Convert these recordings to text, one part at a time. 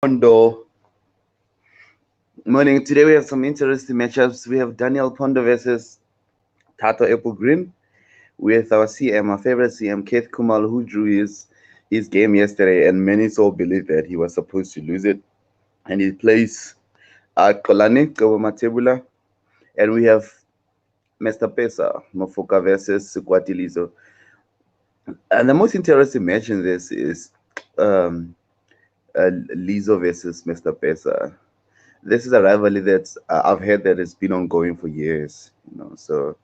Pondo. Morning. Today we have some interesting matchups. We have Daniel Pondo versus Tato Apple Green with our CM, our favorite CM, Keith Kumal, who drew his game yesterday, and many so believe that he was supposed to lose it. And he plays Kolani Matebula, and we have Mr. Pesa Mofoka versus Kwatilizo. And the most interesting match in this is um, Lizo versus Mr. Pesa. This is a rivalry that I've heard that it's been ongoing for years, so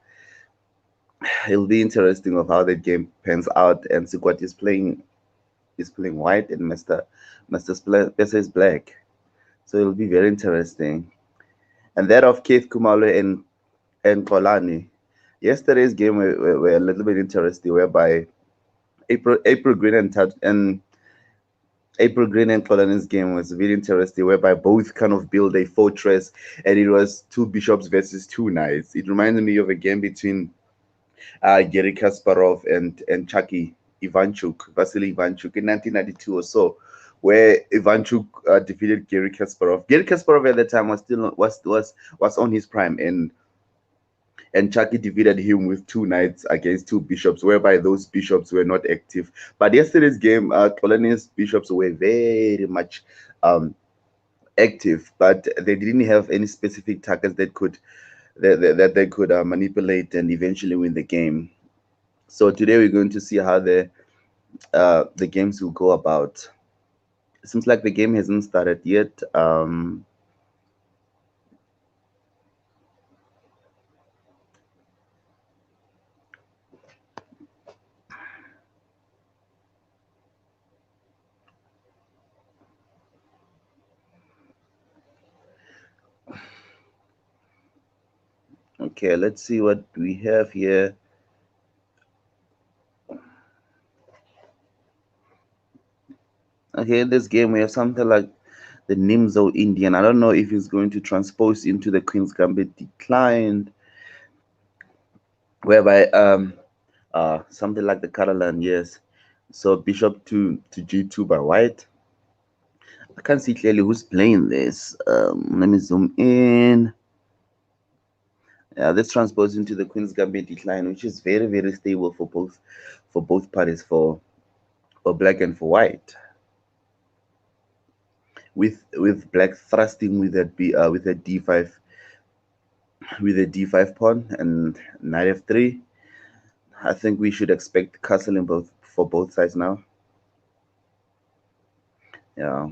it'll be interesting of how that game pans out. And Sikwat is playing white, and Mr. Pesa is black, so it'll be very interesting. And that of Keith Kumalo and Kolani. Yesterday's game were a little bit interesting, whereby April Green and Kolani's game was really interesting, whereby both kind of build a fortress, and it was two bishops versus two knights. It reminded me of a game between Gary Kasparov and Vasily Ivanchuk in 1992 or so, where Ivanchuk defeated Gary Kasparov. Gary Kasparov at the time was still was on his prime, and Chucky defeated him with two knights against two bishops, whereby those bishops were not active. But yesterday's game, Colonial's bishops were very much active, but they didn't have any specific targets that they could manipulate and eventually win the game. So today we're going to see how the games will go about. It seems like the game hasn't started yet. Okay, let's see what we have here. Okay, in this game we have something like the Nimzo Indian. I don't know if it's going to transpose into the Queen's Gambit declined, whereby something like the Catalan, yes. So bishop to g2 by white. I can't see clearly who's playing this. Let me zoom in. Yeah, this transposes into the Queen's Gambit decline, which is very, very stable for both parties, for black and for white. With black thrusting with a d5 pawn and knight f3. I think we should expect castle in both for both sides now. Yeah.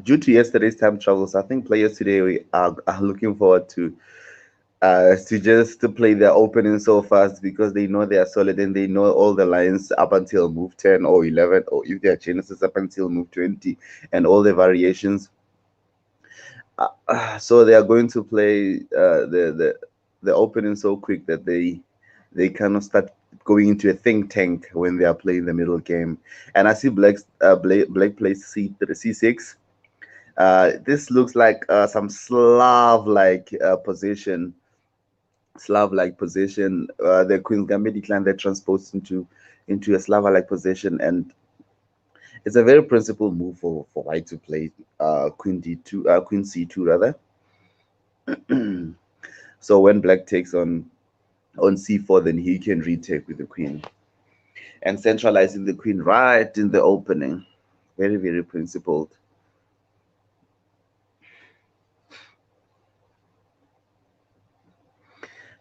Due to yesterday's time travels, I think players today are looking forward to just to play their opening so fast, because they know they are solid and they know all the lines up until move 10 or 11, or if they are Genesis up until move 20, and all the variations. So they are going to play the opening so quick that they kind of start going into a think tank when they are playing the middle game. And I see Black plays c6. This looks like some Slav-like position. The Queen's Gambit decline that transposed into a Slava-like position, and it's a very principled move for white to play Queen c2 rather. So when black takes on c4, then he can retake with the queen and centralizing the queen right in the opening. Very, very principled.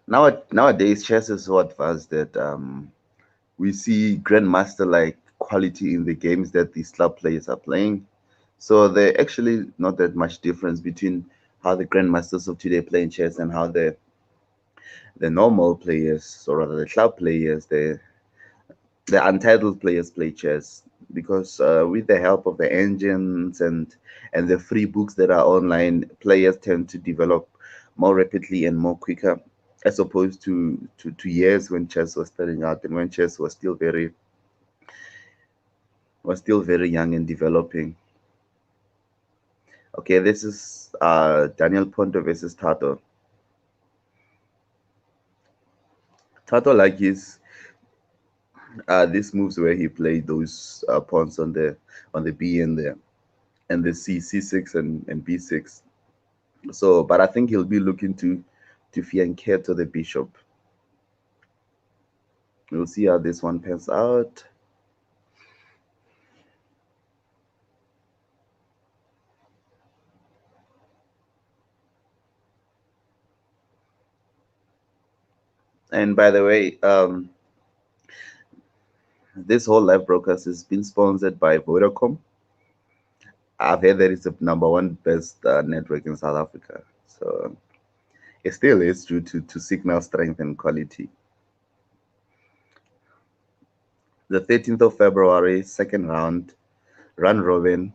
Nowadays, chess is so advanced that we see grandmaster like quality in the games that these club players are playing. So there actually not that much difference between how the grandmasters of today play in chess and how the normal players, or rather the club players, the untitled players play chess. Because with the help of the engines and the free books that are online, players tend to develop more rapidly and more quicker, as opposed to years when chess was starting out and when chess was still very young and developing. Okay, this is Daniel Ponto versus Tato. Tato like his these moves where he played those pawns on the B and and the C6 and B6. So, but I think he'll be looking to fianchetto the bishop. We'll see how this one pans out. And by the way, this whole live broadcast has been sponsored by Vodacom. I've heard that it's the number one best network in South Africa. So it still is due to signal strength and quality. The 13th of February, second round, run robin.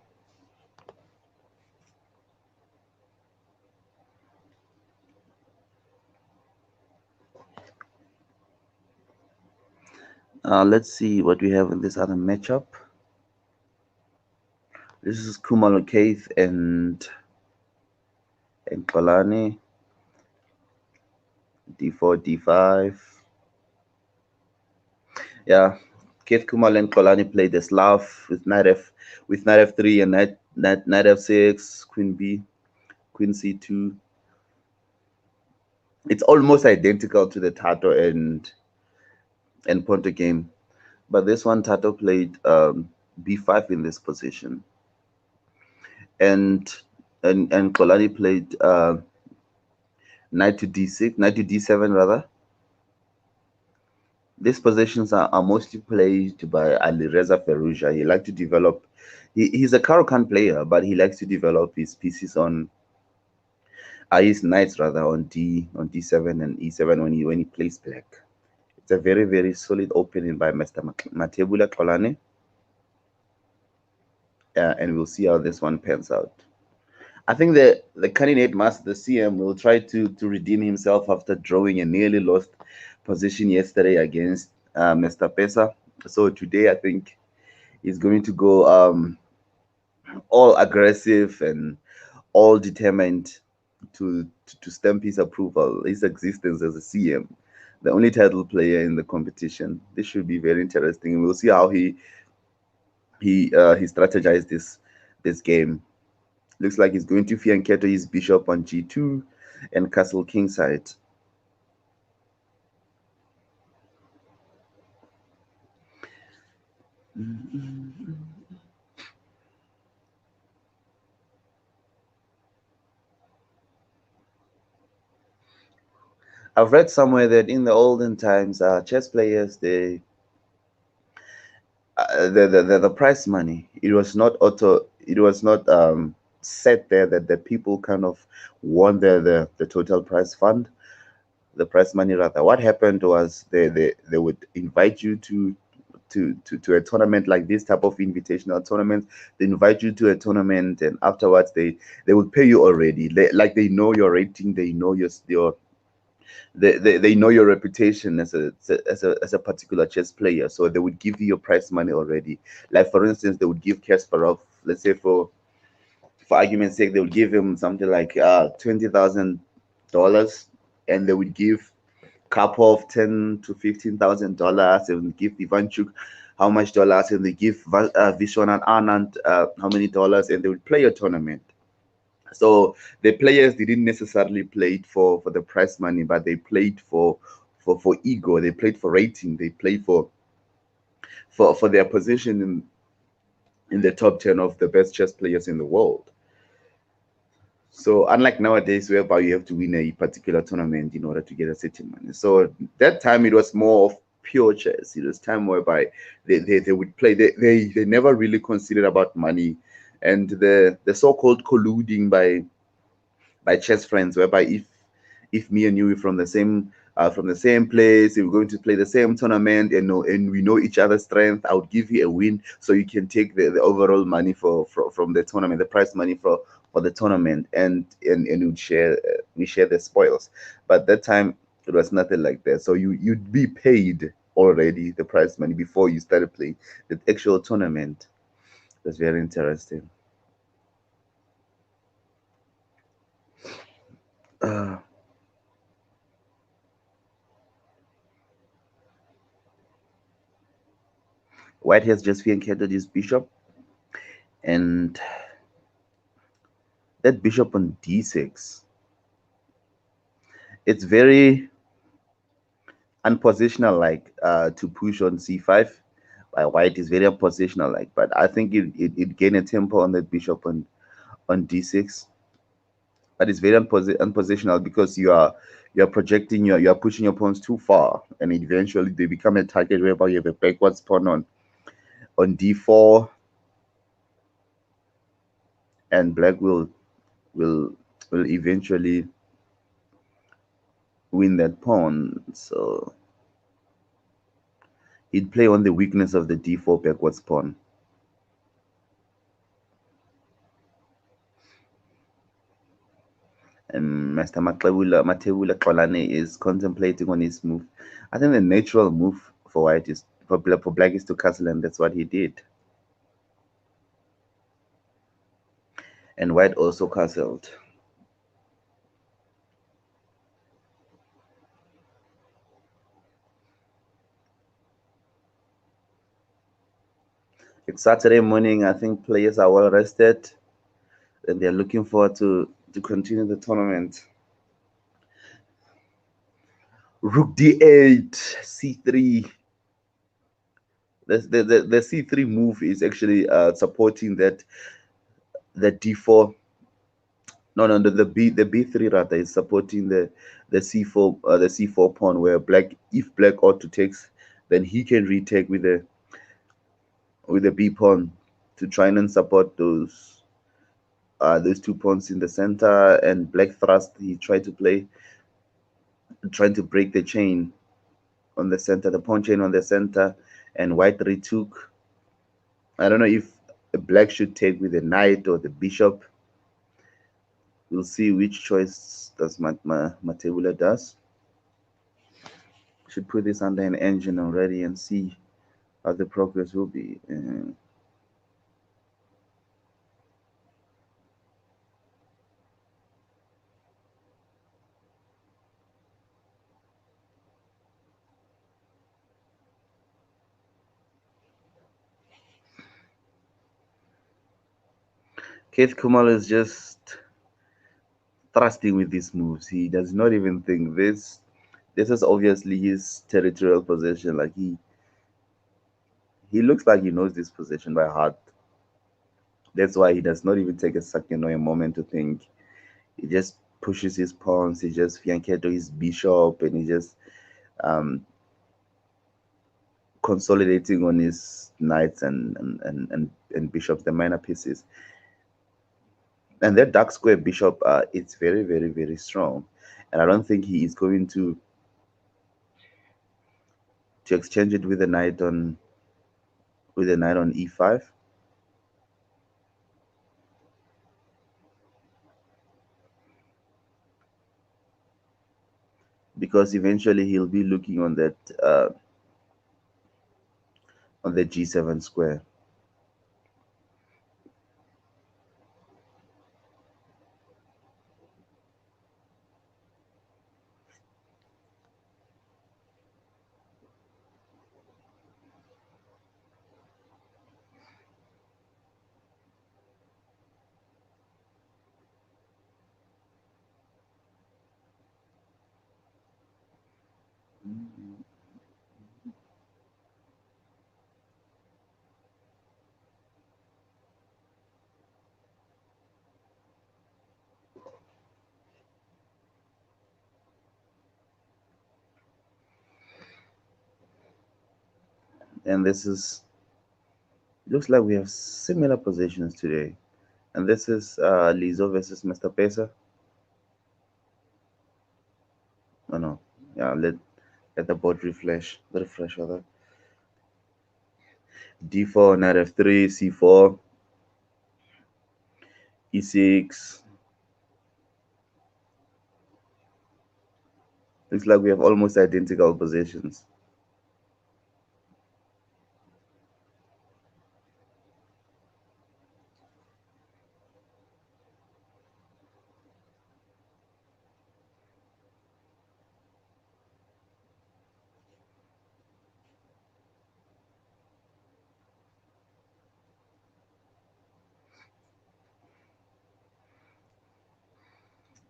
Let's see what we have in this other matchup. This is Kumalo Keith and Kolani. D4, D5. Yeah, Keith Kumalo and Kolani played the Slav with knight F3 and knight F6, Queen B, Queen C2. It's almost identical to the Tato and Ponte game, but this one Tato played B5 in this position, and and Kolani played knight to D6, knight to D7 rather. These positions are mostly played by Alireza Feruja. He likes to develop. He's a Caro-Kann player, but he likes to develop his pieces on his knights rather on D7 and E7 when he plays black. It's a very solid opening by Mr. Matebula Kolane, and we'll see how this one pans out. I think the candidate master, the CM, will try to redeem himself after drawing a nearly lost position yesterday against Mr. Pesa. So today, I think he's going to go all aggressive and all determined to stamp his approval, his existence as a CM, the only title player in the competition. This should be very interesting. We'll see how he strategized this game. Looks like he's going to fianchetto his bishop on G2 and castle kingside. I've read somewhere that in the olden times, chess players the prize money, it was not set there that the people kind of won the total prize fund, the prize money rather. What happened was they would invite you to a tournament like this type of invitational tournament. They invite you to a tournament, and afterwards they would pay you already. Like they know your rating, they know your they know your reputation as a particular chess player, so they would give you your prize money already. Like for instance, they would give Kasparov, let's say for argument's sake, they would give him something like $20,000, and they would give Karpov $10,000 to $15,000. They would give Ivanchuk how much dollars, and they give Vishwanath Anand how many dollars, and they would play a tournament. So the players didn't necessarily play it for the prize money, but they played for ego. They played for rating. They played for their position in the top 10 of the best chess players in the world. So unlike nowadays, whereby you have to win a particular tournament in order to get a certain money. So that time it was more of pure chess. It was time whereby they would play. They never really considered about money, and the so-called colluding by chess friends, whereby if me and you are from the same place, if we're going to play the same tournament and we know each other's strength, I would give you a win so you can take the overall money from the tournament, the prize money for the tournament, and we share the spoils. But that time it was nothing like that. So you'd be paid already the prize money before you started playing the actual tournament. That's very interesting. Uh, White has just fianchetted his bishop, and That bishop on d6, it's very unpositional like to push on c5 by white is very unpositional like, but I think it gained a tempo on that bishop on d6, but it's very unpositional because you are projecting you are pushing your pawns too far, and eventually they become a target whereby you have a backwards pawn on d4, and black will will eventually win that pawn. So he'd play on the weakness of the d4 backwards pawn. And Master Matebula Xolani is contemplating on his move. I think the natural move for white is for black is to castle, and that's what he did. And white also castled. It's Saturday morning. I think players are well rested, and they're looking forward to continue the tournament. Rook d8, c3. The c3 move is actually supporting that d4. No, no, the b3 rather is supporting the c4 pawn, where black, if black ought to takes, then he can retake with the b pawn to try and support those two pawns in the center. And black thrust, he tried to play, trying to break the chain on the center, the pawn chain on the center, and white retook. I don't know if black should take with the knight or the bishop. We'll see which choice does Matebula does. Should put this under an engine already and see how the progress will be. Keith Kumal is just thrusting with these moves. He does not even think this. This is obviously his territorial possession. Like he looks like he knows this position by heart. That's why he does not even take a second or a moment to think. He just pushes his pawns. He just fianchetto his bishop, and he just um, consolidating on his knights and bishops, the minor pieces. And that dark square bishop, it's very, very, very strong. And I don't think he is going to exchange it with a knight on e5, because eventually he'll be looking on the g7 square. And this is looks like we have similar positions today. And this is Lizo versus Mr. Pesa. Oh no, yeah, let the board refresh rather. D4, knight f3, c4, e6. Looks like we have almost identical positions.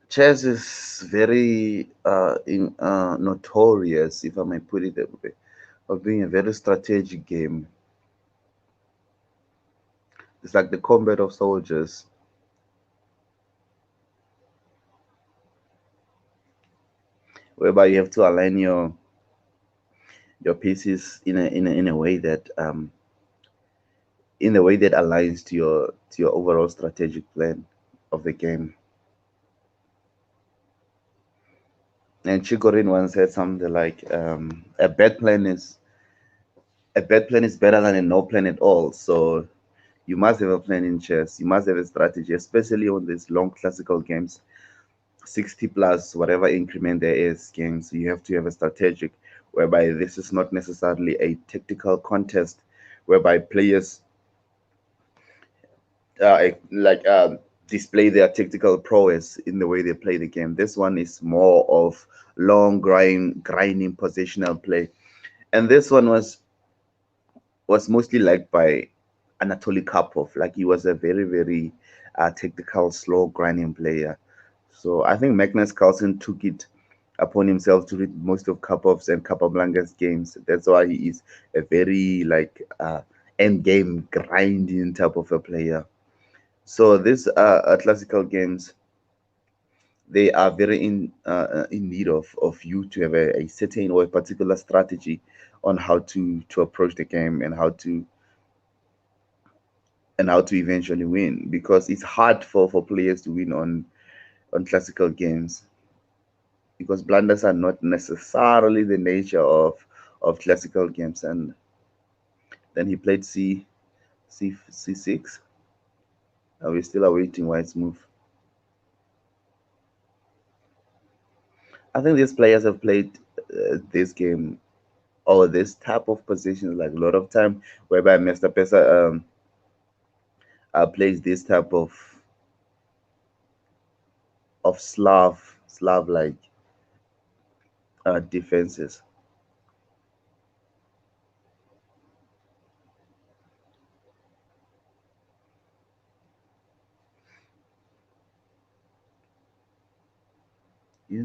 Chess is very notorious, if I may put it that way, of being a very strategic game. It's like the combat of soldiers, whereby you have to align your pieces in a way that in a way that aligns to your overall strategic plan of the game. And Chicorin once said something like, a bad plan is better than a no plan at all. So you must have a plan in chess. You must have a strategy, especially on these long classical games, 60 plus whatever increment there is games. You have to have a strategic, whereby this is not necessarily a tactical contest, whereby players like display their tactical prowess in the way they play the game. This one is more of long grinding positional play, and this one was mostly liked by Anatoly Karpov. Like he was a very technical, slow grinding player. So I think Magnus Carlsen took it upon himself to read most of Karpov's and Capablanca's games. That's why he is a very like end game grinding type of a player. So these classical games, they are very in need of you to have a certain or a particular strategy on how to approach the game and how to eventually win, because it's hard for players to win on classical games, because blunders are not necessarily the nature of classical games. And then he played c6. We're still awaiting White's move. I think these players have played this game or this type of positions like a lot of time, whereby Mr. Pesa plays this type of Slav like defenses. Yeah.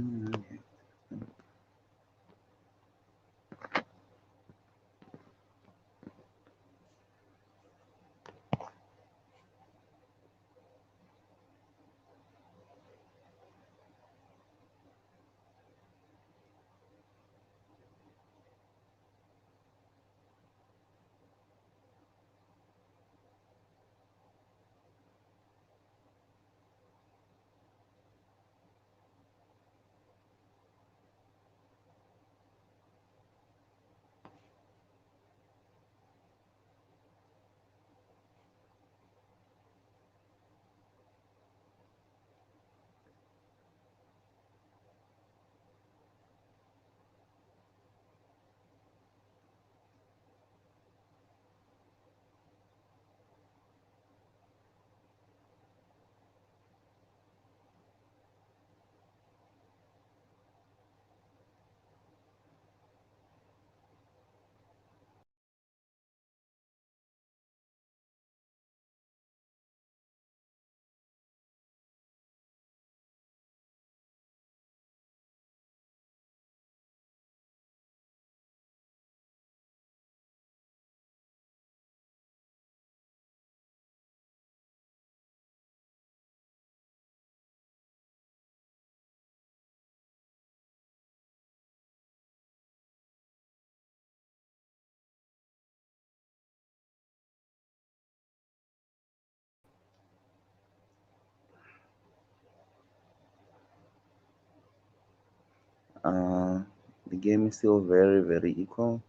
Uh, the game is still very equal.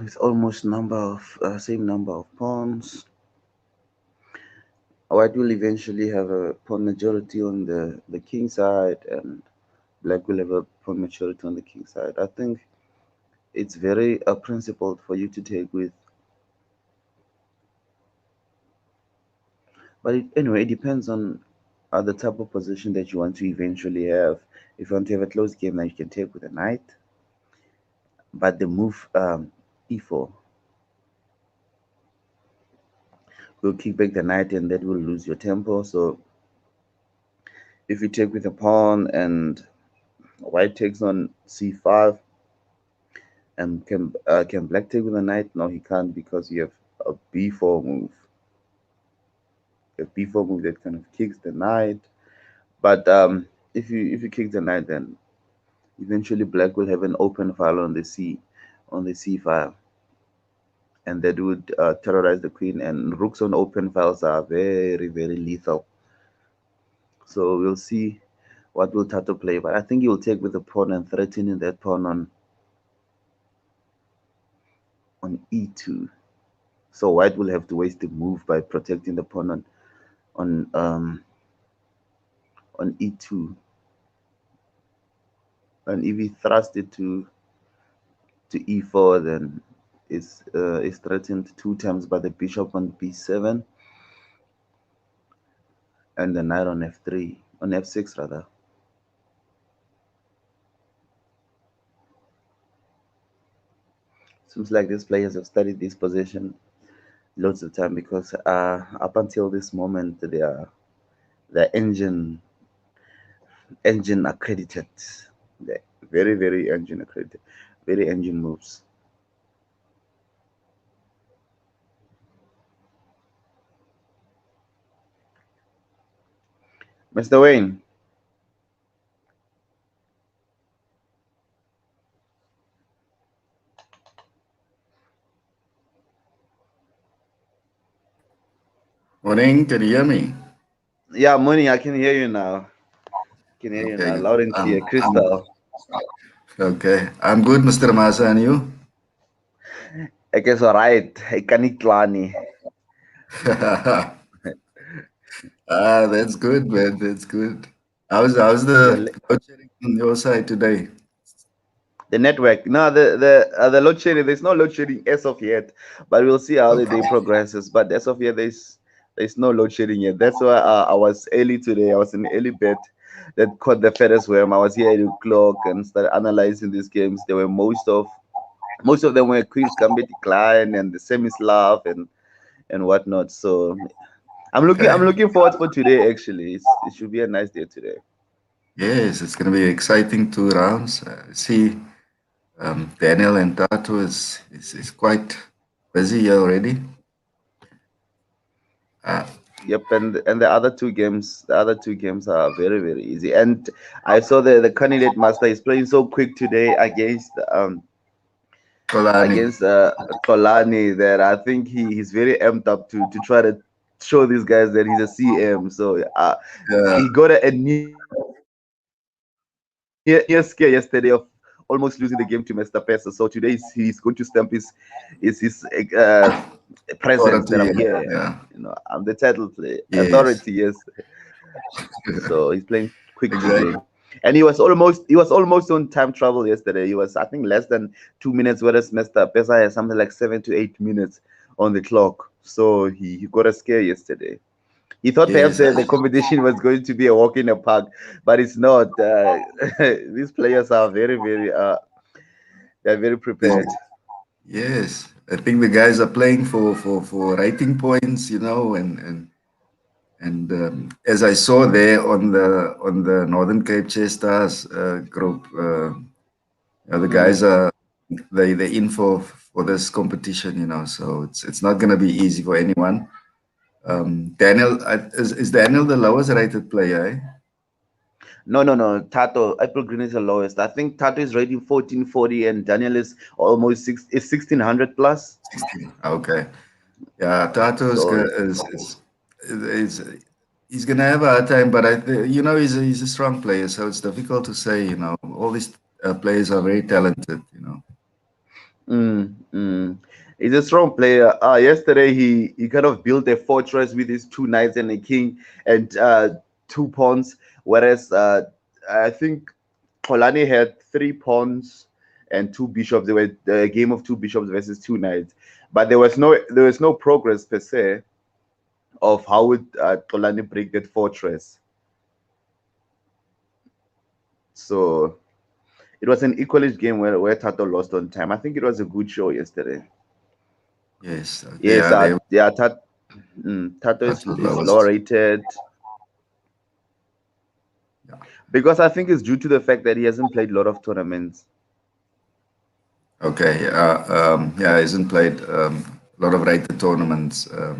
With almost number of same number of pawns. White will eventually have a pawn majority on the king side, and black will have a pawn majority on the king side. I think it's very principled for you to take with, but anyway, it depends on the type of position that you want to eventually have. If you want to have a close game, then you can take with a knight, but the move e4. will kick back the knight, and that will lose your tempo. So if you take with a pawn and white takes on c5, and can black take with a knight? No, he can't because you have a b4 move. A b4 move that kind of kicks the knight. But if you kick the knight, then eventually black will have an open file on the c file, and that would terrorize the queen. And rooks on open files are very very lethal. So we'll see what will Tato play, but I think he will take with the pawn and threatening that pawn on e2. So white will have to waste the move by protecting the pawn on on e2, and if he thrust it to e4, then it's threatened two times by the bishop on b7 and the knight on f3, on f6 rather. Seems like these players have studied this position loads of time because up until this moment they're engine accredited. They're very very engine accredited, very engine moves. Mr. Wayne, Morning, can you hear me? yeah, Money, I can hear you now. Can hear you now, Okay, loud and clear, crystal. okay. I'm good, Mr. Masa, and you? I guess alright. Ikaniklani. That's good, man. That's good. How's Your the load shedding on your side today? the network. No, the load shedding. There's no load shedding as of yet, but we'll see how the Okay. day progresses. But as of yet, there's no load shedding yet. That's why I was early today. I was in early bed that caught the fattest worm. I was here at 8 o'clock and started analyzing these games. They were most of them were Queen's Gambit Decline and the Semi Slav and whatnot. So I'm Okay. looking forward for today. Actually, it should be a nice day today. Yes, it's going to be exciting 2 rounds. See, Daniel and Tato is quite busy here already. Uh, Yep, and the other two games are very very easy. And I saw the candidate master is playing so quick today Kolani. against Kolani that I think he's very amped up to try to show these guys that he's a CM. So Yeah, he got a near scare yesterday of almost losing the game to Mr. Pesa. So today he's going to stamp his presence that I'm here. authority. Yeah. I'm the title player, authority. Yes. Yes. So he's playing quick today. Exactly. And he was almost on time travel yesterday. He was, I think, less than 2 minutes, whereas Mr. Pesa has something like 7 to 8 minutes on the clock. So he got a scare yesterday. He thought perhaps Yes. the competition was going to be a walk in the park, but it's not. These players are very, very they're very prepared. Yes, I think the guys are playing for rating points, and as I saw there on the Northern Cape Chess Stars group, the Mm. guys are they in for this competition, so it's not going to be easy for anyone. Daniel is Daniel the lowest rated player, eh? No, no, no. Tato, April Green is the lowest. I think Tato is rating 1440 and Daniel is almost 1600 plus. 16. Okay. Yeah, Tato So is he's gonna have a hard time, but he's a strong player, so it's difficult to say. All these players are very talented. mm. He's a strong player. Yesterday he kind of built a fortress with his two knights and a king and two pawns, whereas I think Kolani had three pawns and two bishops. They were a game of two bishops versus two knights, but there was no progress per se of how would Kolani break that fortress. So it was an equalish game where Tato lost on time. I think it was a good show yesterday. Yes, Yes, they yeah, Tato. Tato That's the is lower lowest. rated Yeah. because I think it's due to the fact that he hasn't played a lot of tournaments. Okay. Yeah, he hasn't played a lot of rated tournaments, so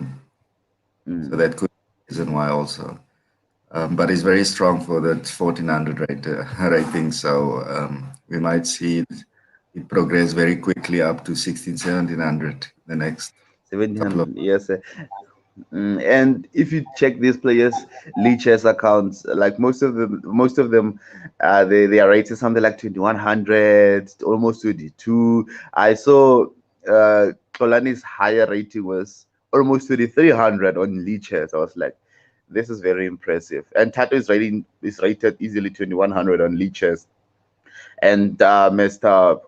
Mm. that could be the reason why also. But he's very strong for that 1400 rating, so we might see it progress very quickly up to 16, 1700 the next couple of 1700, yes. And if you check these players' leeches accounts, like most of them, they are rated something like 2100, almost 22. I saw Kolani's higher rating was almost 2300 on leeches. I was like, this is very impressive. And Tato is rated easily 2100 on leeches. And Mr.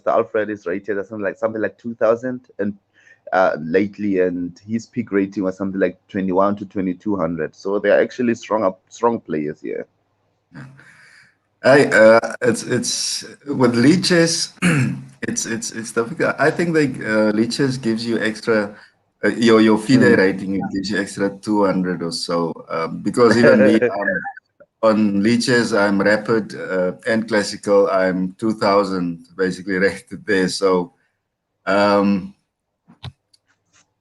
Alfred is rated at something like 2000 and lately, and his peak rating was something like 21 to 2200. So they are actually strong players here. it's with leeches, it's difficult. I think like leeches gives you extra your FIDE Mm. rating, it gives you extra 200 or so. Because even me, on leeches, I'm rapid and classical. I'm 2000 basically rated there. So, um,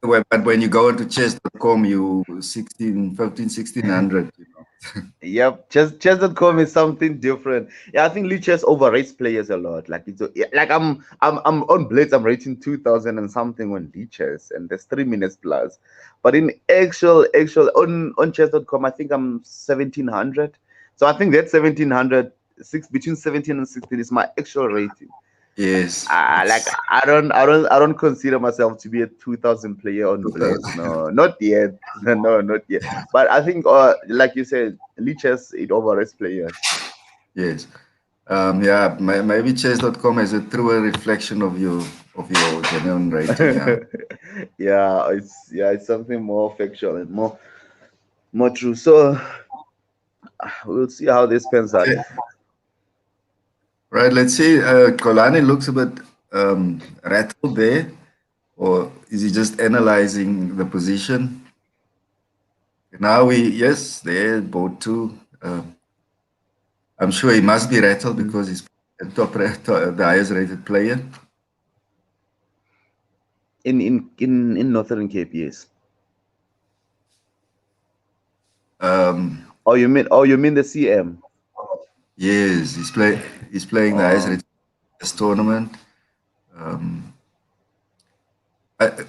but when you go into chess.com, you 16, 15, 1600. You know. Yep, chess.com is something different. Yeah, I think Lee Chess overrates players a lot. Like yeah, like I'm on Blitz, I'm rating 2000 and something on Lee Chess, and there's 3 minutes plus. But in actual on chess.com, I think I'm 1700. So I think that 1700 between 17 and 16 is my actual rating. Yes, Like it's I don't consider myself to be a 2000 player on Blitz. 2000. No, not yet. No, not yet. But I think, like you said, leeches it overrates players. Yes. Yeah, maybe chess.com is a truer reflection of your genuine rating. Yeah. Yeah, it's something more factual and more true. So we'll see how this pans out. Okay. Right. Let's see. Kolani looks a bit rattled there, or is he just analyzing the position? Now yes, there, board two. I'm sure he must be rattled Mm. because he's the highest rated player. In Northern Cape, yes. Um, Oh, you mean the CM? yes, he's playing the highest Um, rated this tournament. Um,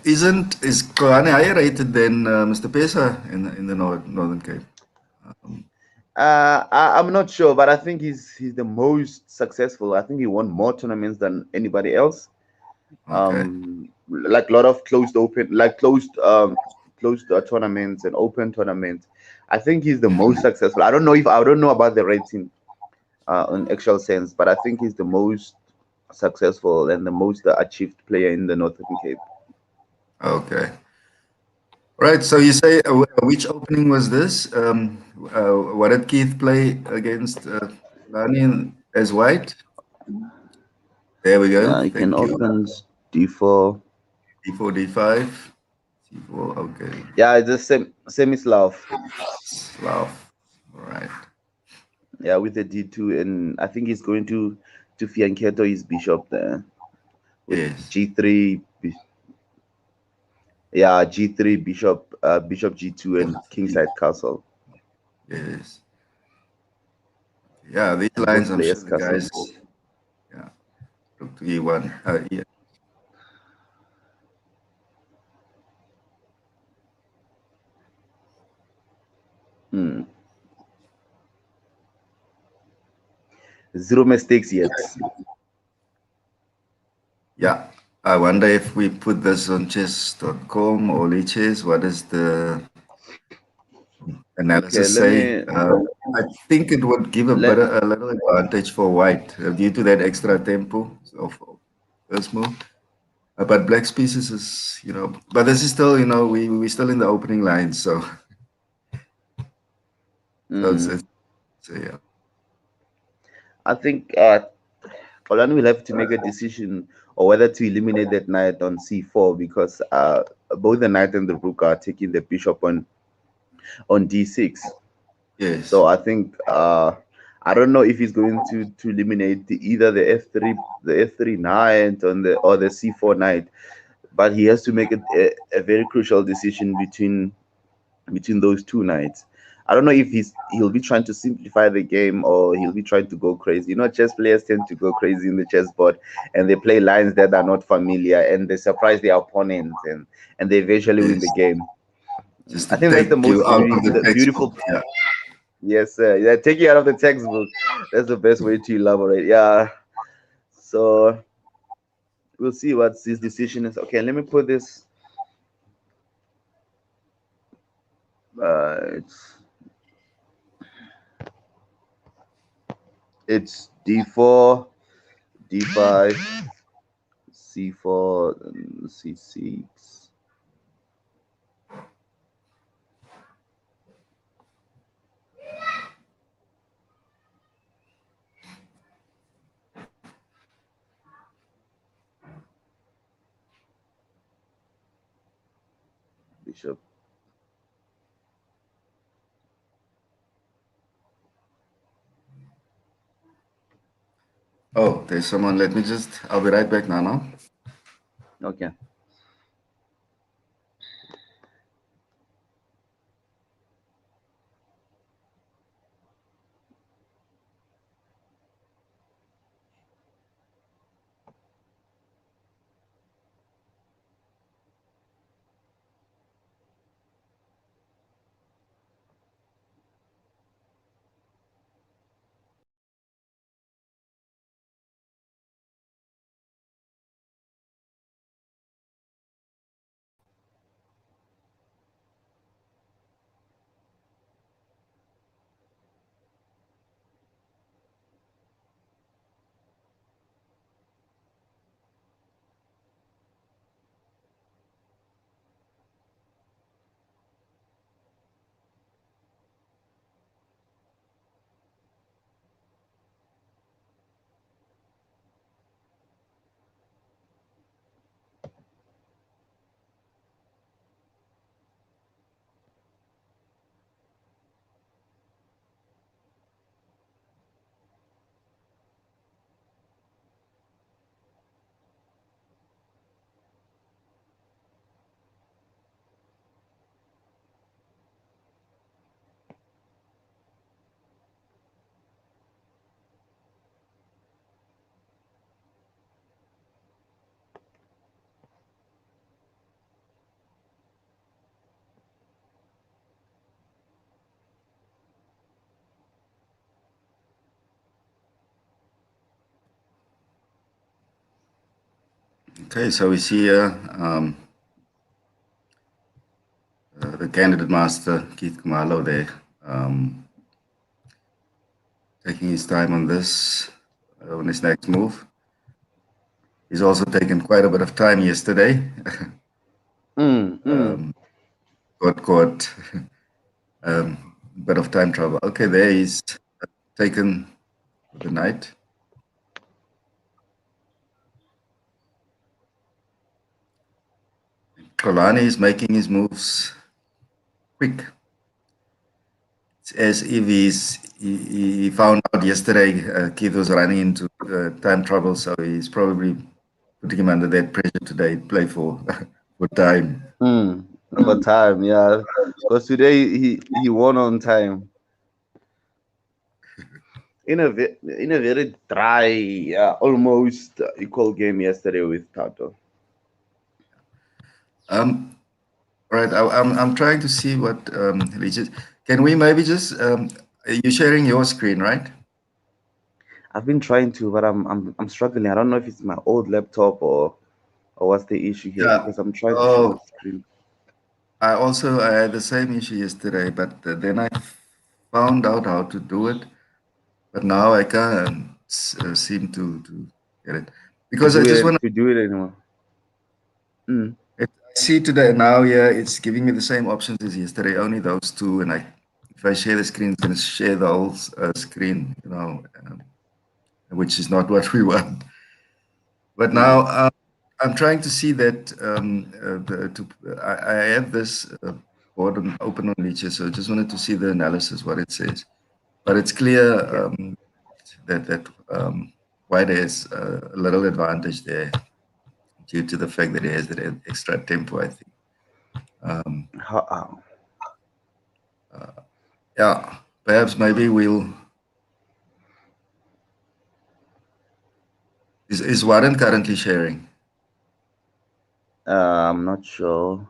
is Kohane higher rated than Mr. Pesa in the Northern Cape? Um, I'm not sure, but I think he's the most successful. I think he won more tournaments than anybody else. okay. Like a lot of closed tournaments and open tournaments. I think he's the most successful. I don't know about the rating in actual sense, but I think he's the most successful and the most achieved player in the Northern Cape. Okay. Right. So you say which opening was this? What did Keith play against Lani as white? There we go. You can Thank you. open D4. D4, D5. C4. Okay. Yeah, it's the same Slav. Slav. All right. Yeah, with the D2, and I think he's going to Fianchetto his bishop there with Yes. G3. Yeah, G3 bishop G2 and kingside castle, Yes. Yeah. These and lines, both I'm sure players the guys. castles. Yeah. Rook to E1. Yeah. Hmm. Zero mistakes yet. Yeah. I wonder if we put this on chess.com or Lichess, what does the Okay, analysis let say? me I think it would give let. a little advantage for white due to that extra tempo of first move. But black's pieces is, but this is still, we're still in the opening line. So Mm, yeah. I think Olani will have to make a decision or whether to eliminate that knight on C4 because both the knight and the rook are taking the bishop on d6. Yes. So I think I don't know if he's going to eliminate either the f3 knight on the or the c4 knight, but he has to make a very crucial decision between those two knights. I don't know if he'll be trying to simplify the game or he'll be trying to go crazy. You know, chess players tend to go crazy in the chessboard and they play lines that are not familiar and they surprise their opponents and they eventually win the Yes. game. Just I to think that's the take most you out of the the textbook. beautiful. Yeah. Yes, sir. Yeah, take you out of the textbook. That's the best way to elaborate. Yeah. So we'll see what his decision is. Okay, let me put this. It's d4, d5, c4, and c6. Bishop. Oh, there's someone. Let me just. I'll be right back, Nana. Okay. Okay, so we see here the candidate master Keith Kumalo there, taking his time on this on his next move. He's also taken quite a bit of time yesterday. Mm, mm. Got caught a bit of time trouble. Okay, there he's taken with the knight. Kolani is making his moves quick. It's as if he found out yesterday Keith was running into time trouble, so he's probably putting him under that pressure today. Play for for time. Mm. For time, yeah. Because today he won on time in a very dry, almost equal game yesterday with Tato. Right, I'm trying to see what Regis. Can we maybe just you sharing your screen, right? I've been trying to, but I'm struggling. I don't know if it's my old laptop or what's the issue here Yeah. because I'm trying to share the Oh, screen. I had the same issue yesterday, but then I found out how to do it. But now I can't seem to get it To because I do just it want to do it anymore. Mm. to see today now. Yeah, it's giving me the same options as yesterday, only those two. And if I share the screen, it's going to share the whole screen, which is not what we want. But now Mm. I'm trying to see that I have this board open on Leeches, so I just wanted to see the analysis, what it says. But it's clear Okay. that White has a little advantage there due to the fact that he has that extra tempo, I think. Um, How, yeah, perhaps maybe we'll. Is Warren currently sharing? I'm not sure.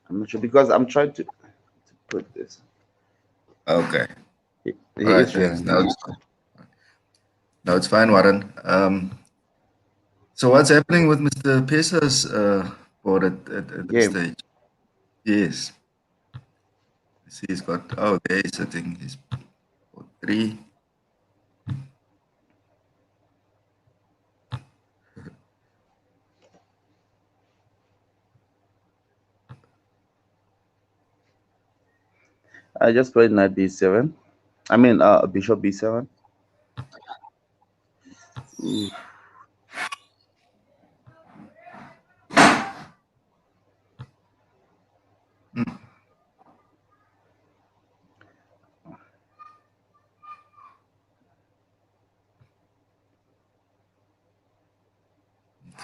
I'm not sure because I'm trying to put this. Okay. He All right. is Thanks. sharing. No, it's fine, Warren. So what's happening with Mr. Pesa's board at this Game. stage? Yes. I see he's got. Oh, there he's sitting. He's board three. I just played knight b7. I mean, bishop b7. Ooh.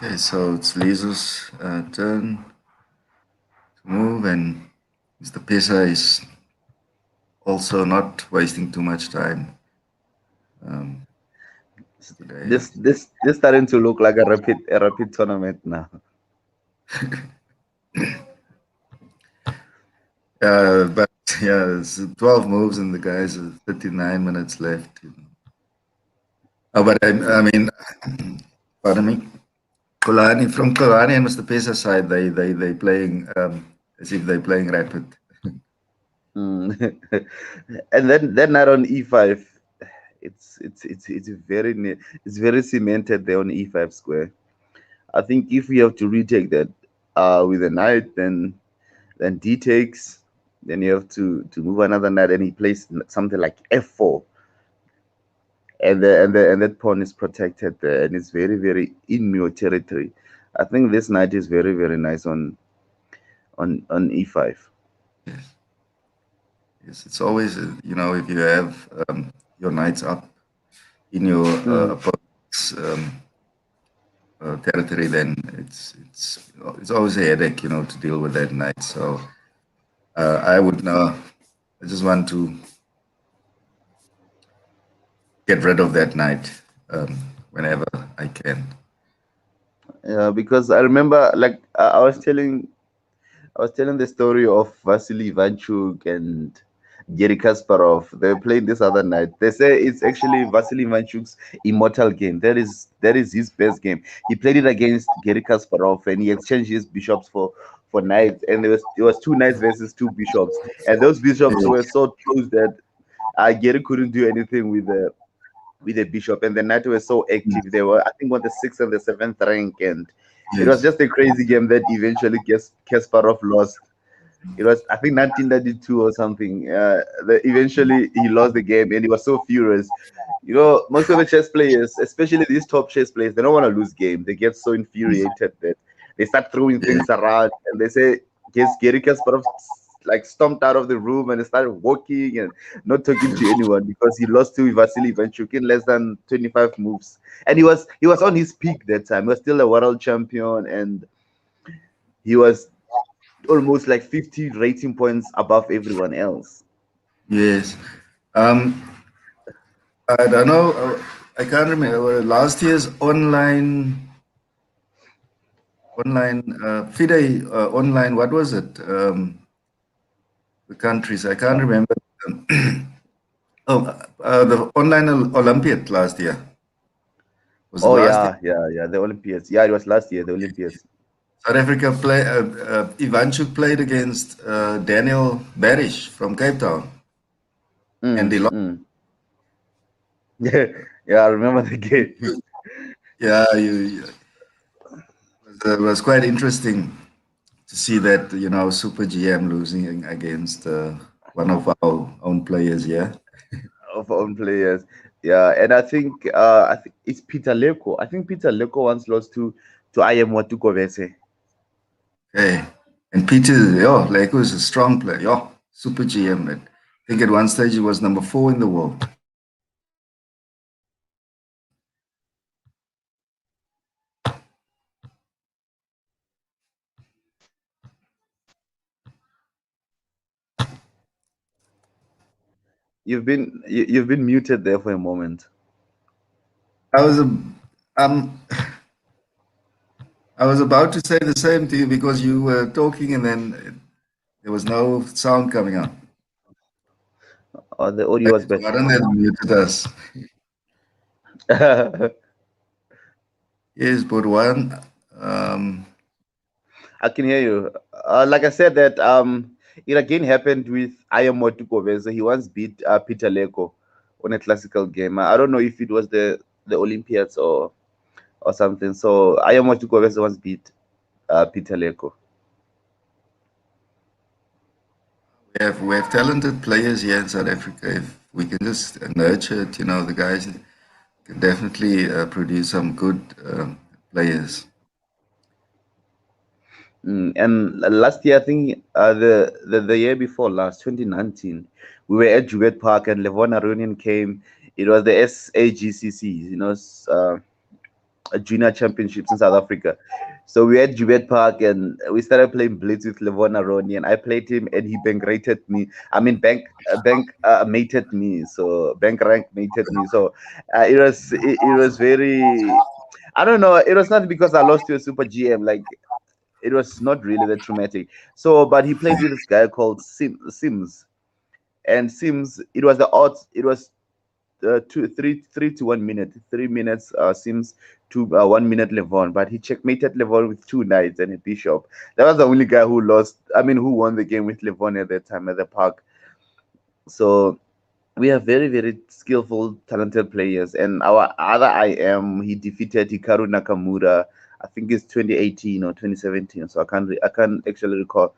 Okay, so it's Lizo's turn to move, and Mr. Pesa is also not wasting too much time um, today. This starting to look like a rapid tournament now. But yeah, it's 12 moves, and the guys are 39 minutes left. Oh, but I mean, pardon me. Kolani from Kolani and Mr. Pesa side, they playing as if they're playing rapid. Mm. And then not on e5. It's it's very cemented there on e5 square. I think if we have to retake that with a knight, then d takes, then you have to move another knight, and he plays something like f4, and that pawn is protected there, and it's very in your territory. I think this knight is very nice on e5. Yes, yes, it's always if you have your knights up in your Mm. opponent's territory, then it's always a headache, to deal with that knight. So I would know. I just want to get rid of that knight whenever I can. Because I remember, like I was telling the story of Vasily Ivanchuk and Gary Kasparov. They played this other night. They say it's actually Vasily Ivanchuk's immortal game. That is his best game. He played it against Gary Kasparov, and he exchanged his bishops for knights. And it was two knights versus two bishops, and those bishops were so close that Gary couldn't do anything with a bishop, and the knight were so active. They were, I think, on the sixth and the seventh rank, and it was Yes, just a crazy game that eventually Kasparov lost. It was, I think, 1992 or something. Eventually, he lost the game, and he was so furious. Most of the chess players, especially these top chess players, they don't want to lose game. They get so infuriated that they start throwing yes, things around, and they say, "Guess Gary Kasparov like stomped out of the room and started walking and not talking to anyone because he lost to Vasily Ivanchuk in less than 25 moves, and he was on his peak that time. He was still a world champion, and he was almost like 50 rating points above everyone else. yes. Um, I don't know. I can't remember last year's online FIDE online. What was it? The countries I can't remember. Oh, the online Olympiad last year. Was it Oh last year? yeah, the Olympiads. Yeah, it was last year, the Olympiads. South Africa Ivanchuk played against Daniel Barish from Cape Town, and they lost. Mm. Yeah, yeah, I remember the game. Yeah, it was quite interesting to see that Super GM losing against one of our own players. Yeah. Of own players. Yeah, and I think it's Peter Leko. I think Peter Leko once lost to I am Watukovese. Okay. And Peter, yeah, like was a strong player. Yeah, super GM. Man. I think at one stage he was number 4 in the world. You've been muted there for a moment. I was a, um, I was about to say the same to you because you were talking and then there was no sound coming out. The audio Maybe was bad. Jordan had muted us. Yes, but one. Um, I can hear you. Like I said, that it again happened with Ayam Watukovese. He once beat Peter Leko on a classical game. I don't know if it was the Olympiads or something. So Ayam Watukovese once beat Peter Leko. we have talented players here in South Africa. If we can just nurture it, the guys can definitely produce some good players. And last year, I think the year before last, 2019, we were at Jubilee Park and Levon Aronian came. It was the SAGCC, a junior championships in South Africa. So we had Jubilee Park and we started playing blitz with Levon Aroni, and I played him and he bank rated me. I mean bank mated me. So bank rank mated me. So it was very. I don't know. It was not because I lost to a super GM. Like it was not really that traumatic. So, but he played with this guy called Sims, and Sims. It was the odds. It was 3 to 1 minute, 3 minutes Sims to 1 minute Levon, but he checkmated Levon with two knights and a bishop. That was the only guy who lost. I mean, who won the game with Levon at that time at the park. So we have very very skillful, talented players, and our other IM he defeated Hikaru Nakamura. I think it's 2018 or 2017, so I can't actually recall.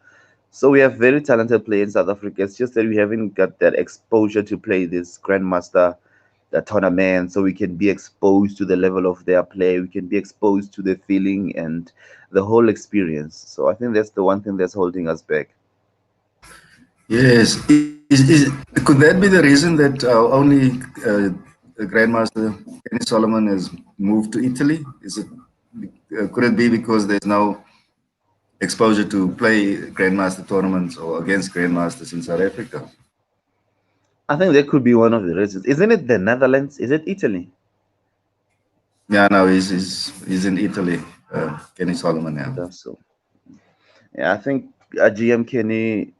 So we have very talented players in South Africa. It's just that we haven't got that exposure to play this Grandmaster tournament, so we can be exposed to the level of their play. We can be exposed to the feeling and the whole experience. So I think that's the one thing that's holding us back. Yes. Could that be the reason that only the Grandmaster Kenny Solomon has moved to Italy? Could it be because there's no exposure to play Grandmaster tournaments or against Grandmasters in South Africa? I think that could be one of the reasons. Isn't it the Netherlands? Is it Italy? Yeah, no, he's in Italy, Kenny Solomon I now. thought so. Yeah, I think GM Kenny.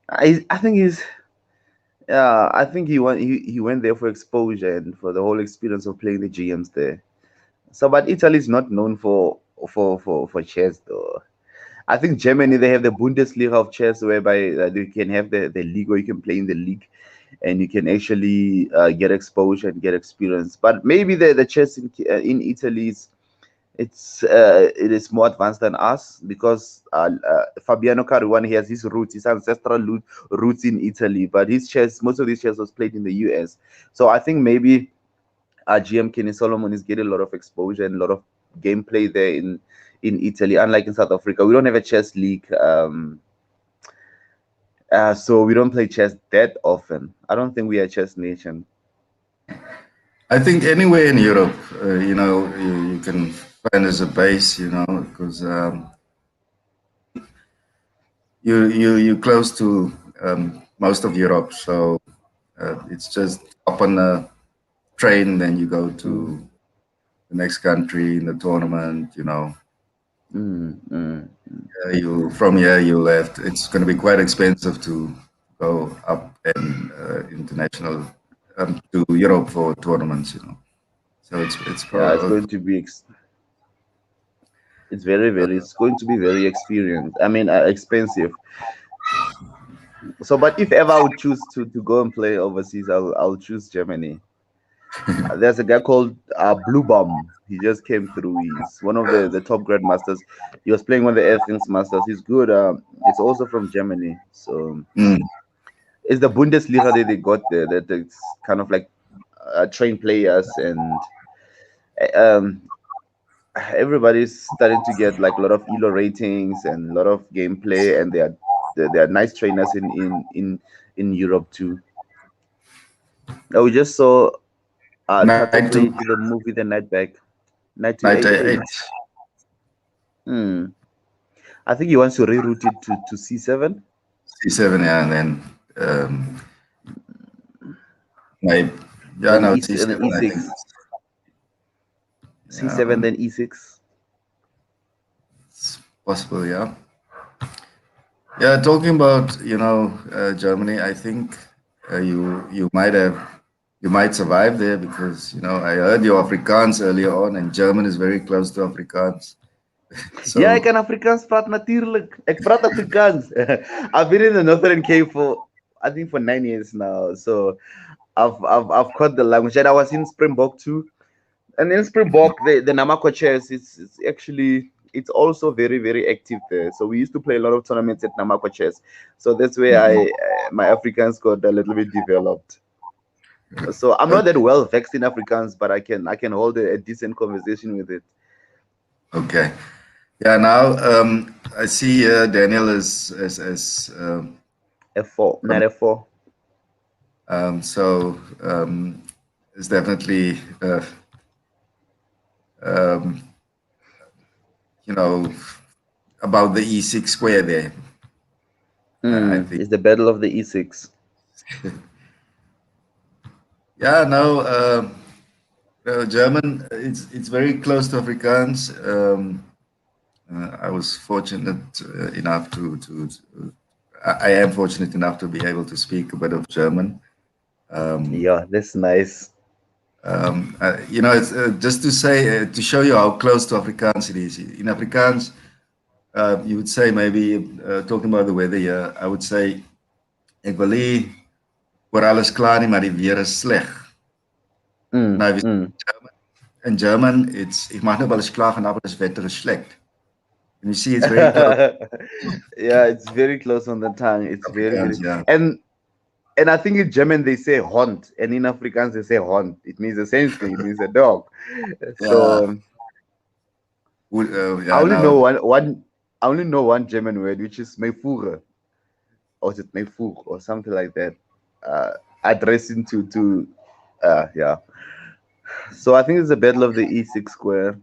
I think he's. Yeah, I think he went there for exposure and for the whole experience of playing the GMs there. So, but Italy is not known for chess though. I think Germany they have the Bundesliga of chess, whereby you can have the league or you can play in the league, and you can actually get exposure and get experience. But maybe the chess in Italy it is more advanced than us because Fabiano Caruana he has his roots, his ancestral roots in Italy, but his chess, most of his chess was played in the US. So I think maybe GM Kenny Solomon is getting a lot of exposure and a lot of gameplay there in Italy. Unlike in South Africa, we don't have a chess league, so we don't play chess that often. I don't think we are a chess nation. I think anywhere in Europe, you can find as a base, because you're close to most of Europe, so it's just up on a train, then you go Mm, to the next country in the tournament. mm, mm. You from here you left. It's going to be quite expensive to go up and international to Europe for tournaments. So it's Yeah, it's probably going to be it's very very it's going to be very experienced. I mean, expensive. So, but if ever I would choose to go and play overseas, I'll choose Germany. There's a guy called Blue Bomb. He just came through. He's one of the top grandmasters. He was playing one of the Athens Masters. He's good. It's also from Germany. So mm, it's the Bundesliga that they got there. That it's kind of like train players, and um, everybody's starting to get like a lot of elo ratings and a lot of gameplay, and they are nice trainers in Europe too. We just saw Tato Knight to played the movie The Night Back, Night to Knight A8. A8. Hmm. I think he wants to reroute it to C7. C7, yeah, and then um, my yeah, Then no, and then C7, I think. E6, Yeah, C7, then E6. it's possible, yeah. Yeah, talking about Germany, I think you might survive there because I heard your Afrikaans earlier on, and German is very close to Afrikaans. Ja, ik So kan Afrikaans praten natuurlijk. Ik praat Afrikaans. I've been in the Northern Cape for I think for 9 years now, so I've caught the language. And I was in Springbok too, and in Springbok, the Namako chess it's actually it's also very very active there. So we used to play a lot of tournaments at Namako chess. So that's where mhm. I my Afrikaans got a little bit developed. So I'm not that Okay. well vexed in Afrikaans, but I can hold a decent conversation with it. Okay. Yeah. Now I see Daniel is F4, not F4. so it's definitely um, you know about the E6 square there. I think. It's the battle of the E6. Yeah. No. German, it's very close to Afrikaans. I was fortunate enough I am fortunate enough to be able to speak a bit of German. Um, Yeah, that's nice. it's just to say to show you how close to Afrikaans it is. In Afrikaans, you would say maybe talking about the weather here. I would say ek wil nie oor alles kla nie, maar die weer is sleg. Mm, Now, if mm. in German, it's ik mag nou wel eens klagen, maar het wetter is slecht. And you see, it's very close Yeah, it's very close on the tongue. It's to very, Afrikaans, very yeah. and I think in German they say hond, and in Afrikaans they say hond. It means the same thing. It means a dog. Yeah, So I yeah, only know no. one. I only know one German word, which is mefuge, or is it mefug or something like that, uh, addressing to yeah. So I think it's the battle of the E6 square.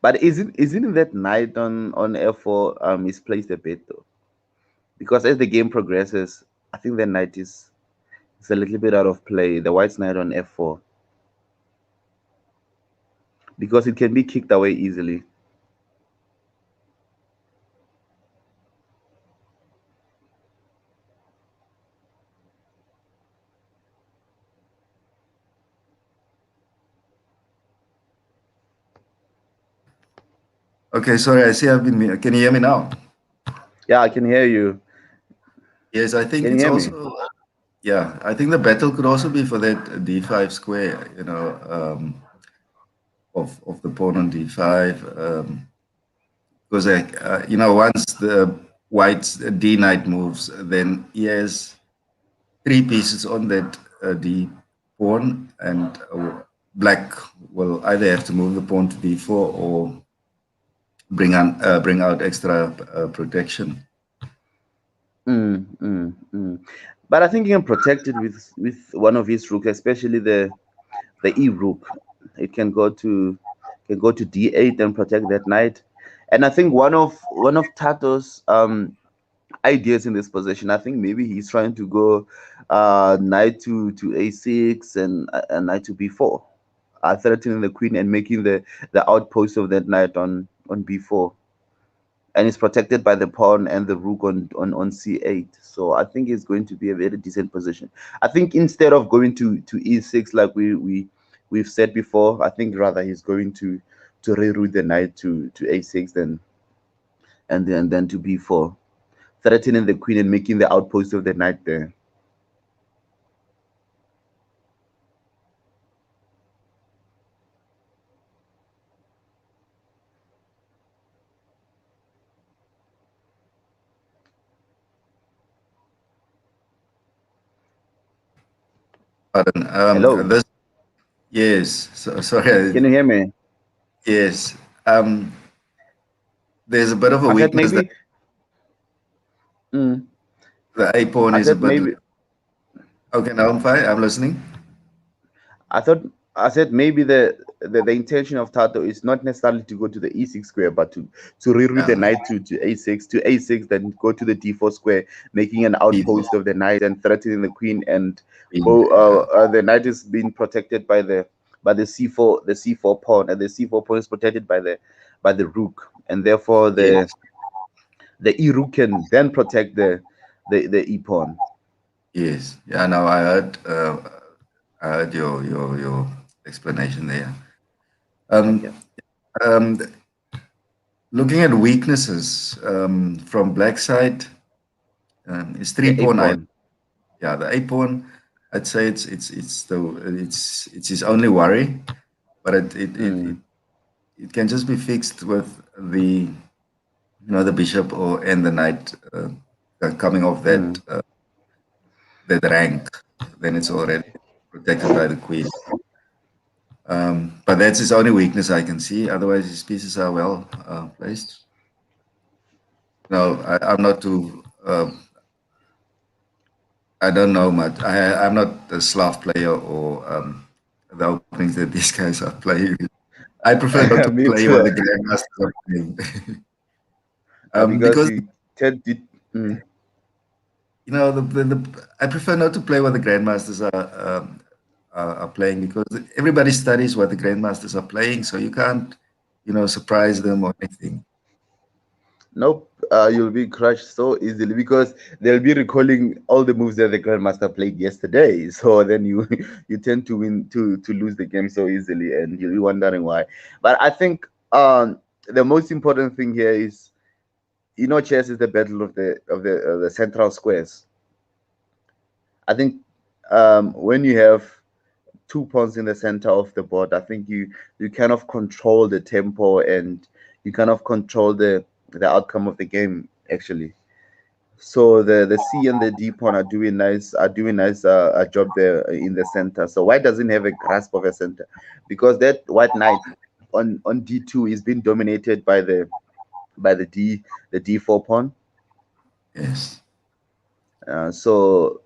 But isn't that knight on F4 misplaced a bit though? Because as the game progresses, I think the knight is a little bit out of play. The white's knight on F4 because it can be kicked away easily. Okay, sorry, I see I've been. Can you hear me now? Yeah, I can hear you. Yes, I think Can you it's hear me? also. Yeah, I think the battle could also be for that D5 square. Of the pawn on D5. Because once the white's D knight moves, then he has three pieces on that D pawn, and black will either have to move the pawn to D4 or bring out extra protection. But I think you can protect it with one of his rook, especially the E rook. It can go to D8 and protect that knight. And I think one of Tato's ideas in this position, I think maybe he's trying to go knight to A6 and knight to B4, threatening the queen and making the outpost of that knight on B4, and it's protected by the pawn and the rook on C8. So I think it's going to be a very decent position. I think instead of going to E6 like we've said before, I think rather he's going to reroute the knight to A6 then to B4, threatening the queen and making the outpost of the knight there. Pardon. Hello, This yes. So, sorry. can you hear me? Yes. Um, there's a bit of a I said weakness that maybe. Mm, the A pawn I is a said bit. maybe. Okay, now I'm fine. I'm listening. I thought I said maybe the intention of Tato is not necessarily to go to the e6 square, but to reroute the Yeah. knight to a6 then go to the d4 square, making an outpost E4, of the knight and threatening the queen. And queen. Yeah. the knight is being protected by the c4 pawn, and the c4 pawn is protected by the rook, and therefore the Yes. the e rook can then protect the e pawn. Yes. Yeah. Now I heard your explanation there. Okay, Um, um, looking at weaknesses from black side, is the three a pawn. pawn. Yeah, the A pawn, I'd say it's his only worry, but Mm, it can just be fixed with the bishop or and the knight coming off mm. that rank. Then it's already protected by the queen. But that's his only weakness I can see. Otherwise, his pieces are well placed. No, I'm not too. I don't know much. I'm not a Slav player or the openings that these guys are playing. I prefer not to Me play what too. the grandmasters are playing. Because Because you tend to. Mm, I prefer not to play what the grandmasters are playing because everybody studies what the grandmasters are playing, so you can't surprise them or anything. nope, you'll be crushed so easily because they'll be recalling all the moves that the grandmaster played yesterday. So then you you tend to win to lose the game so easily, and you'll be wondering why. But I think the most important thing here is, chess is the battle of the central squares. I think when you have two pawns in the center of the board, I think you kind of control the tempo, and you kind of control the outcome of the game actually. So the C and the D pawn are doing nice a job there in the center. So white doesn't have a grasp of a center because that white knight on D2 is being dominated by the D4 pawn. Yes. So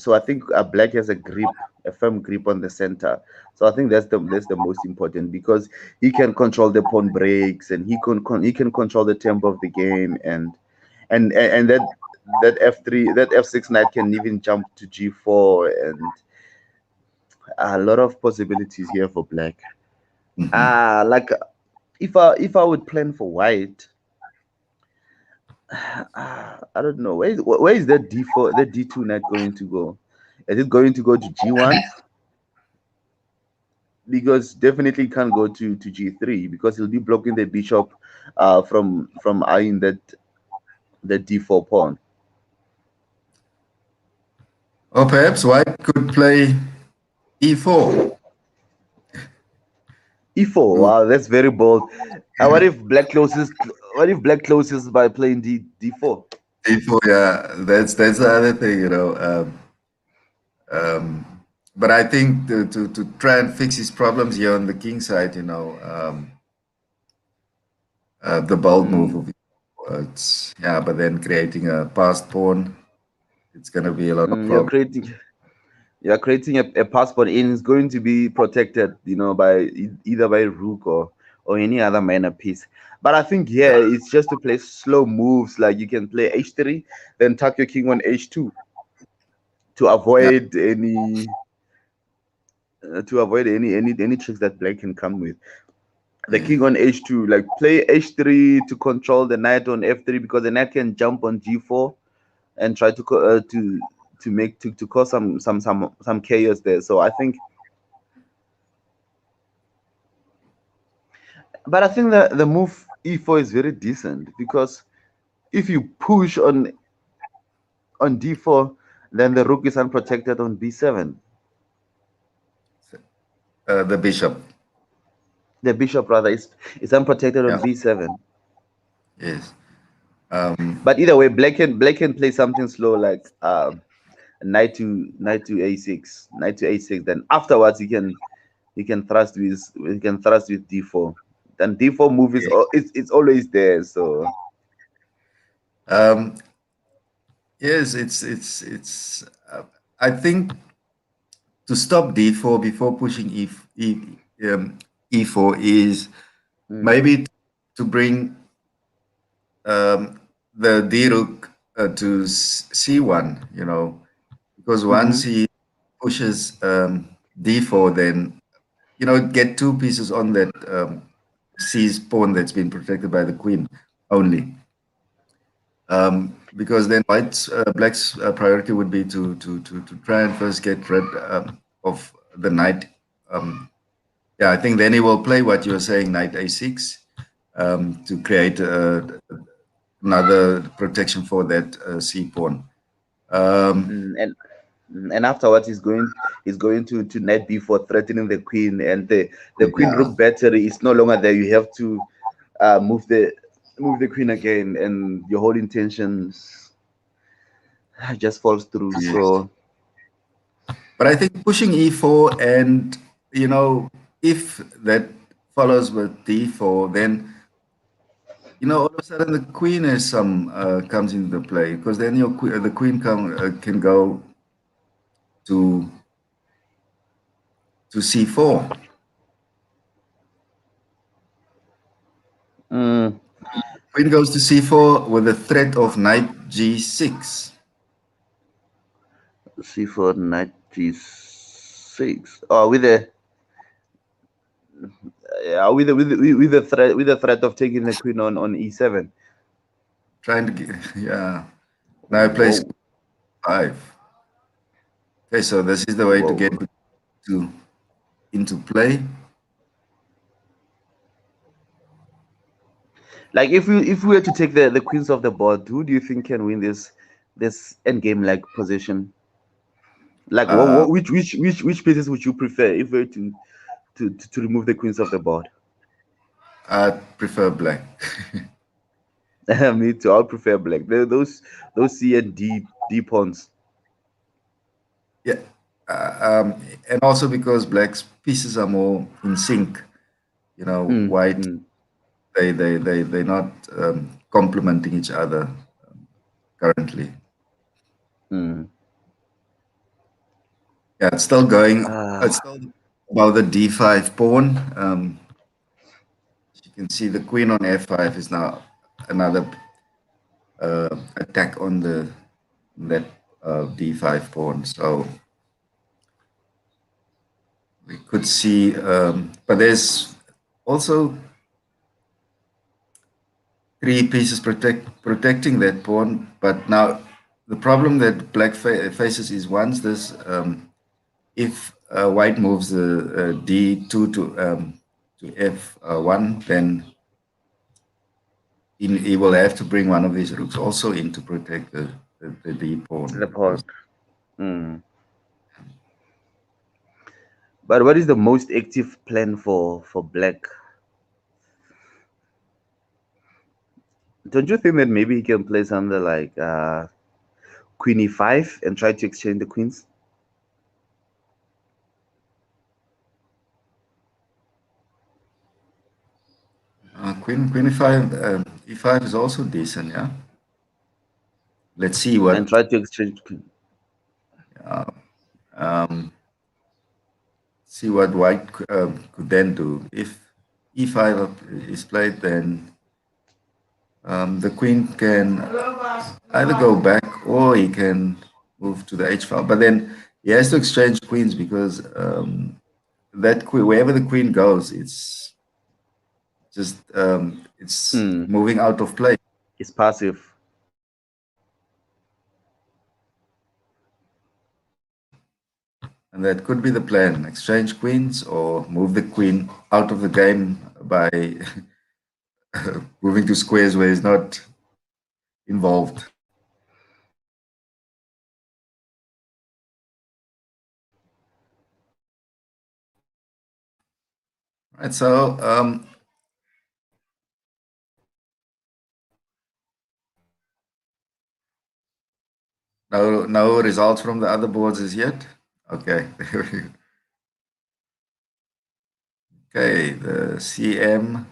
I think black has a firm grip on the center. So I think that's the most important because he can control the pawn breaks, and he can control the tempo of the game, and that f3 that f6 knight can even jump to g4, and a lot of possibilities here for black. Hmm. Like if I would plan for white, I don't know where is that d4 the d2 knight going to go. Is it going to go to g1? Because definitely can't go to g3 because he'll be blocking the bishop from eyeing that d4 pawn. Or perhaps white could play e4. e4, Ooh, wow, that's very bold. What if black closes by playing d4? e4, yeah, that's the other thing. Um, but I think to try and fix his problems here on the king side, the bold move mm, of it's yeah, but then creating a passed pawn, it's going to be a lot of mm, you're problems. creating you're creating a passport, and it's going to be protected, by either by rook or any other minor piece. But I think Yeah, here it's just to play slow moves, like you can play h3, then tuck your king on h2 to yeah, avoid any tricks that black can come with. The yes. king on h2, like play h3 to control the knight on f3, because the knight can jump on g4 and try to cause some chaos there. So I think, but I think the move e4 is very decent, because if you push on d4, then the rook is unprotected on b7. The bishop. The bishop rather is unprotected Yeah, on b7. yes. Um, But either way, black can play something slow, like knight to a6, knight to a6. Then afterwards you can thrust with d4. Then d4 move is Yeah. it's always there. So Um, yes, it's. I think to stop d4 before pushing e4 is mm, maybe to bring the d rook to c1. Because once mm-hmm, he pushes d4, then get two pieces on that c's pawn that's been protected by the queen only. Because then black's priority would be to try and first get rid of the knight. Um, yeah, I think then he will play what you were saying, knight a6, to create another protection for that c pawn. Um, mm, and afterwards he's going to knight b4, threatening the queen, and the queen yeah, rook battery is no longer there. You have to move the queen again, and your whole intentions just falls through. yes. So But I think pushing e4 and if that follows with d4, then all of a sudden the queen has some comes into play because then the queen can go to c4. mm, Queen goes to c4 with the threat of knight g6. c4, knight g6. Oh, with the threat of taking the queen on e7. Trying to get, yeah. Now I play Whoa, 5. Okay, so this is the way to get whoa. to into play. Like if we were to take the queens off the board, who do you think can win this endgame like position? Like Uh, which pieces would you prefer if we were to remove the queens off the board? I prefer black. Me too. I'll prefer black. Those C and D pawns. Yeah, and also because black's pieces are more in sync. Mm, White, mm, they're not complementing each other currently. mm. Yeah, it's still going. It's Ah, still about the d5 pawn. You can see the queen on f5 is now another attack on that d5 pawn. So we could see, but there's also three pieces protecting that pawn. But now the problem that black faces is once this, if white moves the d2 to f1, then he will have to bring one of these rooks also in to protect the d pawn the because pawn. Mm. But what is the most active plan for black? Don't you think that maybe he can play something like Queen e5 and try to exchange the queens? queen e5 e5 is also decent. Yeah, let's see And what try to exchange. uh, um, white could then do if e5 is played. Then the queen can either go back or he can move to the h file. But then he has to exchange queens because that queen, wherever the queen goes, it's Hmm. moving out of play. It's passive. And that could be the plan: exchange queens or move the queen out of the game by moving to squares where he's not involved. Right. So No results from the other boards as yet. Okay. Okay, the CM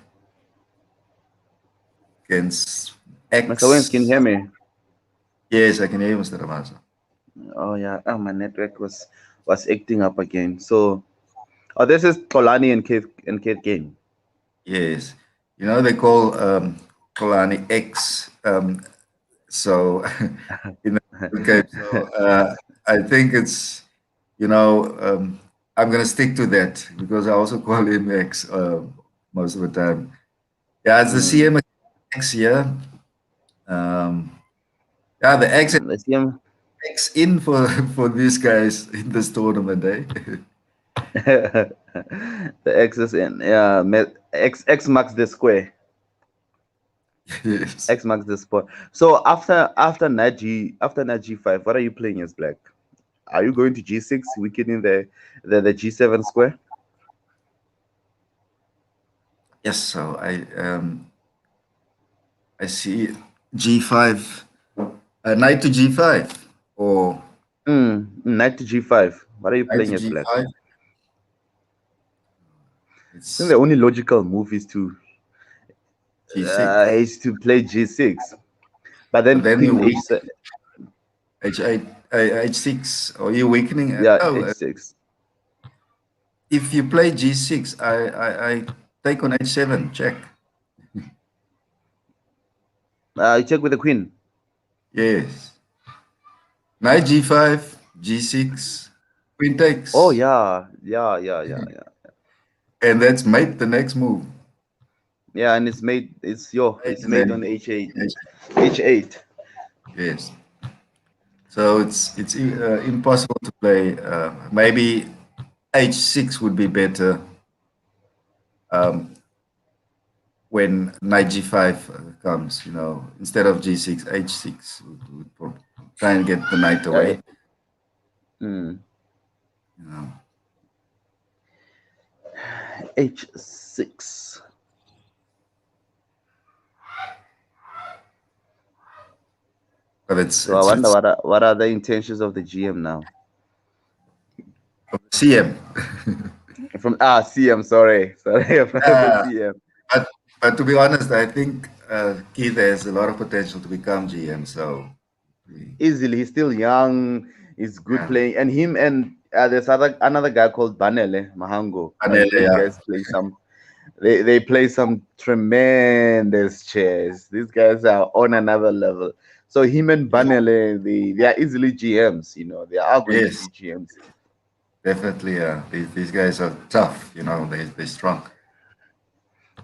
against Mr. Wins, can you X. hear me? Yes, I can hear you, Mr. Ramasa. Oh yeah, my network was acting up again. So, oh, this is Kolani and Kate game. Yes. You know, they call Kolani X. So, in the game. So, I think it's, you know, I'm going to stick to that because I also call him X most of the time. Yeah, it's the Mm. CM X here. Um, yeah, the X The CM, X in for for these guys in this tournament, eh? the X is in. Yeah, X marks the square. Yes. X marks the spot. So after knight G5, what are you playing as black? Are you going to G6, weakening the G7 square? Yes. So I see G5, knight to G5 or Knight to G5. What are you knight to playing as black? G5. I think the It's only logical move G6. is to play G6, but But then then you Queen weak H7. H8, H6, or you weakening. Yeah, Oh, H6. if you play G6, I take on H7, check. You check with the Queen. Yes. Knight G5, G6, Queen Oh takes. yeah. And that's mate the next move. Yeah, and Mate it's and made on then H8. H8. H8. Yes. So it's impossible to play. Maybe H6 would be better um, when knight G5 comes. You know, instead of G6, H6 would try and get the knight Yeah, away. mm, You know, H6. but So I wonder what are the intentions of the GM now? CM. From CM, sorry, from the uh, CM. but to be honest, I think Keith has a lot of potential to become GM. So Easily, he's still young. He's good yeah, playing, and him and there's another guy called Banele Mahango. Anele, Those yeah, guys play some. They play some tremendous chess. These guys are on another level. So him and yes, Banele, they are easily GMs. They are going to yes, be GMs. definitely. Yeah, these guys are tough. You know, they're strong.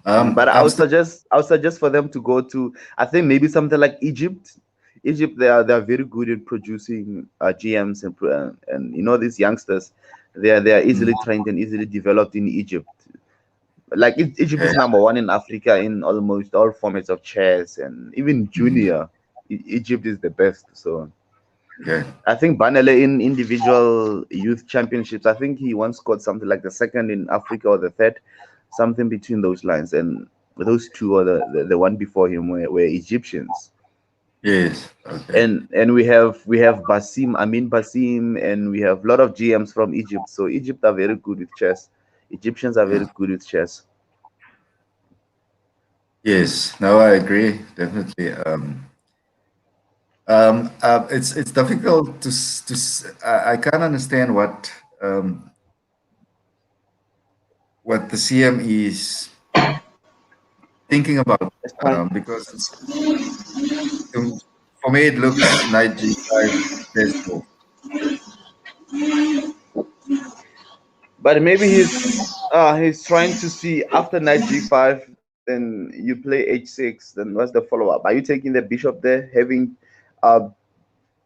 But I'm still. I would suggest for them to go to, I think maybe something like Egypt. Egypt, they are very good in producing GMs and these youngsters. They are Mm, easily trained and easily developed in Egypt. Like Egypt okay, is number one in Africa in almost all formats of chess and even mhm, junior. Egypt is the best. So okay. I think Banele in individual youth championships, I think he once scored something like the second in Africa or the third, something between those lines. And those two or the one before him were Egyptians. Yes, okay. And we have Basim, Amin Basim, and we have a lot of GMs from Egypt. So Egypt are very good with chess. Egyptians are very Yes, good with chess. yes. No, I agree. Definitely. It's difficult I can't understand what the CM is thinking about It's fine. because um, for me it looks knight G5 best move. But maybe he's trying to see after knight G5, then you play H6. Then what's the follow up? Are you taking the bishop there, having uh,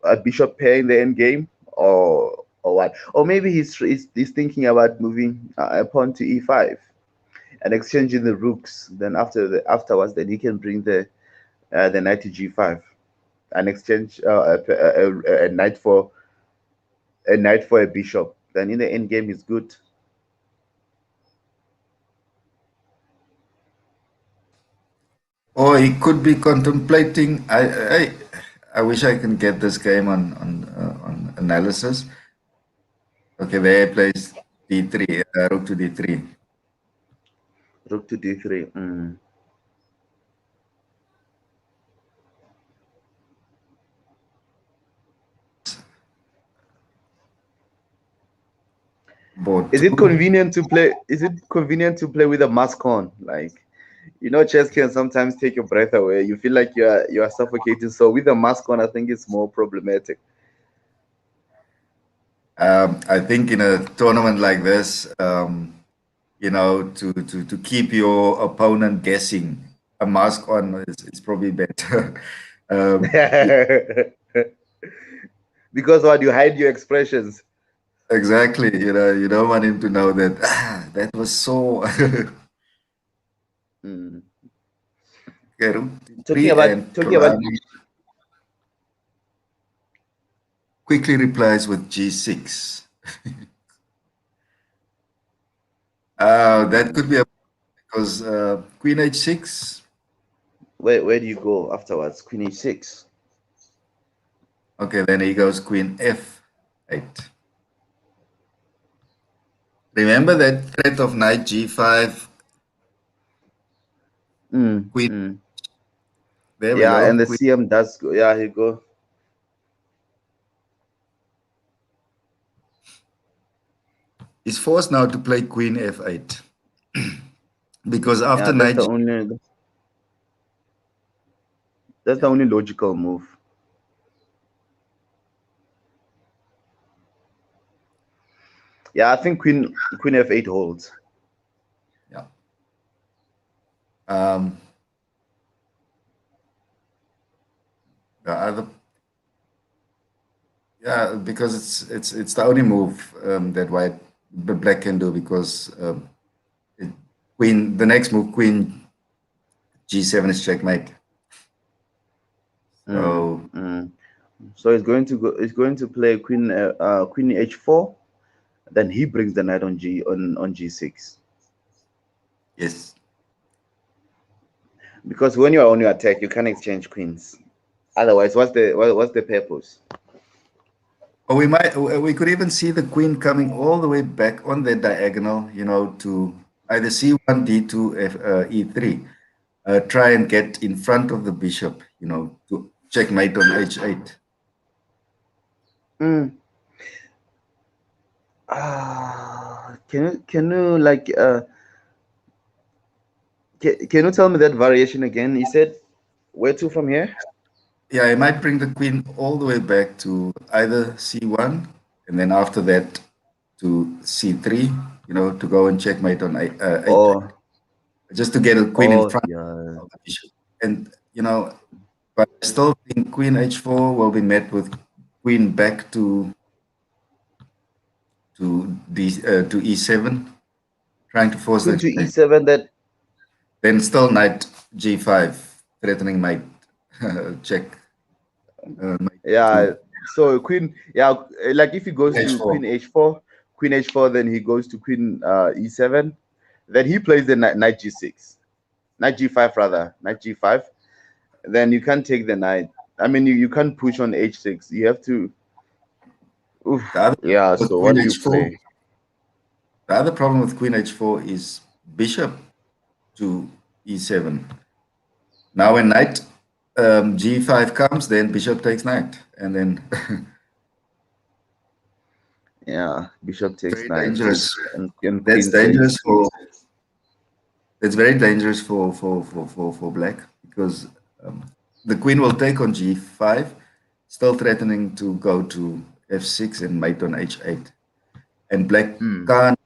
a bishop pair in the end game, or what? Or maybe he's thinking about moving a pawn to E5 and exchanging the rooks. Then afterwards, then he can bring the knight to G5 and exchange a knight for a bishop. Then in the end game, he's good. Or he could be contemplating. I wish I can get this game on analysis. Okay, there plays d3, rook to d3. Rook to d3. Board Is it 2. convenient to play? Is it convenient to play with a mask on? Like, chess can sometimes take your breath away. You feel like you are suffocating. So with a mask on, I think it's more problematic. I think in a tournament like this, to keep your opponent guessing, a mask on is probably better. It- Because what, you hide your expressions. exactly, you don't want him to know that that was so. Mm. Okay, rook Talking d3, and about talking about Kalani quickly replies with g6. That could be because queen h6. where do you go afterwards? Queen h6. Okay, then he goes queen f8. Remember that threat of knight g5, queen. Mm. There we Yeah, go. and the Queen CM does go. Yeah, he go. is forced now to play queen f8 because Yeah, after that's knight the only that's the yeah, only logical move. Yeah, I think queen f8 holds. yeah. Um, the other yeah, because it's the only move that black can do because it, queen the next move queen g7 is checkmate. Mm, So mm. So he's going to go. He's going to play queen h4. Then he brings the knight on g6. yes. Because when you are on your attack, you can't exchange queens. Otherwise, what's the purpose? Or we could even see the queen coming all the way back on the diagonal, to either c1, d2, e3. Try and get in front of the bishop, to checkmate on h8. Mm. Can you like can you tell me that variation again? You said where to from here? Yeah, I might bring the queen all the way back to either c1, and then after that to c3, to go and checkmate on h8, Oh, just to get a queen in oh front yeah. of the bishop. And, but I still think queen h4 will be met with queen back to e7, trying to force Queen the to checkmate. e7. That Then still knight g5, threatening my check. Knight yeah. to So queen, yeah, like if he goes to h4. queen h4, then he goes to queen e7. Then he plays the knight g6, knight g5 rather, knight g5. Then you can't take the knight. I mean, you can't push on h6. You have to. Oof, The other yeah. with So queen what do you h4, play? the other problem with queen h4 is bishop to e7. Now when knight g5 comes, then bishop takes knight, and then Yeah, bishop takes very knight dangerous. and That's queen dangerous takes. for. It's very dangerous for black because um, the queen will take on g5, still threatening to go to f6 and mate on h8, and black Mm, can't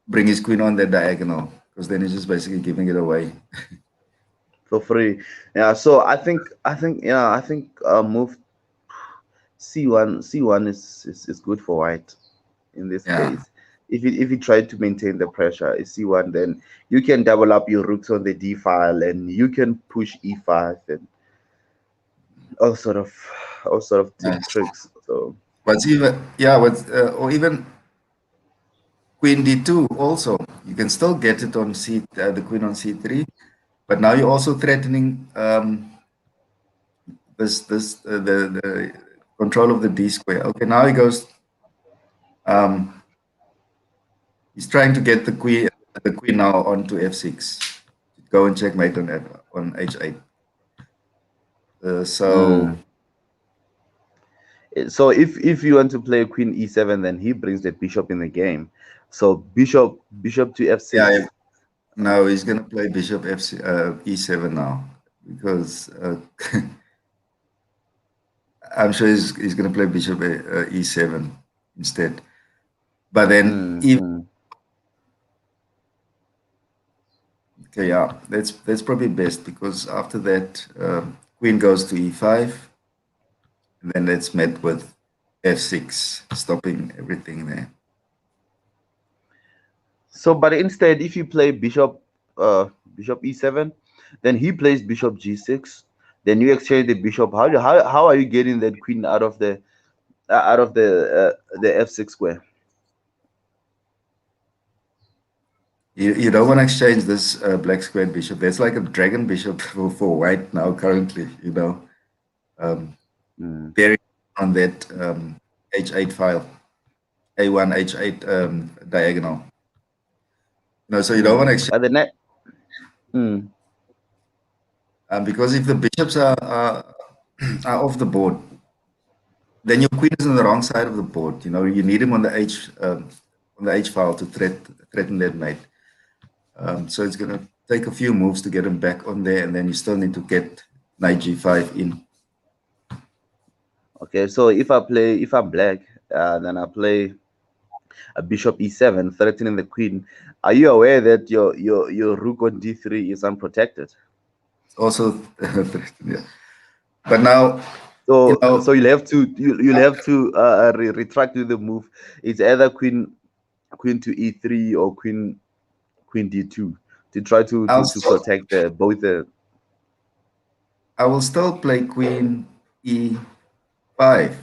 bring his queen on the diagonal because then he's just basically giving it away. for free. Yeah. So I think move c1 is good for white in this Yeah. case. If you try to maintain the pressure, is c1, then you can double up your rooks on the d file and you can push e5 and all sort of Yes. tricks. So What's even yeah, what's or even queen d2 also. You can still get it on the queen on c3, but now you're also threatening the control of the d square. Okay, now he goes. Um, he's trying to get the queen now onto f6. Go and checkmate on h8. So Mm. So if you want to play Queen E7, then he brings the bishop in the game. So bishop to yeah, F6. no, he's gonna play bishop e7 now because I'm sure he's gonna play bishop e7 instead. But then Mm, if mm. okay, yeah, that's probably best because after that queen goes to e5, and then that's met with f6, stopping everything there. So, but instead, if you play bishop E7, then he plays bishop G6. Then you exchange the bishop. How are you getting that queen out of the F6 square? You don't want to exchange this black squared bishop. There's like a dragon bishop for white now currently, um, Mm, very on that h8 file, a1 h8 diagonal. No, so you don't want to exchange But the net. Mm, because if the bishops are off the board, then your queen is on the wrong side of the board. You need him on the h file to threaten that mate. So it's going to take a few moves to get him back on there, and then you still need to get knight g5 in. okay, so if I'm black, then I play a bishop E7, threatening the queen. Are you aware that your rook on D3 is unprotected? It's also yeah. But now, you So know, you'll have to retract with the move. It's either queen to E3 or queen D2 to try I'll to still, protect both the. I will still play queen e5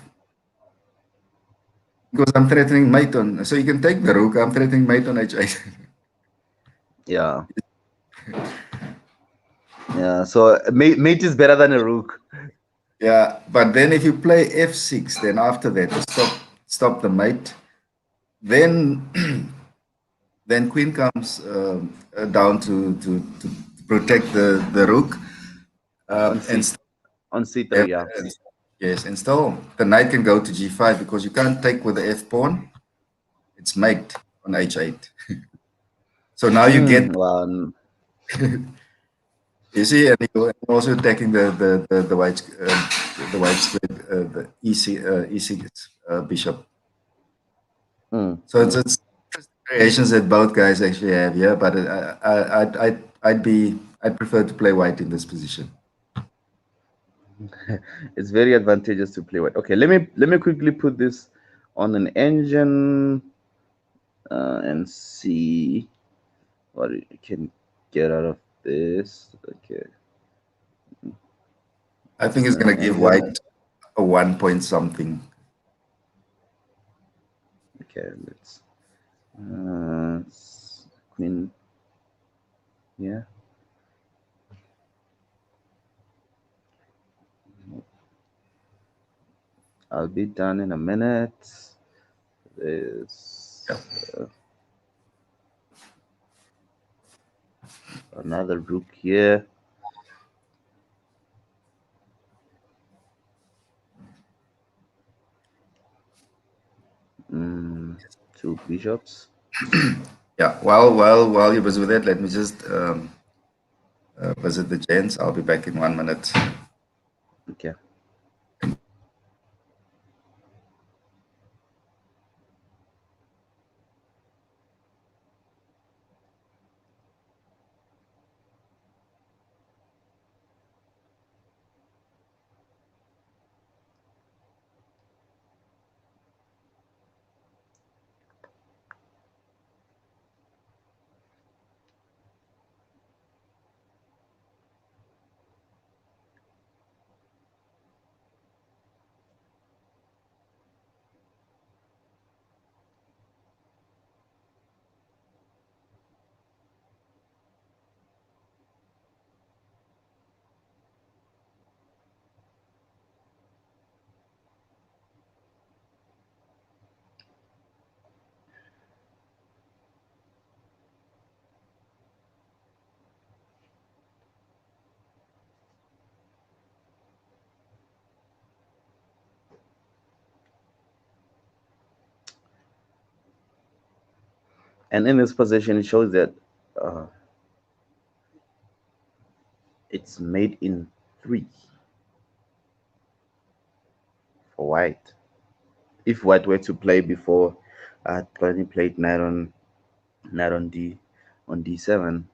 because I'm threatening mate on. So you can take the rook. I'm threatening mate on h8. Yeah, yeah. So mate is better than a rook. Yeah, but then if you play f6, then after that to stop the mate, then then queen comes down to protect the rook, on and C on yeah, C3. Yeah. yes, and still the knight can go to g5 because you can't take with the f pawn. It's mate on h8. So now you get, Well, you see, and you're also attacking the white square, the e6 bishop. So mm. it's variations that both guys actually have, yeah. But I'd prefer to play white in this position. It's very advantageous to play white. Okay, let me quickly put this on an engine and see what you can get out of this. Okay, I think it's it's not an gonna give engine. white a 1 point something. Okay, let's queen. Yeah, I'll be done in a minute. Yeah. There's another rook here. Two bishops. Yeah. While you're busy with that, let me just visit the gents. I'll be back in 1 minute. Okay. And in this position, it shows that uh, it's made in three for white. If white were to play before, Tony played knight on d7.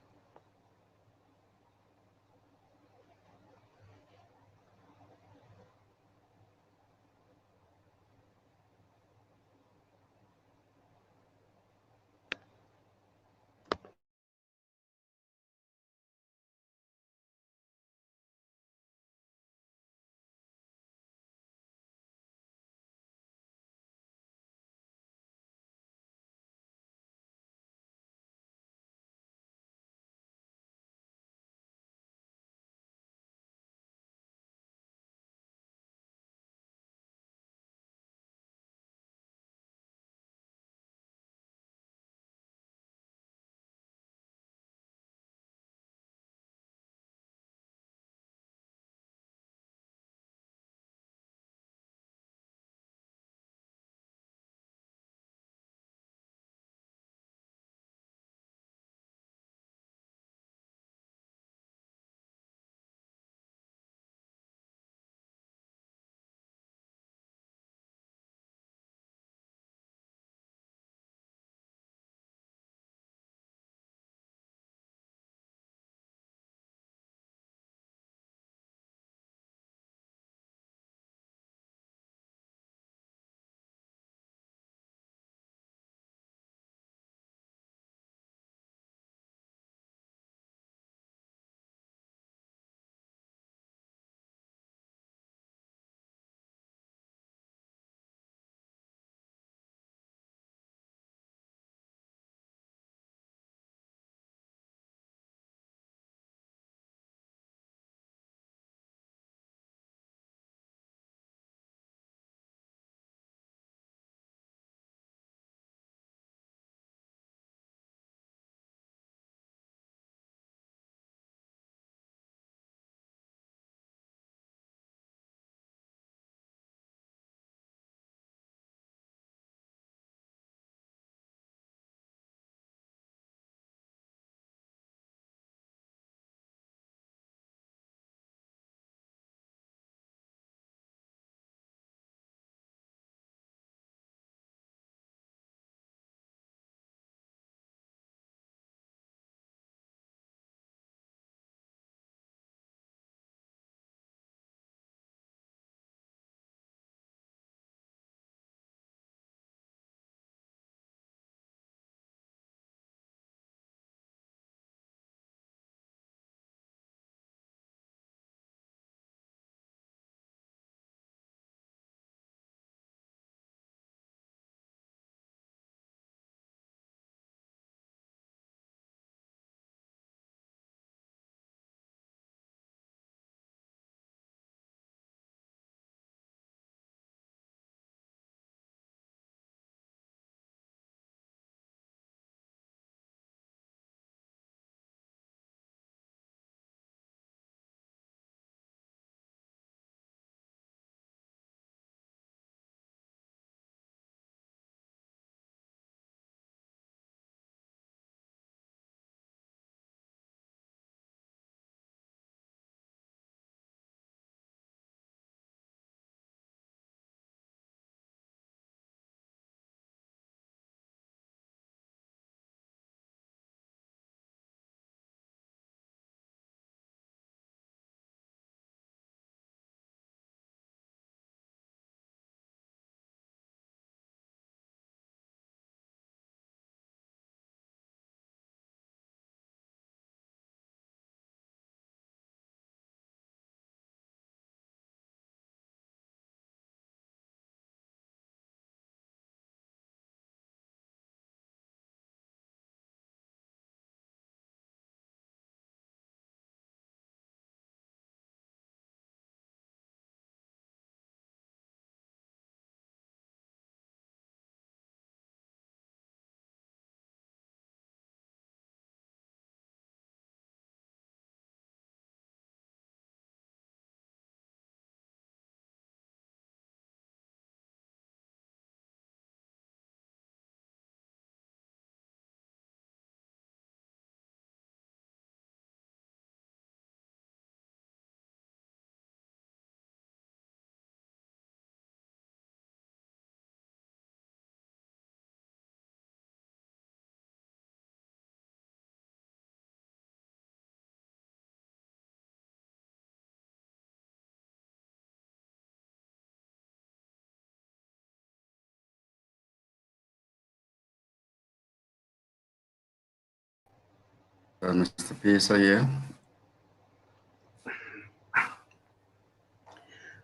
Mr. Pesa here.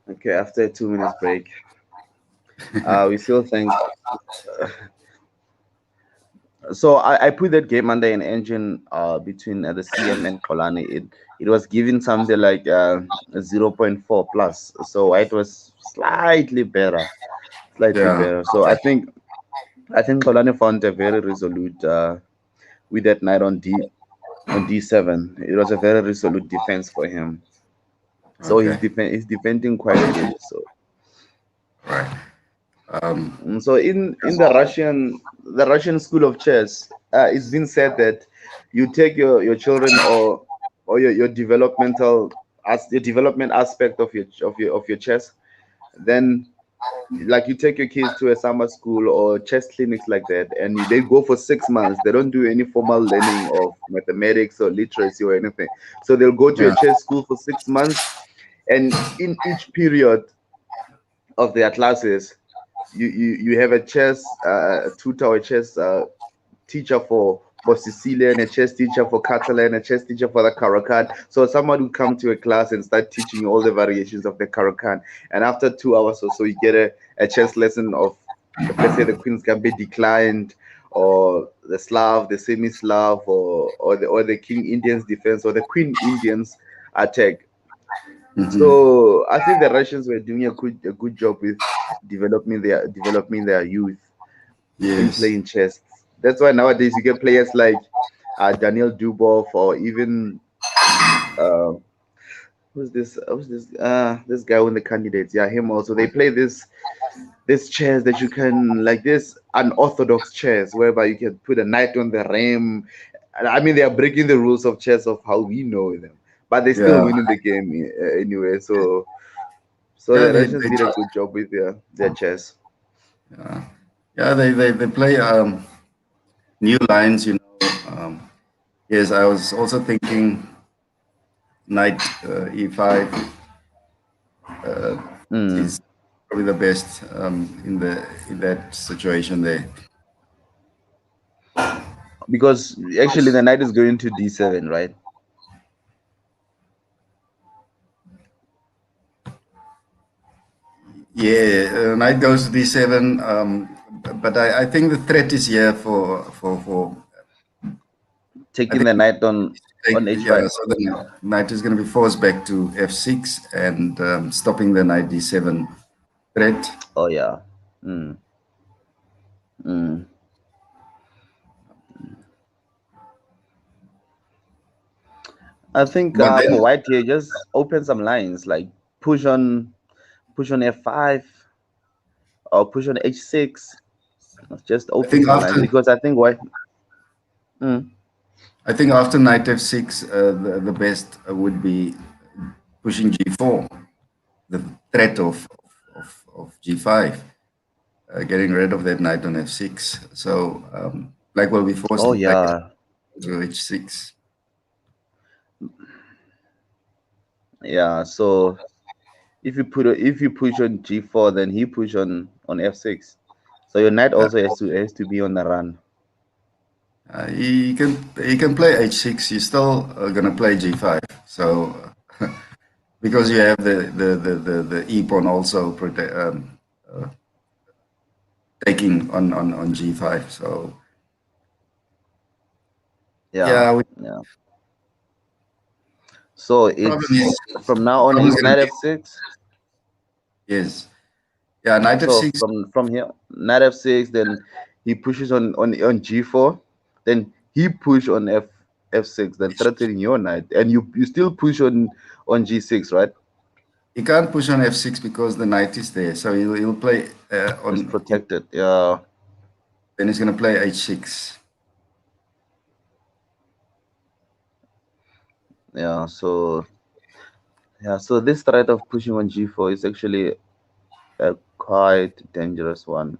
Okay, after a 2 minutes break, we still think. So I put that game under an engine between the CM and Kolani. It was given something like 0.4 plus. So it was slightly better, slightly Yeah. better. So I think Kolani found a very resolute with that knight on D7. It was a very resolute defense for him. So Okay. he's defending quite good. So Right. so in the Russian school of chess, it's been said that you take your children or your developmental as the development aspect of your chess, then like you take your kids to a summer school or chess clinics like that, and they go for 6 months. They don't do any formal learning of mathematics or literacy or anything. So they'll go to a Yeah. chess school for 6 months, and in each period of their classes, you have a chess tutor or chess teacher for Sicilian, a chess teacher for Catalan, a chess teacher for the Caracan. So someone would come to a class and start teaching you all the variations of the Caracan. And after 2 hours or so, you get a chess lesson of, let's say, the Queen's Gambit declined, or the Slav, the semi-Slav, or the King Indian's defense, or the Queen Indian's attack. Mm-hmm. So I think the Russians were doing a good job with developing their youth in Yes. playing chess. That's why nowadays you get players like Daniel Dubov, or even uh, who's this guy on the candidates. Yeah, him also. They play this chess that you can, like, this unorthodox chess whereby you can put a knight on the ram. And I mean, they are breaking the rules of chess of how we know them, but they still Yeah. winning the game anyway. So Yeah. the Russians did a good job with their chess. Yeah. Yeah. They play new lines. Yes, I was also thinking knight e5 Mm. is probably the best in that situation there. Because actually the knight is going to D7, right? Yeah, knight goes to d7. But I think the threat is here for I Taking think the knight on yeah. H5. So the knight is going to be forced back to f6 and stopping the knight d7 threat. Oh yeah. Mm. Mm. I think But then for white here, just open some lines, like push on F5 or push on H6. Just I open think some lines, after because I think white. Mm. I think after knight f6, the best would be pushing g4, the threat of g5, getting rid of that knight on f6. So black will be forced Oh back yeah, to h6. yeah. So if you push on G4, then he push on F6. So your knight Yeah. also has to be on the run. He can play h6. You're still gonna play g5. So because you have the e pawn also taking on g5. So Yeah, yeah, yeah. So problem it's is from now on, problem is it's gonna knight be F6. yes. Yeah, knight So f6. from here, knight F6, then he pushes on G4, then he push on F6, then threatening your knight, and you still push on G6, right? He can't push on f6 because the knight is there. So he'll play It's on. protected. Yeah, Then he's gonna play h6. yeah. So this threat of pushing on G4 is actually a quite dangerous one,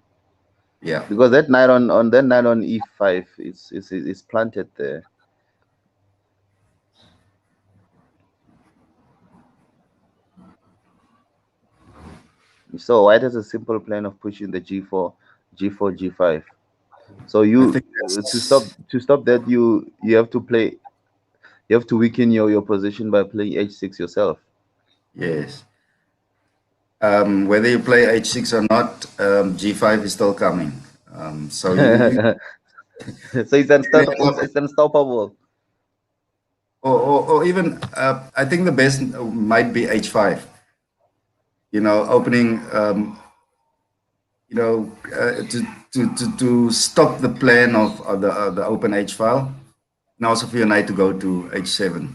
Yeah. because that knight on E5 is planted there. So white has a simple plan of pushing the G4, G5. So I you think to stop that, you have to play. You have to weaken your position by playing h6 yourself. Yes. Whether you play h6 or not, g5 is still coming. So you So it's unstoppable. or even I think the best might be h5. Opening to stop the plan of the open h file, and also for your knight to go to h7.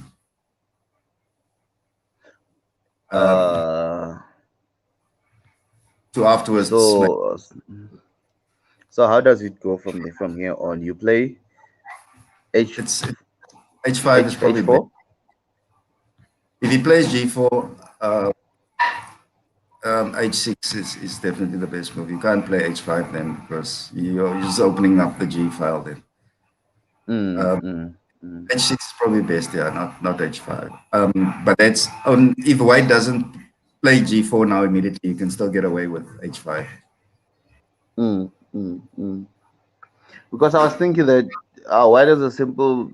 Uh, To afterwards make so so how does it go from here on? You play h it's h5 is probably best. h4. If he plays g4, uh, h6 is definitely the best move. You can't play h5 then because you're just opening up the g file then. Mm, mm, mm. H6 is probably best, yeah, not h5. But that's on if white doesn't play g4 now immediately, you can still get away with h5. Mm, mm, mm. Because I was thinking that why does a simple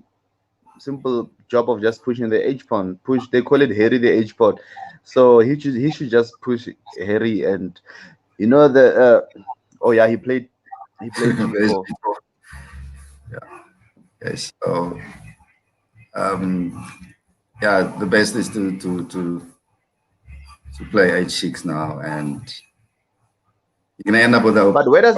job of just pushing the H pawn push? They call it Harry the H pawn, so he should just push Harry, and the oh yeah, he played There's G4. g4. Yeah. Okay. So um, yeah, the best is to play h6 now, and you're gonna end up with a But where does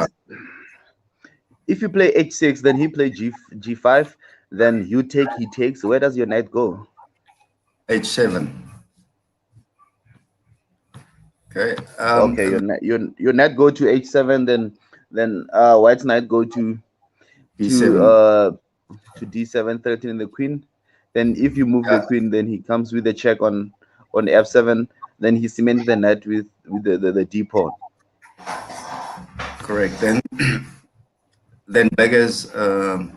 if you play H6, then he play G5, then you take, he takes. Where does your knight go? h7. Okay. Okay, your knight go to H7, then white's knight go to b7. uh to D7, 13 the queen. Then if you move the Yeah, queen, then he comes with a check on F7. Then he cements the knight with the D pawn. correct. Then beggars. The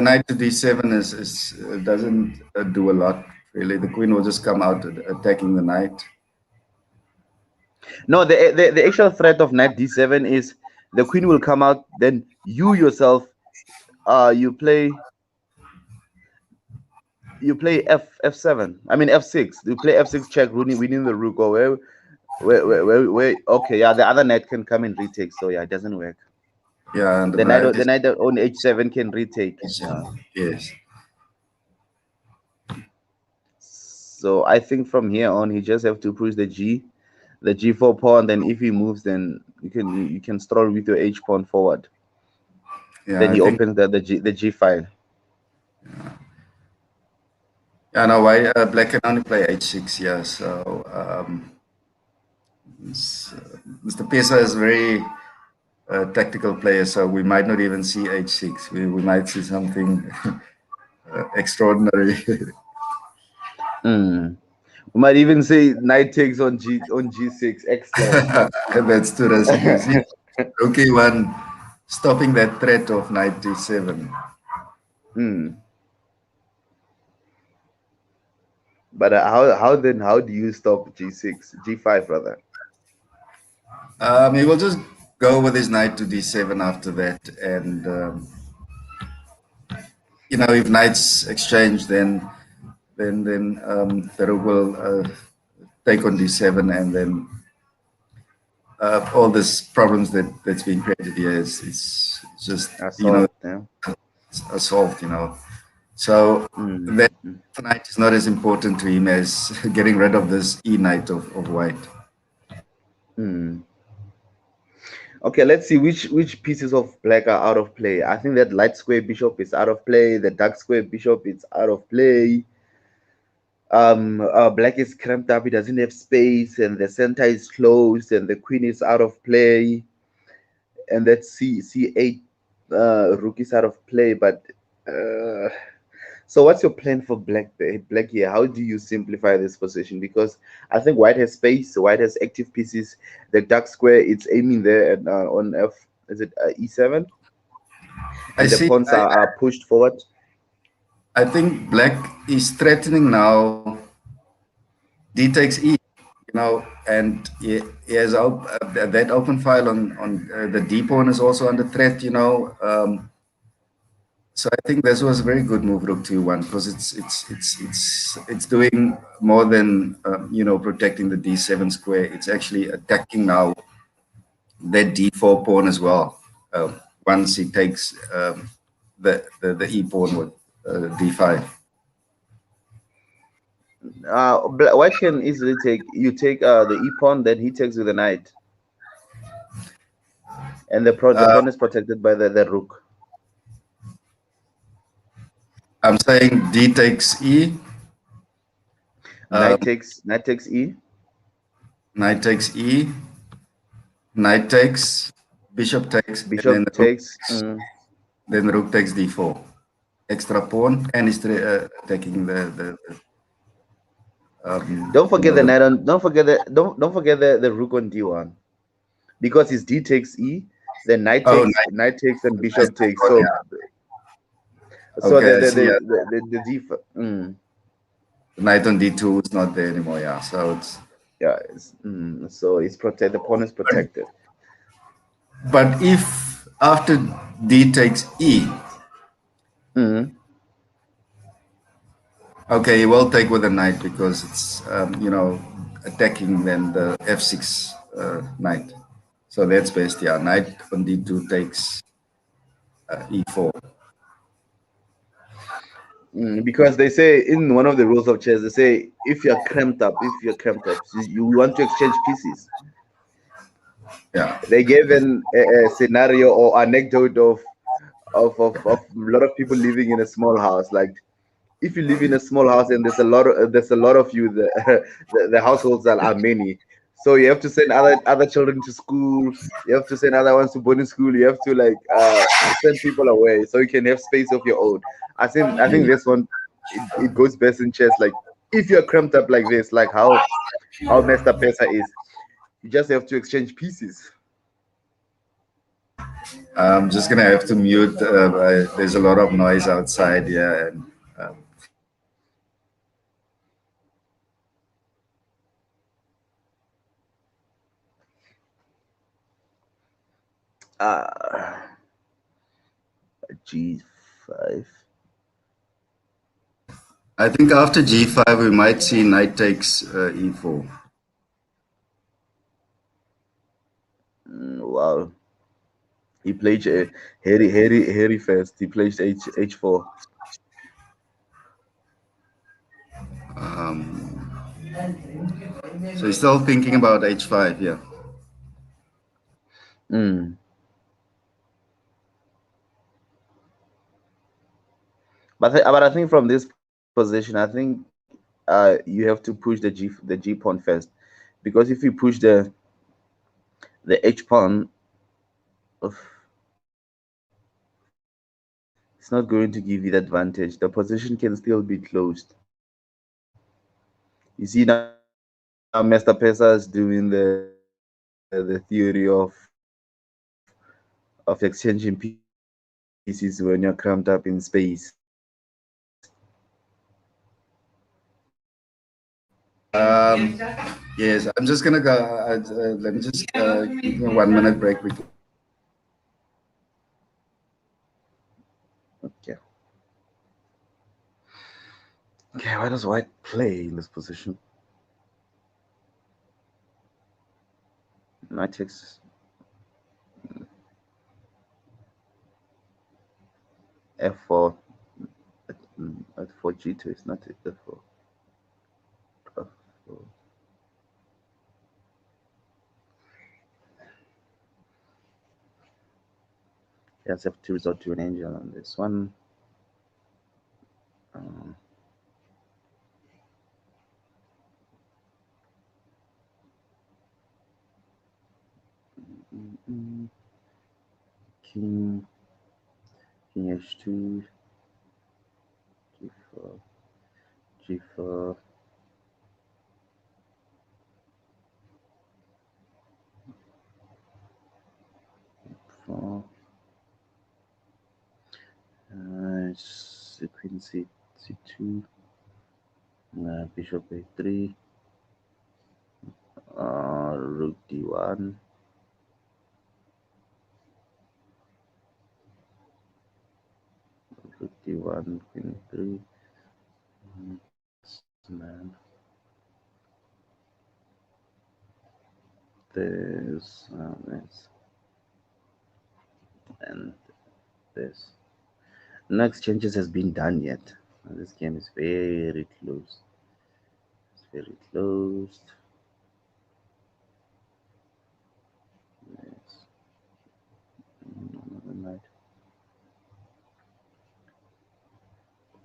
knight to d7 is doesn't do a lot really. The queen will just come out attacking the knight. No, the actual threat of knight D7 is the queen will come out. Then you yourself, you play F7. I mean F6. You play F6 check, winning the rook, or where. Okay, yeah, the other knight can come and retake. So yeah, it doesn't work. Yeah, and the The knight knight the is knight on H7 can retake. Yeah. h7. Yes. So I think from here on, he just have to push the G4 pawn. Then if he moves, then you can stroll with your H pawn forward. Yeah, Then I he think. opens the G file. Yeah, no, why black can only play h6. Yeah, so Mr. Pesa is very tactical player, so we might not even see h6. We might see something extraordinary. Mm. We might even say knight takes on G6 excellent. That's too risky. You see, okay, one stopping that threat of knight d7. Mm. But how do you stop G6 G5 rather? He will just go with his knight to d7 after that, and if knights exchange, then the rook will take on d7, and then all these problems that's being created here is just Assault, yeah. solved. So Mm. that Mm. knight is not as important to him as getting rid of this e knight of white. Mm. Okay, let's see which pieces of black are out of play. I think that light square bishop is out of play. The dark square bishop is out of play. Black is cramped up. He doesn't have space, and the center is closed, and the queen is out of play. And that C8 rook is out of play. But uh, so, what's your plan for black? Black here. How do you simplify this position? Because I think white has space. White has active pieces. The dark square, it's aiming there and on F. Is it E7? I And the see. pawns are pushed forward. I think black is threatening now. D takes e, and he has that open file on the d pawn is also under threat. So I think this was a very good move, Rook 2-1, because it's doing more than protecting the D7 square. It's actually attacking now that D4 pawn as well. Once he takes the E pawn with D5. White can easily take, you take the e pawn, then he takes with the knight, and the Uh, pawn is protected by the rook. I'm saying D takes E, um, Knight takes e, knight takes E, knight takes, bishop takes, and then bishop takes. then rook takes D4. Extra pawn, and is attacking um, Don't you forget know the the knight on. Don't forget the rook on d1, because it's d takes e, then oh knight takes, and nice bishop takes. pawn, So yeah. so Okay, I see. the d. Knight on D2 is not there anymore. Yeah, so it's Yeah. So it's protected. The pawn is protected. but if after D takes E, Mm. okay, he will take with the knight because it's attacking then the F6 knight. So that's best. Yeah, knight on D2 takes E4. Because they say in one of the rules of chess, they say if you're cramped up, so you want to exchange pieces. Yeah. They gave a scenario or anecdote of a lot of people living in a small house. Like, if you live in a small house and there's a lot of you, the households are many, so you have to send other children to school, you have to send other ones to boarding school, you have to like send people away so you can have space of your own. I think this one, it goes best in chess. Like, if you're cramped up like this, like how messed up Pesa is, you just have to exchange pieces. I'm just gonna have to mute. There's a lot of noise outside. Yeah, and uh G5. I think after G5 we might see knight takes E4. Wow. He played Harry first. He played H4. Um, so he's still thinking about H5. Yeah. Mm. But I think from this position, I think you have to push the G pawn first, because if you push the H pawn, oof, it's not going to give you the advantage. The position can still be closed. You see now, Mr. Pesa is doing the theory of exchanging pieces when you're cramped up in space. Um, yes, I'm just gonna go. Let me just give me a 1 minute break. Okay. Okay, why does white play in this position? Knight takes f4 at 4 g2 is not f4. F4. Yes, have to resort to an angel on this one. Um, king king h2, g4, g4, 4, queen c2, bishop a3, rook d1, rook d1, queen 3. Man, this and this. No exchanges has been done yet. This game is very close. It's very close. Yes. Another knight.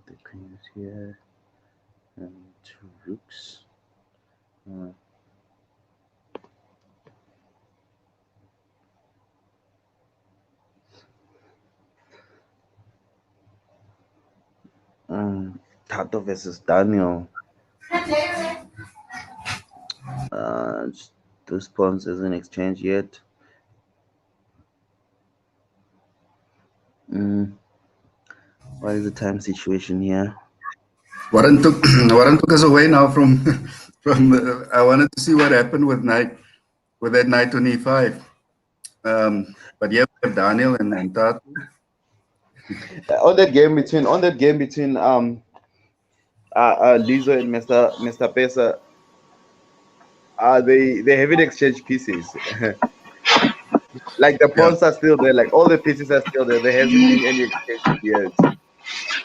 The queen is here. And two rooks. Tato versus Daniel. Those pawns isn't exchanged yet. What is the time situation here? Warren took Warren took us away now from from. I wanted to see what happened with that knight on e5. But yeah, we have Daniel and Tato. On that game between Lizo and Mr. Pesa, they haven't exchanged pieces. Like the Yeah. pawns are still there, like all the pieces are still there. There hasn't been any exchange yet.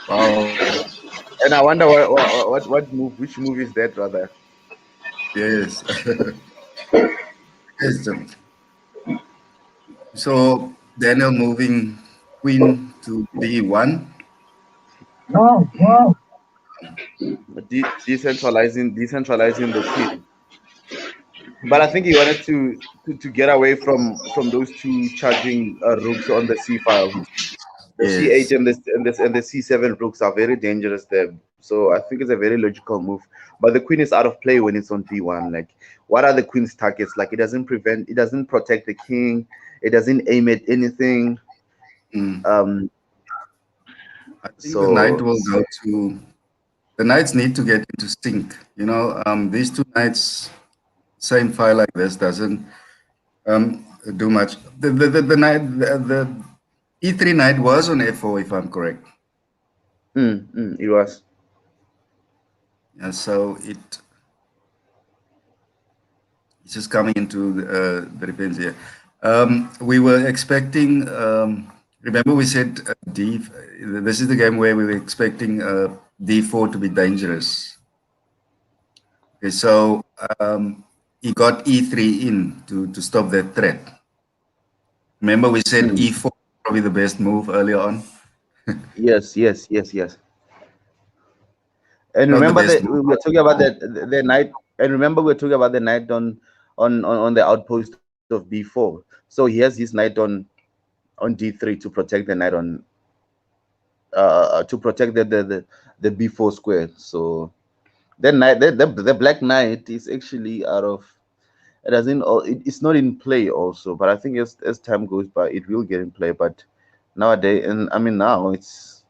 Wow. And I wonder what move, which move is that rather? Yes. Yes. So Daniel moving queen to d1. Decentralizing the queen. But I think he wanted to get away from those two charging rooks on the c file. The Yes. c8 and the c7 rooks are very dangerous there. So I think it's a very logical move. But the queen is out of play when it's on d1. Like, what are the queen's targets? Like, it doesn't protect the king. It doesn't aim at anything. I think the knight So will go to. The knights need to get into sync. You know, these two knights, same file like this doesn't do much. The knight, the e3 knight was on f4, if I'm correct. it was. Yeah, so it's just coming into the defense here. We were expecting. Remember, we said D. This is the game where we were expecting d4 to be dangerous. Okay, so he got e3 in to stop that threat. Remember, we said e4 probably the best move earlier on. Yes. And Not the remember best that move. we were talking about that the night. And remember we were talking about the night on the outpost of b4. So he has his knight on d3 to protect the knight on to protect the b4 square. So the black knight is actually out of. It doesn't. It's not in play also, but I think as time goes by, it will get in play. But nowadays, and I mean now, it's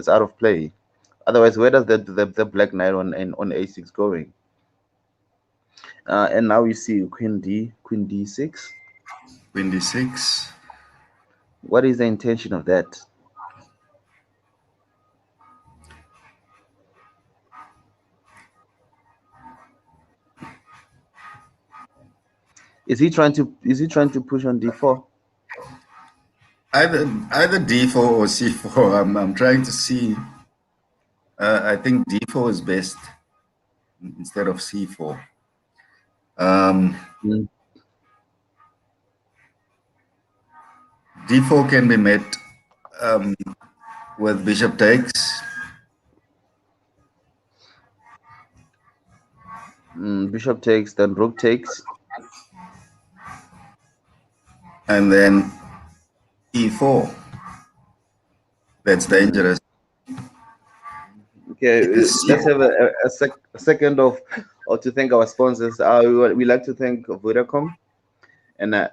out of play. Otherwise, where does the black knight on a6 going? And now we see queen d6. Queen d6. What is the intention of that? Is he trying to push on d4? Either d4 or c4. I'm trying to see. I think d4 is best instead of c4. D4 can be met with bishop takes. Bishop takes, then rook takes. And then e4. That's dangerous. Okay, Yes, let's have a second or to thank our sponsors. We like to thank Vodacom and our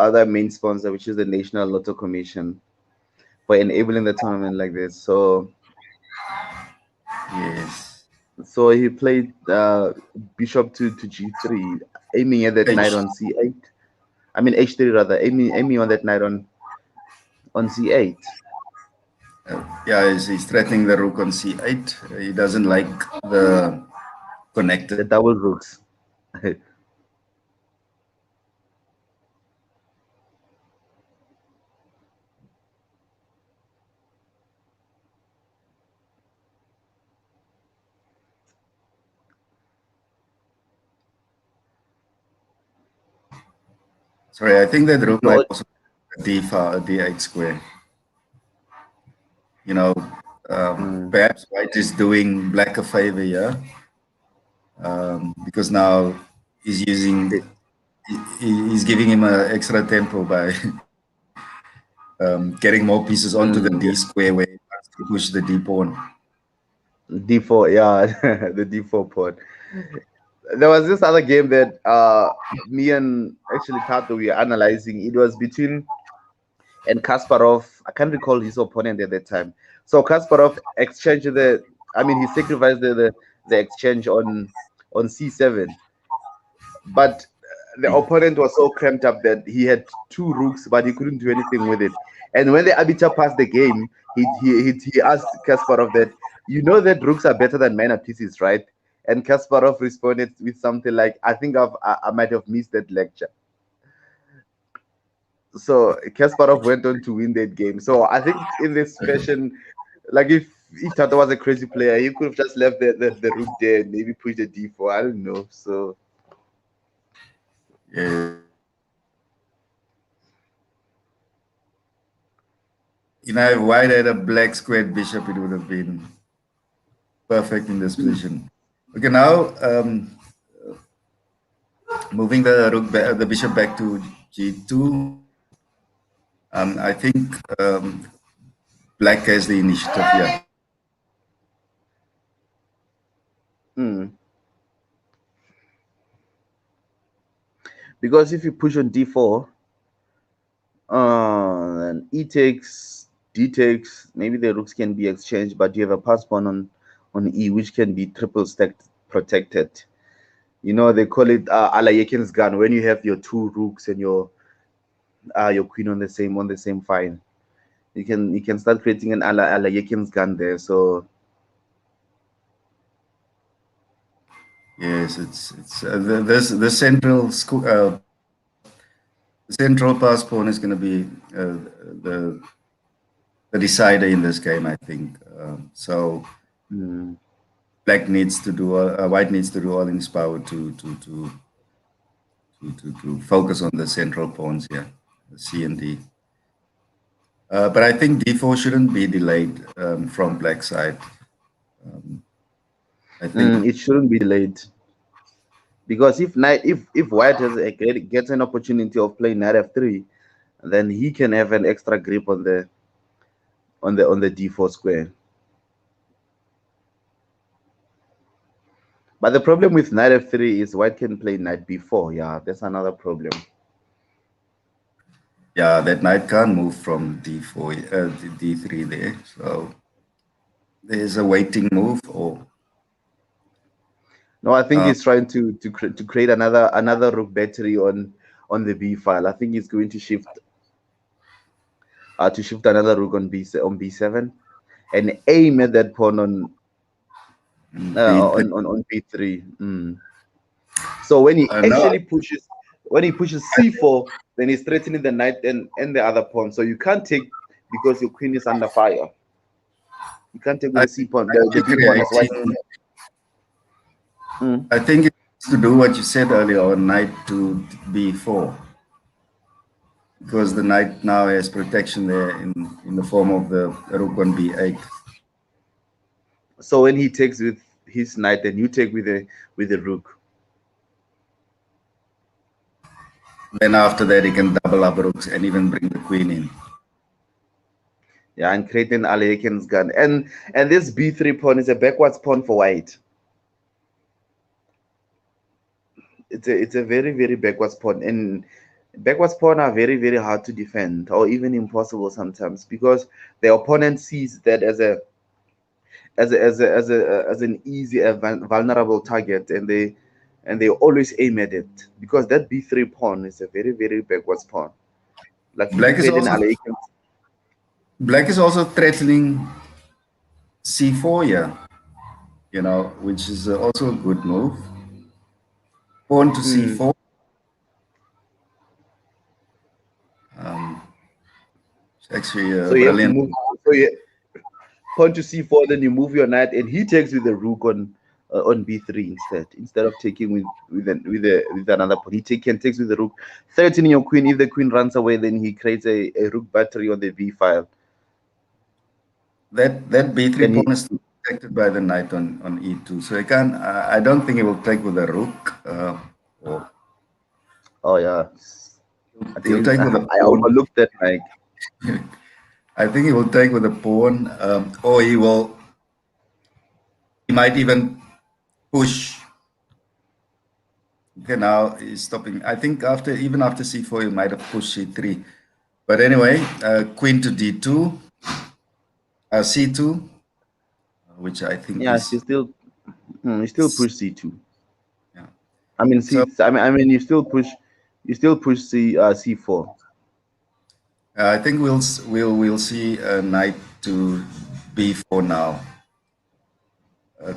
other main sponsor, which is the National Lotto Commission, for enabling the tournament like this. yes. So he played bishop to g3, aiming at that knight on c8. I mean h3 rather, aiming on that knight on c8. Yeah, he's threatening the rook on c8. He doesn't like the The connected. double rooks. Sorry, I think that rook might The also d file, d8 square. You know, mm, perhaps white is doing black a favor here, because now he's using, the he's giving him an extra tempo by getting more pieces onto the d yeah, square where he wants to push the d pawn. D4, yeah, the D4 pawn. There was this other game that me and actually Tato we were analyzing. It was between and Kasparov. I can't recall his opponent at that time. So Kasparov exchanged I mean, he sacrificed the exchange on C7, but the opponent was so cramped up that he had two rooks, but he couldn't do anything with it. And when the arbiter passed the game, he asked Kasparov that, you know that rooks are better than minor pieces, right? And Kasparov responded with something like, I think I might have missed that lecture. So Kasparov went on to win that game. So I think in this fashion, like if Tata was a crazy player, he could have just left the rook there and maybe pushed the d4. I don't know. So You know, if white had a black squared bishop, it would have been perfect in this position. Okay, now moving the rook, the bishop back to g2. I think black has the initiative here. mm. Because if you push on d4, and e takes, d takes, maybe the rooks can be exchanged, but you have a pass pawn on e, which can be triple stacked protected. You know, they call it Alayekin's gun when you have your two rooks and your queen on the same file. You can start creating an Alayekin's gun there. So Yes, it's the central school, central pass pawn is going to be the the decider in this game, I think. So mm, black needs to do white needs to do all in his power to focus on the central pawns here, C and D. But I think d4 shouldn't be delayed from black side. I think, it shouldn't be delayed. Because if white gets an opportunity of playing knight f3, then he can have an extra grip on the d4 square. But the problem with knight f3 is white can play knight b4. Yeah, that's another problem. yeah, that knight can't move from d4 to d3 there. So there's a waiting move, or No, I think uh, he's trying to create another rook battery on the b file. I think he's going to shift another rook on b7 and aim at that pawn b3. on b3. So when he No, actually pushes c4, then he's threatening the knight and the other pawn. So you can't take because your queen is under fire. You can't take with I the c think pawn, the white d is pawn as white. reacting. Mm. I think it's to do what you said earlier on knight to b4, because the knight now has protection there in the form of the rook on b8. So when he takes with his knight, then you take with the rook. Then after that, he can double up rooks and even bring the queen in. Yeah, and creating Alekin's gun. And this b3 pawn is a backwards pawn for white. It's a very, very backwards pawn. And backwards pawn are very, very hard to defend or even impossible sometimes because the opponent sees that as an easy vulnerable target, and they always aim at it because that b3 pawn is a very, very backwards pawn. Like if you Black is create an also Alekin, Black is also threatening c4 here, which is also a good move. Pawn to Mm. c4. It's actually So a you have to brilliant. move. So you pawn to c4, then you move your knight, and he takes with the rook on b3 instead of taking with another pawn. He takes with the rook, threatening your queen. If the queen runs away, then he creates a rook battery on the b file. That b3 Then he pawn is still protected by the knight on e2. So I can't. I don't think he will take with the rook. Or oh yeah, I he'll didn't take with a I pawn. overlooked that, like. I think he will take with a pawn, or he will. He might even push. Okay, now he's stopping. I think even after c4, he might have pushed c3. But anyway, queen to d2, c2, which I think Yeah, is. you still push c2. Yeah. I mean So I mean you still push c4. I think we'll see a knight to b4 now,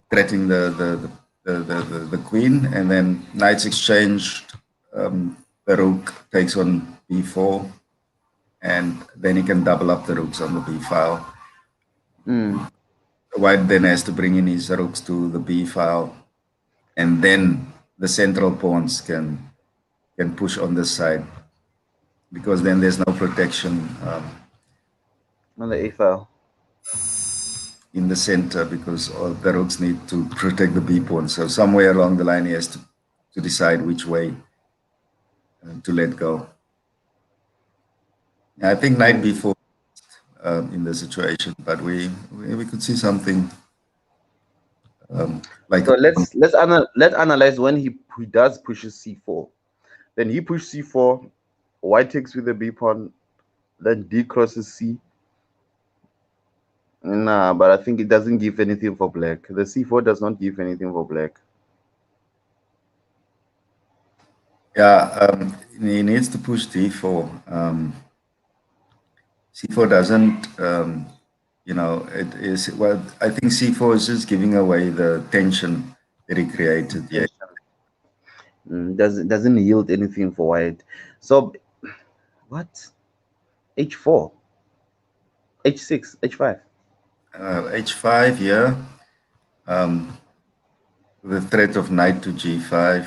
threatening the queen, and then knights exchanged. The rook takes on b4, and then he can double up the rooks on the b file. Mm. White then has to bring in his rooks to the b file, and then the central pawns can push on this side, because then there's no protection On the a file. in the center, because all the rooks need to protect the b pawn. So somewhere along the line, he has to decide which way to let go. I think knight Mm. b4 in the situation, but we could see something like a So pawn. let's analyze when he does pushes c4. Then he pushes c4, white takes with the b pawn, then d crosses c. Nah, but I think it doesn't give anything for black. The c4 does not give anything for black. Yeah, he needs to push d4. C4 doesn't, it is, well, I think C4 is just giving away the tension that he created. Yeah. Tension. Doesn't yield anything for white. So what? h4, h6, h5. H5, yeah. The threat of knight to G5.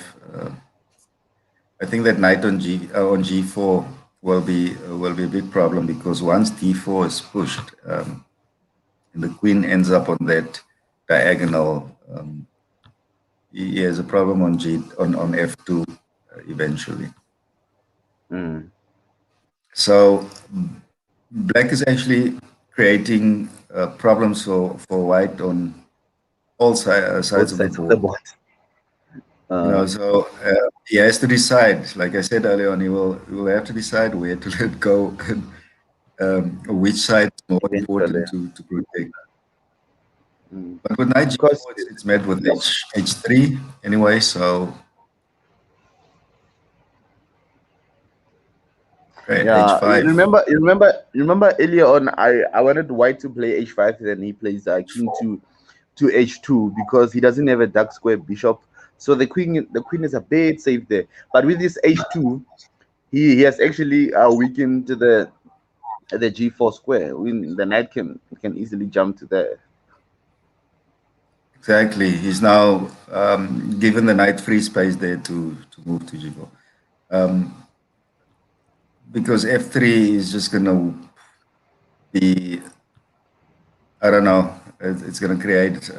I think that knight on G4 will be a big problem, because once D4 is pushed, and the queen ends up on that diagonal, he has a problem on F2 eventually. Mm. So black is actually creating problems for white on all Both sides of the sides of the board. board. Uh, So he has to decide. Like I said earlier on, he will have to decide where to let go, and which side is more eventually. important to protect. Mm. But with knight Because g4, it's met with h3 anyway. So right, yeah, you h5. remember, you remember, you remember earlier on, I wanted white to play h5, then he plays king to h2 because he doesn't have a dark square bishop. So the queen is a bit safe there. But with this h2, he has actually weakened the g4 square. When the knight can easily jump to there. Exactly. He's now given the knight free space there to move to g4. Because f3 is just going to be, I don't know, it's going to create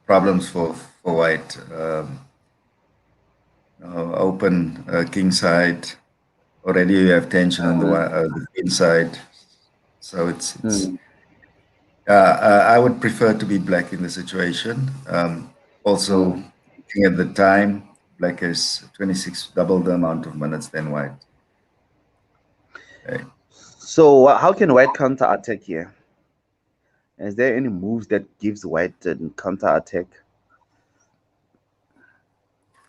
problems for white. Open king side. Already you have tension on the queen side. So it's Mm, I would prefer to be black in the situation. Also, mm. looking at the time, black is 26, double the amount of minutes than white. Okay. So how can white counter attack here? Is there any moves that gives white a counter attack?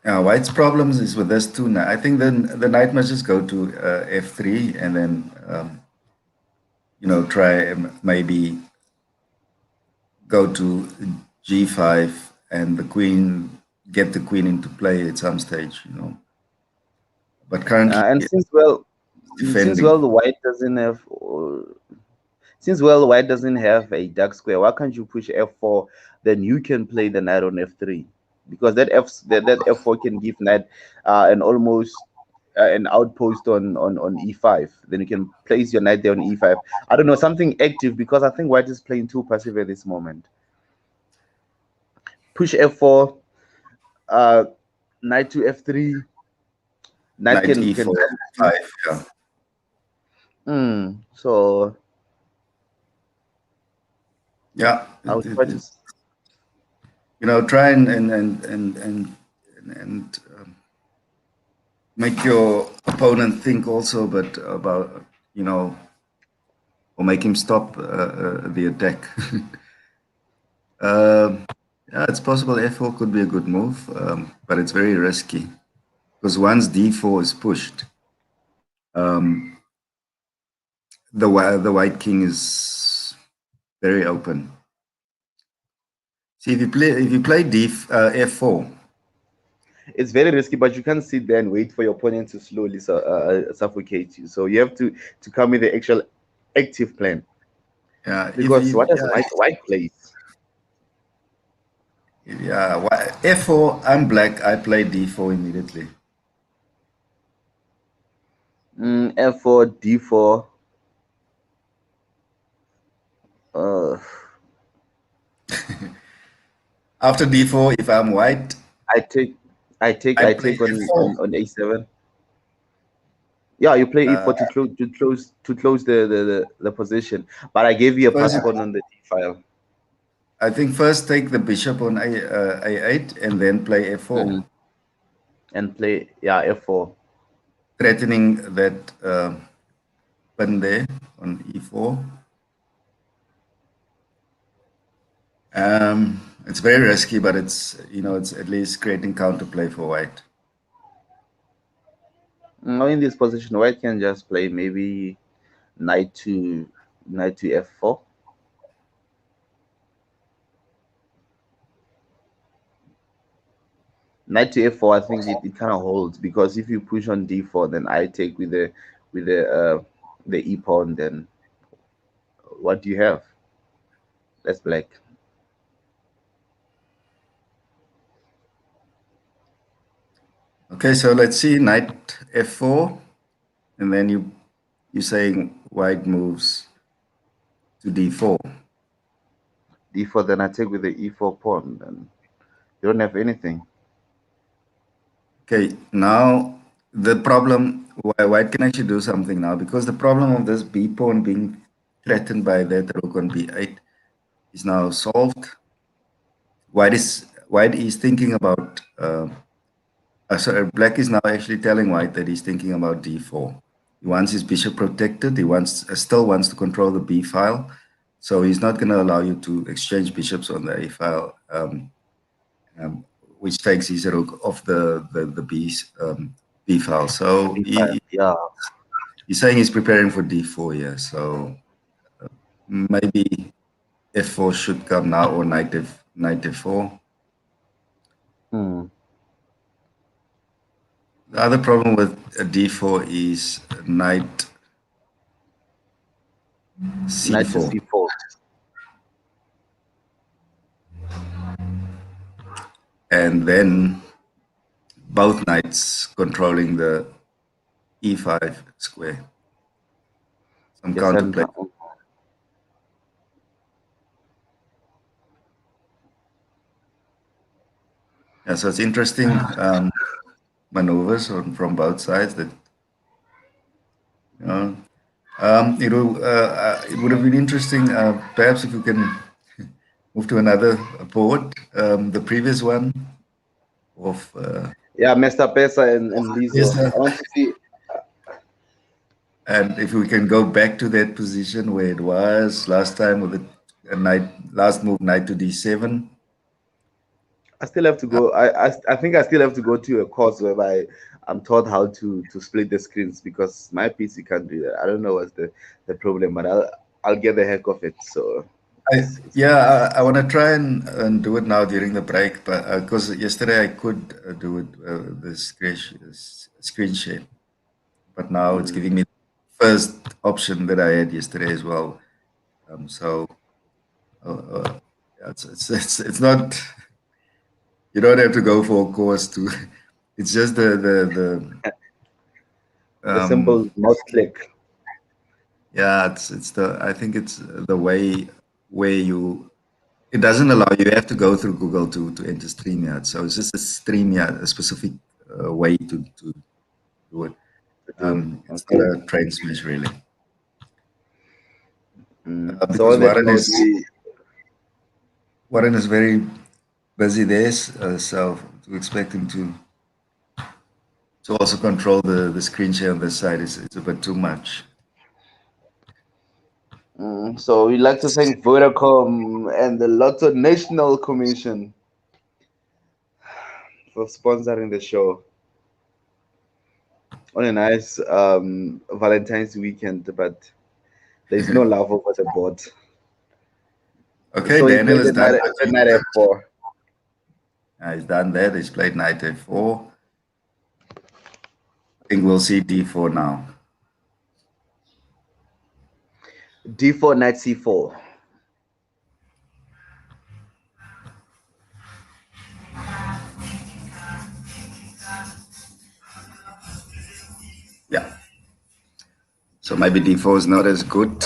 White's problems is with this too. Now, I think then the knight must just go to f3, and then try maybe go to g5 and the queen, get the queen into play at some stage. But currently And it's since defending. well the white doesn't have since well white doesn't have a dark square, why can't you push f4? Then you can play the knight on f3 because that f4 can give knight an almost an outpost on e5. Then you can place your knight there on e5. I don't know, something active, because I think white is playing too passive at this moment. Push f4, uh knight to f3. Knight Knight can e4, come to. f5, yeah. So Yeah, I would try to try and make your opponent think also, but about, or make him stop the attack. Yeah, it's possible f4 could be a good move, but it's very risky because once d4 is pushed, um, the white king is very open. See, if you play f4. it's very risky, but you can't sit there and wait for your opponent to slowly suffocate you. So you have to come with the actual active plan. Yeah, Because what does white plays? f4. I'm black. I play d4 immediately. F4, D4. Uh, After d4, if I'm white, I take, I I play take on f4. A7. Yeah, you play Uh, E4 to close the position. But I gave you a first, pass pawn on the D file. I think first take the bishop on a8 and then play f4, Mm, and play, yeah, F4. threatening that pawn there on e4. It's very risky, but it's at least creating counterplay for white. Now in this position, white can just play maybe knight to F4. Knight to F4, I think it kind of holds, because if you push on D4, then I take with the E pawn. Then what do you have? That's black. Okay, so let's see knight f4, and then you're saying white moves to d4. D4, then I take with the E4 pawn. Then you don't have anything. Okay, now the problem, why white can actually do something now, because the problem of this b pawn being threatened by that rook on b8 is now solved. White is thinking about, sorry, black is now actually telling white that he's thinking about d4. He wants his bishop protected. He still wants to control the b file, so he's not going to allow you to exchange bishops on the a file, um, which takes his rook off the b file. So D5, yeah. he's saying he's preparing for d4 here. So maybe f4 should come now, or knight f4. Hmm. The other problem with a d4 is knight Knight to c4, C4. and then both knights controlling the e5 square. Some Yes, and counterplay. Yeah, so it's interesting maneuvers from both sides. That you know, it would have been interesting, perhaps if you can move to another board, the previous one of yeah, Mr. Pesa and Lizo. Pesa, I want to see. and if we can go back to that position where it was last time with the last move, knight to d7. I still have to go. I think I still have to go to a course whereby I'm taught how to split the screens, because my PC can't do that. I don't know what's the problem, but I'll get the heck of it. So it's Yeah, I want to try and do it now during the break, but because yesterday I could do it the screen share, but now it's mm, giving me the first option that I had yesterday as well. So yeah, it's not, you don't have to go for a course to. It's just the the simple mouse click. yeah, it's the, I think it's the way where you, it doesn't allow you, you have to go through Google to enter StreamYard. So it's just a StreamYard, a specific way to do it. To do. It's not Okay. a train smash really, So because on that note, we Warren is very busy there, so to expect him to also control the screen share on this side is a bit too much. so we'd like to thank Vodacom and the Lotto National Commission for sponsoring the show on a nice Valentine's weekend, but there's no love over the board. Okay, So he Daniel played is done. the night at four. He's done that. He's played knight a4. I think we'll see d4 now. D4, knight C4. Yeah. So maybe d4 is not as good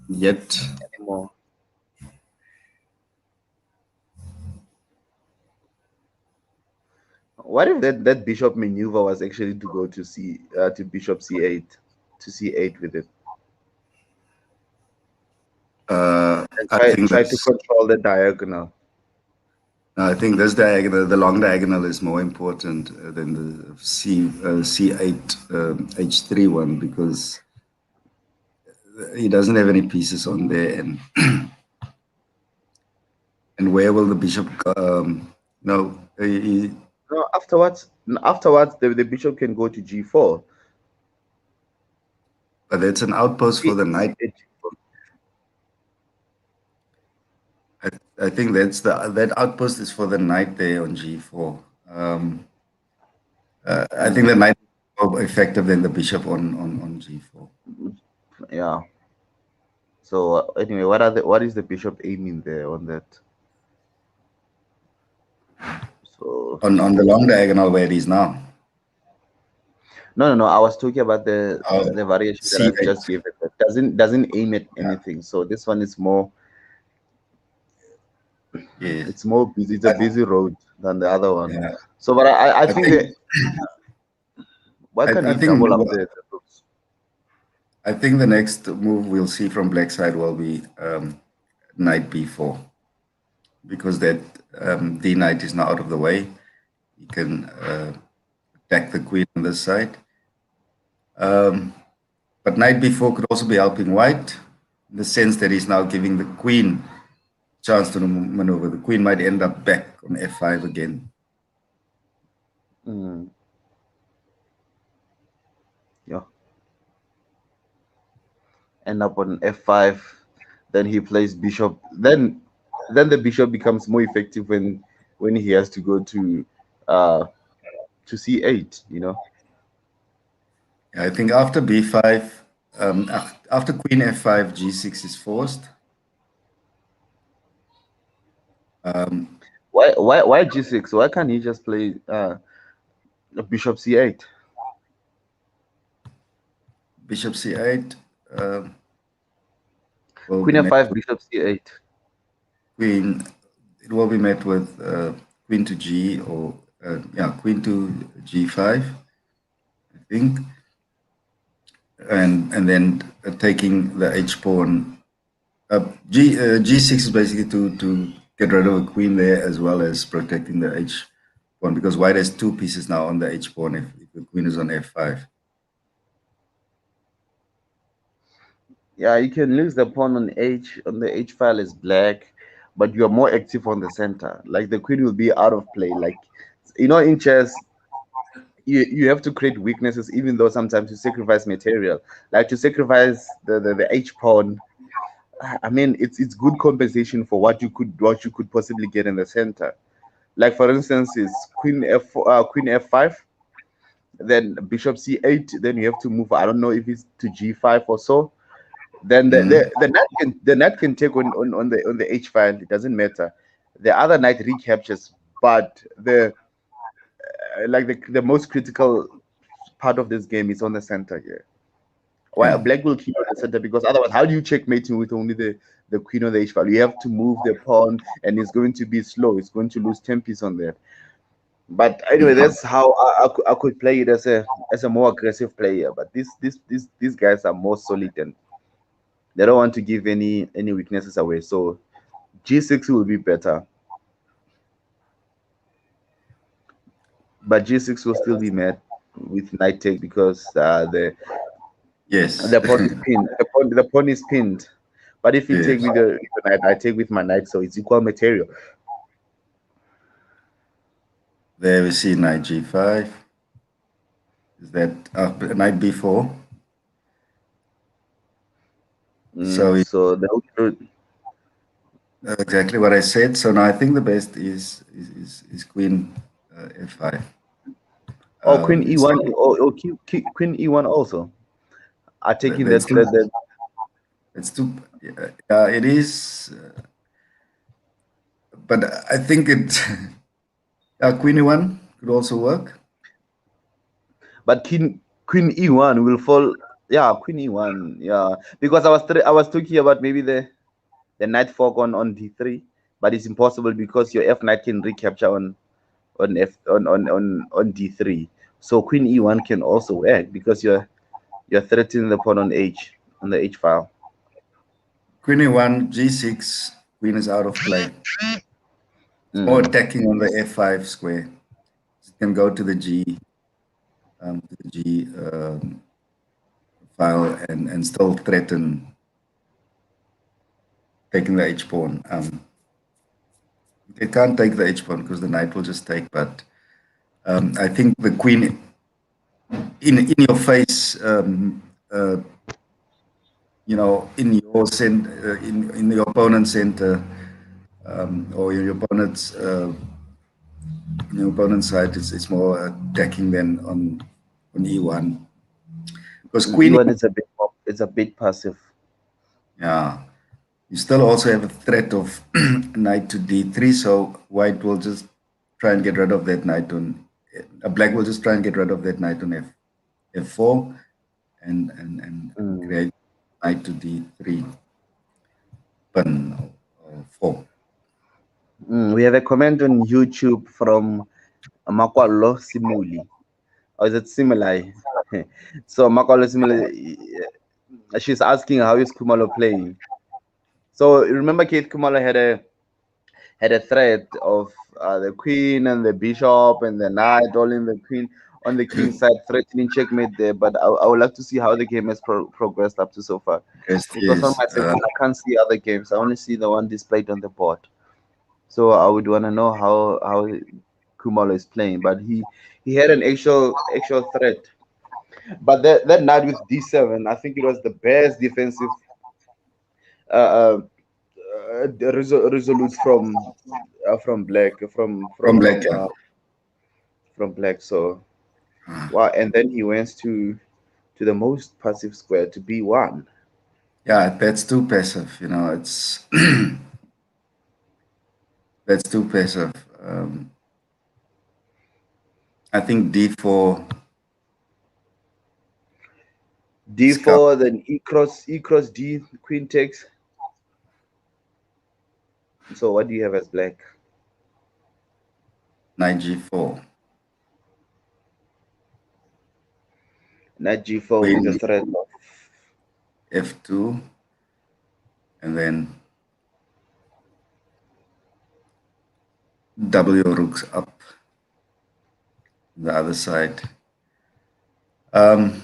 yet. Anymore. What if that bishop maneuver was actually to go to to bishop C8 to C8 with it and I think try to that's. control the diagonal. I think this diagonal, the long diagonal, is more important than the C8 H3 one because he doesn't have any pieces on there, and where will the bishop go? No, No, afterwards the bishop can go to G4. but that's an outpost for the knight. C8, G4. I think that's that outpost is for the knight there on G4. I think the Mm, knight is more effective than the bishop on G4. yeah. So anyway, what is the bishop aiming there on that? So On the long diagonal where it is now. no. I was talking about Oh, the variation that I've C8. just given. That doesn't aim at Yeah. anything. So this one is more. Yes. It's more busy. It's a I, busy road than the other one. yeah. So, but I I think think that why can't I he think double up the rooks? I think the next move we'll see from black side will be knight b4 because that d knight is now out of the way. He can attack the queen on this side. Um, but knight b4 could also be helping white in the sense that he's now giving the queen chance to maneuver. The queen might end up back on f5 again. Mm, yeah, end up on f5. Then he plays bishop. Then the bishop becomes more effective when he has to go uh to c8. You know. I think after b5, after queen f5, g6 is forced. Um, Why g6? Why can't he just play bishop c8? bishop c8 um, will Queen be met f5, with bishop c8. queen. It will be met with queen to g or yeah, queen to g5, I think, and then taking the h pawn. G6 is basically to get rid of a queen there as well as protecting the h pawn because white has two pieces now on the h pawn if the queen is on f5. Yeah, you can lose the pawn on the H file is black, but you are more active on the center. Like the queen will be out of play. Like in chess, you have to create weaknesses, even though sometimes you sacrifice material, like to sacrifice the H pawn. I mean, it's good compensation for what you could possibly get in the center. Like for instance, is Queen F5, then Bishop C8, then you have to move. I don't know if it's to G5 or so. Then Mm. the knight can take on the H file. It doesn't matter. The other knight recaptures, but the most critical part of this game is on the center here. Why a Yeah. black will keep on the center, because otherwise, how do you checkmate him with only the queen on the H file? You have to move the pawn, and it's going to be slow. It's going to lose 10 pieces on that. But anyway, Yeah. that's how I could play it as a more aggressive player. But these guys are more solid, and they don't want to give any weaknesses away. So G6 will be better, but G6 will still be mad with knight take, because Yes. the pawn is pinned. The pawn is pinned. But if you take Yes. with the knight, I take with my knight, so it's equal material. There we see knight G5. Is that knight B4? So So exactly what I said. So now I think the best is Queen F5. Queen It's E1 or Queen E1 also. I taking that's too that it's too it is, but I think it Queen E1 could also work. but Queen E1 will fall. Yeah, Queen E1. Yeah, because I was talking about maybe the knight fork on D3, but it's impossible because your F knight can recapture on F on D3. So Queen E1 can also work because you're threatening the pawn on the H file. Queen E1 G6. Queen is out of play. It's more Mm. attacking on the F5 square. It can go to the G file and still threaten taking the H pawn. They can't take the H pawn because the knight will just take. But I think the queen in your face, in your in your opponent's center, or your opponent's side, it's more attacking than on E1 because queen. E1 is a bit passive. Yeah. You still also have a threat of knight to d3, so white will just try and get rid of that knight on. Black will just try and get rid of that knight on f4 and Mm. create knight to d3 pin or 4. We have a comment on YouTube from Makwalo Simuli. Or is it Simulai? So Makwalo Simuli, she's asking how is Kumalo playing. So remember, Keith Kumalo had a threat of the queen and the bishop and the knight all in the queen on the king side, threatening checkmate there. But I would like to see how the game has progressed up to so far, Yes, because on yes. my second I can't see other games. I only see the one displayed on the board. So I would want to know how Kumalo is playing. But he had an actual threat. But that knight with D7, I think it was the best defensive uh, resolute from black From black, yeah. from black. So wow, and then he went to the most passive square to B1. Yeah, that's too passive. It's that's too passive. I think d4 is covered. D4, then E cross D, queen takes. So what do you have as black? Knight g4. Knight G4 with a Queen threat of f2, and then W rooks up the other side. Um,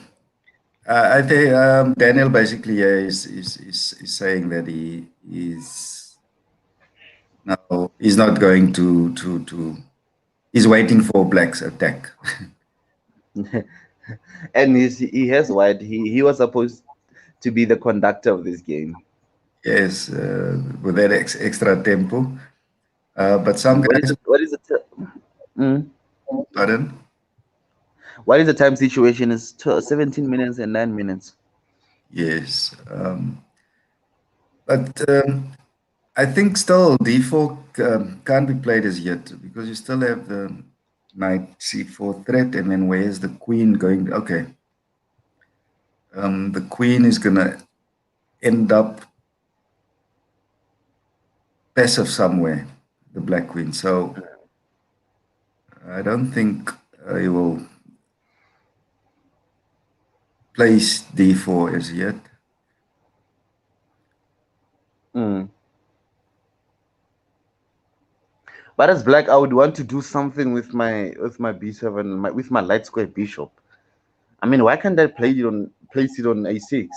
I think Daniel basically is saying that he is now he's not going to he's waiting for Black's attack. And he has white. He was supposed to be the conductor of this game. Yes, with that extra tempo. But some What is guys, it? What is it? Mm. pardon. What is the time situation? Is 17 minutes and 9 minutes. Yes, but I think still d4 can't be played as yet because you still have the knight c4 threat, and then where's the queen going? Okay, the queen is gonna end up passive somewhere, the black queen. So I don't think he will place d4 as yet. Mm. But as black, I would want to do something with my b7, with my light square bishop. I mean, why can't I place it on a6?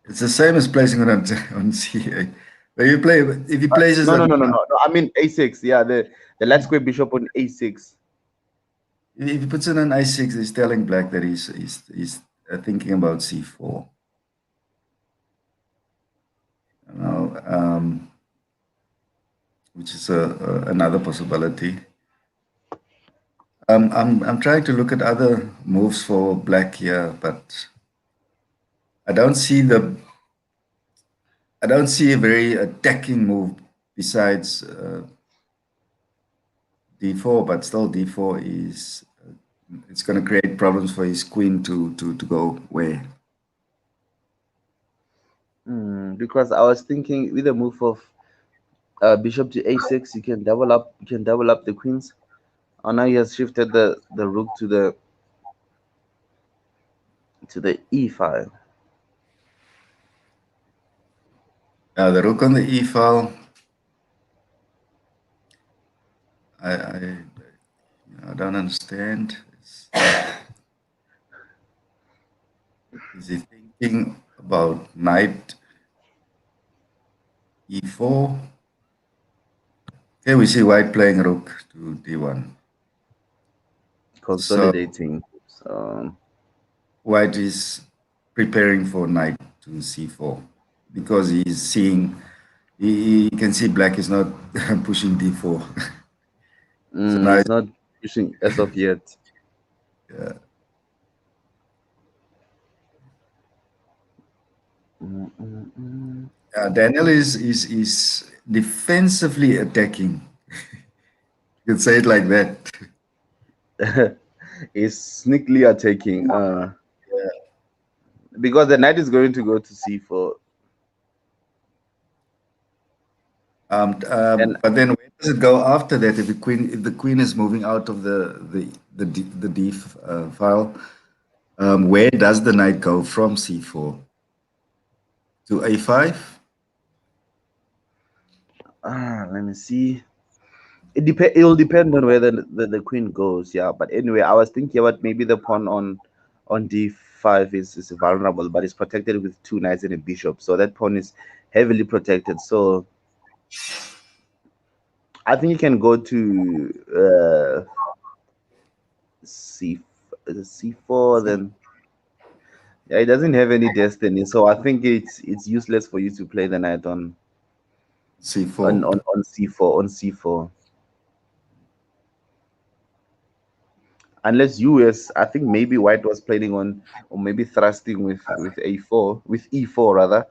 It's the same as placing it on on c8. But you play if he places No, on no, no, no, no, no. I mean a6. Yeah, the light square bishop on a6. if he puts it on i6, he's telling black that he's thinking about c4. You know, which is another possibility. I'm trying to look at other moves for black here, but I don't see the I don't see a very attacking move besides d4. But still, d4 is it's going to create problems for his queen to go where. Because I was thinking with the move of bishop to a6, you can double up the queens. Oh, now he has shifted the rook to the e file. The rook on the e file. I don't understand. Is he thinking about knight e4? Okay, we see white playing rook to d1. So Consolidating. So white is preparing for knight to c4 because he's seeing he can see black is not pushing d4. So now he's not pushing as of yet. Mm, mm, mm. Daniel is defensively attacking. You could say it like that. He's sneakily attacking. Because the knight is going to go to c4, and But then where does it go after that? If the queen is moving out of the D file, where does the knight go from c4 to a5? let me see. It will depend on where the queen goes. Yeah, but anyway, I was thinking about maybe the pawn on d5 is vulnerable, but it's protected with two knights and a bishop, so that pawn is heavily protected. So I think you can go to c c4. Then yeah, it doesn't have any destiny, so I think it's useless for you to play the knight c4. on c4. Unless I think maybe white was planning on, or maybe thrusting with a4, with e4 rather.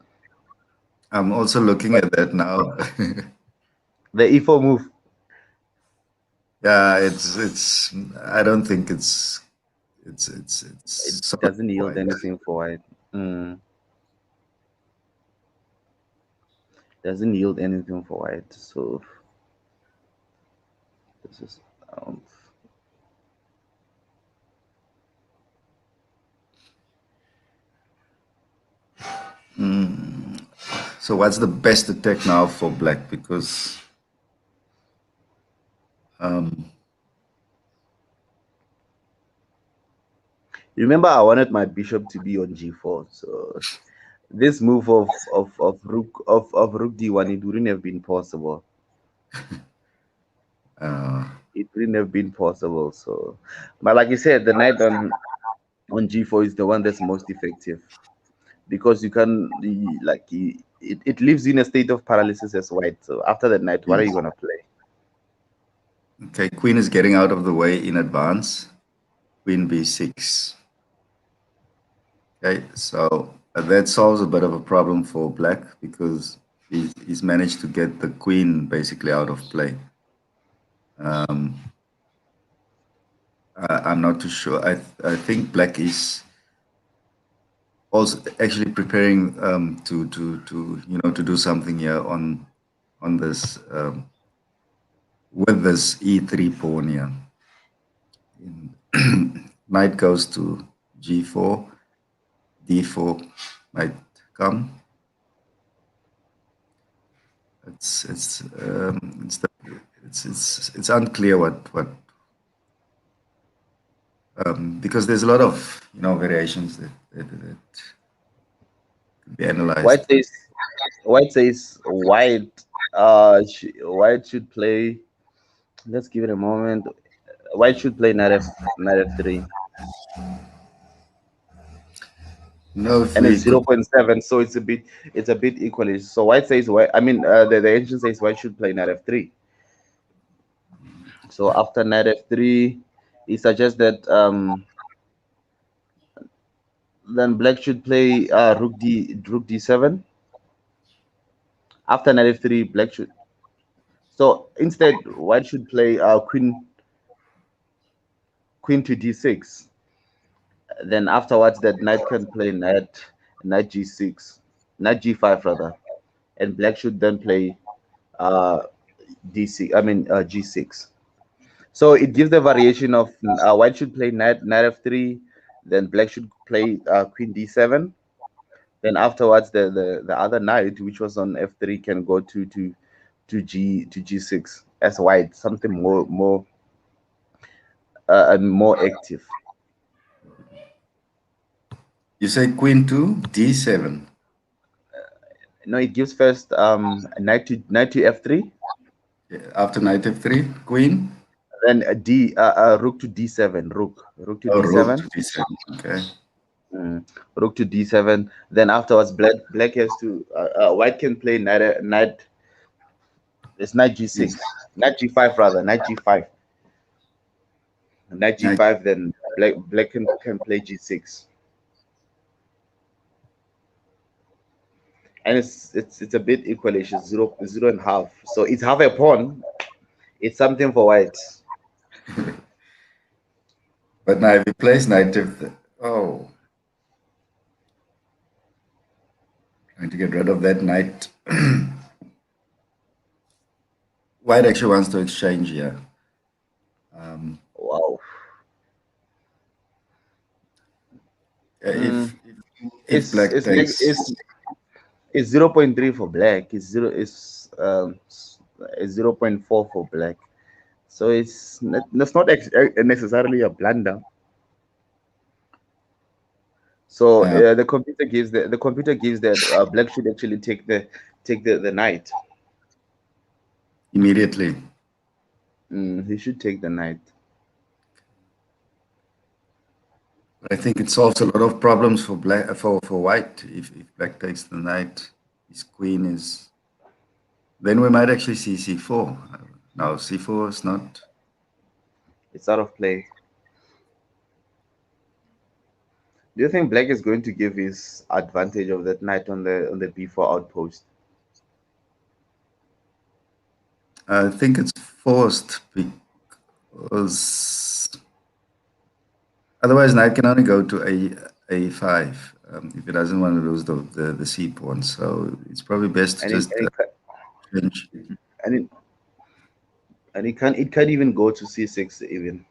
I'm also looking But at that now. the e4 move, Yeah, it's. I don't think it's it so doesn't yield wide. anything for white. Mm, doesn't yield anything for white. So this is um, So what's the best attack now for black? Because um, remember I wanted my bishop to be on g4. So this move of rook d1, it wouldn't have been possible. it wouldn't have been possible. So, but like you said, the knight on g4 is the one that's most effective because you can it leaves you in a state of paralysis as white. So after the knight, what are you Yes. gonna play? Okay, queen is getting out of the way in advance. Queen b6. Okay, so that solves a bit of a problem for black because he's managed to get the queen basically out of play. Um, I'm not too sure. I think black is also actually preparing to to do something here on this with this e3 pawn here. Knight goes to g4, d4 might come. It's the, it's unclear what because there's a lot of variations that could be analyzed. White says white white should play. Let's give it a moment. White should play knight f3, No, if and we it's could, 0.7, so it's a bit equally. So white says white. I mean, the ancient says white should play knight f3. So after knight f3, he suggests that then black should play rook d7. After knight f3, black should. So instead, white should play queen to d6. Then afterwards, that knight can play knight g6, knight g5 rather, and black should then play uh d6. I mean g6. So it gives the variation of white should play knight f3, then black should play queen d7. Then afterwards, the other knight, which was on f3, can go to g6 as white, something more active. you say queen to d7. No, it gives first knight to f3, After knight f3, queen. then rook to d7, rook to Oh, rook to d7, d7. Okay. rook to d7. Then afterwards, black has to white can play knight. It's knight Yes. g6, knight g5 rather, knight Knight. g5. Then black can play g6, and it's a bit equalish. It's zero and a half, so it's half a pawn. It's something for white. But now if he plays knight f, oh, trying to get rid of that knight. White actually wants to exchange here. Um, Wow. if, Mm, if if it's black it's neg- takes, it's 0.3 for black. It's 0.4 for black. So that's not necessarily a blunder. So uh, the computer gives that black should actually take the knight. immediately. He should take the knight. But I think it solves a lot of problems for black for white. If black takes the knight, his queen is. Then we might actually see c4. No, c4 is not. It's out of play. Do you think black is going to give his advantage of that knight on the b4 outpost? I think it's forced because otherwise knight can only go to a5 if he doesn't want to lose the c pawn. So it's probably best to And it just and it, ca- change. and it and it can't even go to c6 even.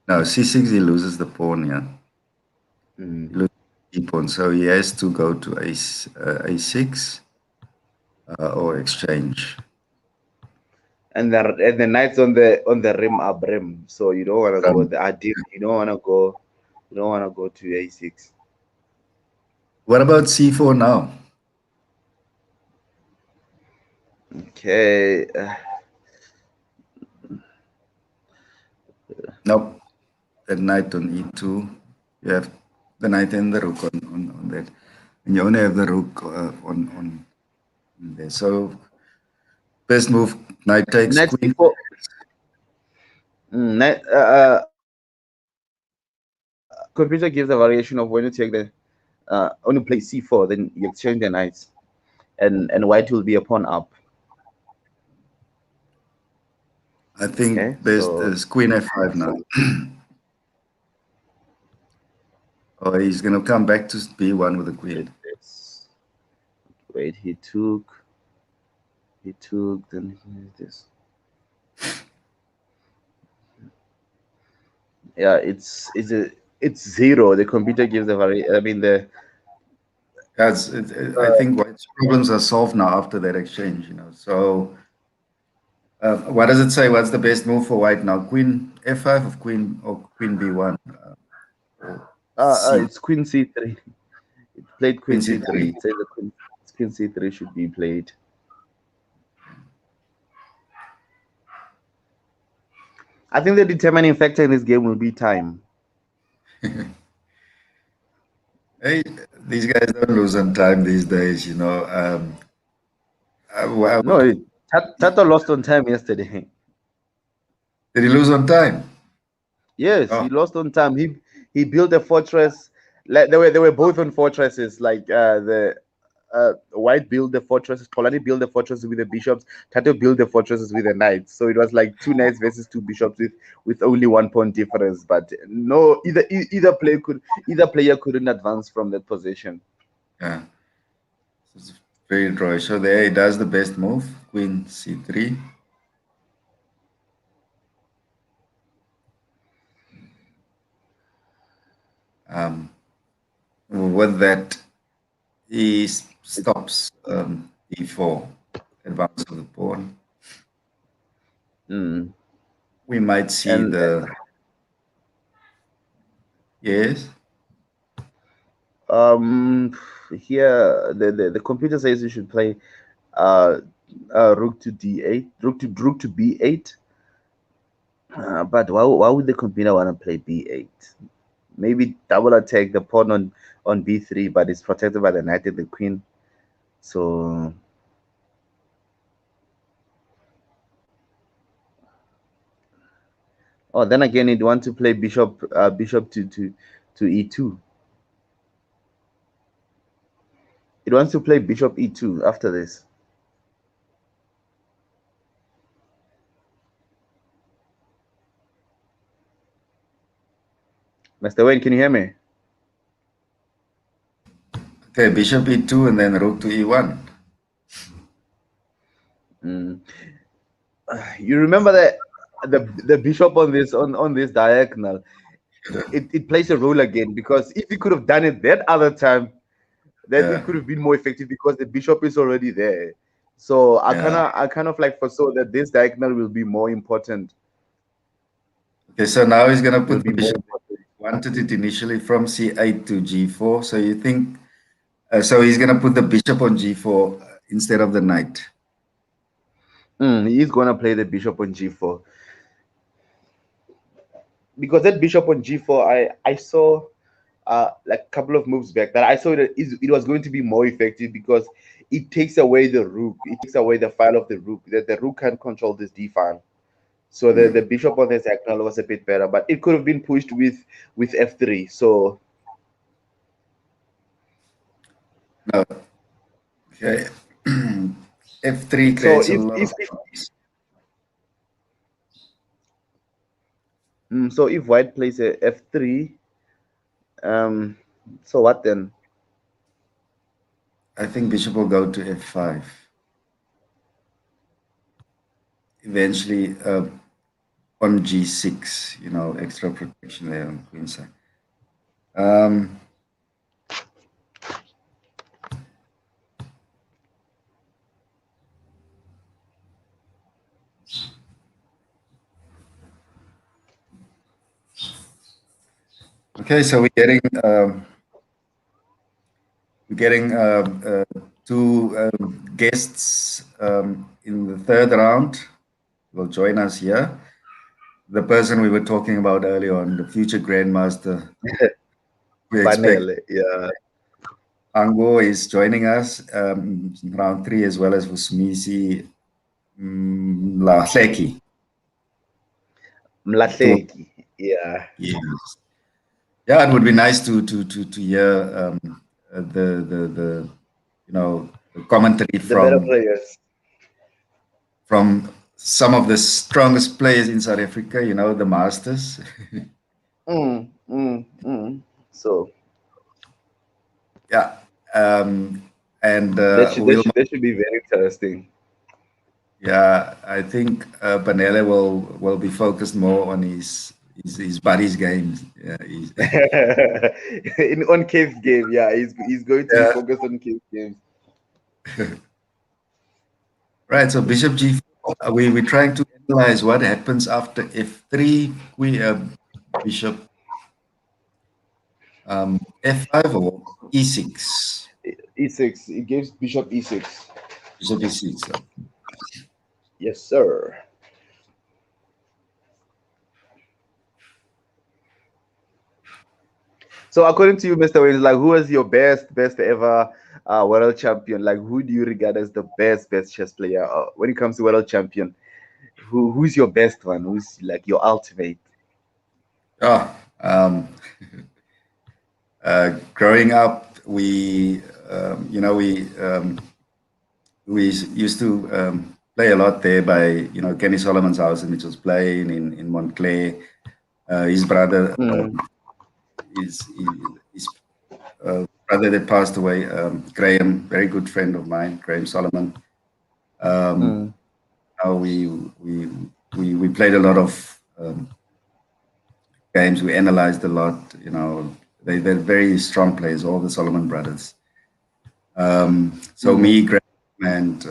No, c6 he loses the pawn. Yeah, Mm. he loses the c pawn, so he has to go to a6 or exchange. And the knights on the rim are brim, so you don't want to go Um, the ideal. You don't want to go to a6. what about c4 now? Okay. Nope. At knight on e2, you have the knight and the rook on that. And you only have the rook on there. So best move, knight takes Knight queen. c4. Computer gives a variation of when you take when you play c4, then you exchange the knights, and white will be a pawn up. I think Okay, best so is queen f5 now. Or he's going to come back to b1 with the did queen. this. Wait, he took, then this. Yeah, it's zero. The computer gives the I mean the I think white's problems are solved now after that exchange, you know. So what does it say? What's the best move for white now? Queen f5 or queen b1? Or c it's queen c3. It played queen queen c3. c3. It says the queen c3 should be played. I think the determining factor in this game will be time. Hey, these guys don't lose on time these days, you know. I No, would, Tato lost on time yesterday. did he lose on time? Yes, Oh, he lost on time. He built a fortress. Like they were both on fortresses. Like the White built the fortresses. Polani built the fortresses with the bishops. Tato built the fortresses with the knights. So it was like two knights versus two bishops with only 1 point difference. But no, either player couldn't advance from that position. yeah. It's very drawy. So there he does the best move, queen c3. Um, with that, he stops e4, advance of the pawn. Mm. We might see And the, yes, um, here the computer says you should play uh, rook to d8, rook to b8. But why would the computer want to play b8? Maybe double attack the pawn on b3, but it's protected by the knight and the queen. So, oh, then again, it want to play bishop to e2. It wants to play bishop e2 after this. Mr. Wayne, can you hear me? okay, bishop e2 and then rook to e1. Mm. You remember that the bishop on this diagonal, it plays a role again, because if he could have done it that other time, then Yeah, it could have been more effective because the bishop is already there. So yeah. I kind of like foresaw that this diagonal will be more important. Okay, so now he's going to Will put the be more bishop, important. wanted it initially from c8 to g4. So you think, so he's going to put the bishop on g4 instead of the knight. He's gonna play the bishop on g4, because that bishop on g4, I saw like a couple of moves back that I saw it was going to be more effective, because it takes away the rook. It takes away the file of the rook. That the rook can't control this d file. So the bishop on this diagonal was a bit better, but it could have been pushed with f3. So No, okay. f3 so creates a if lot if, of if problems. so if white plays a f3, um, so what then? I think bishop will go to f5. Eventually, on g6, you know, extra protection there on queen side. Um, okay, so we're getting two guests in the third round will join us here. the person we were talking about earlier on, the future grandmaster. We expect Panele, yeah. Ango is joining us in round 3, as well as Vusmisi Lahleki. Mlahleki, yeah. Yes. Yeah, it would be nice to hear the the commentary The better players. from some of the strongest players in South Africa. The Masters. Mm, mm, mm. So Yeah, um, and that should that we'll. should that should be very interesting. Yeah, I think Panele will be focused more on his buddies' games. Yeah, In on Cave's game, yeah, he's going to be yeah. focused on Cave's games. Right. So Bishop G4, we're trying to analyze what happens after F3. We Bishop F5 or E6. E6. It gives Bishop E6. Bishop E6. Yes, sir. So according to you, Mr. Wayne, like who is your best ever world champion? Like who do you regard as the best chess player when it comes to world champion? Who's your best one? Who's like your ultimate? Oh, growing up, we used to play a lot there by Kenny Solomon's house in Mitchell's Plain in Montclair. His brother, Mm, his brother that passed away, Graham, very good friend of mine, Graham Solomon. mm, Now we played a lot of games. We analyzed a lot. They're very strong players, all the Solomon brothers. So mm, me, Graham, and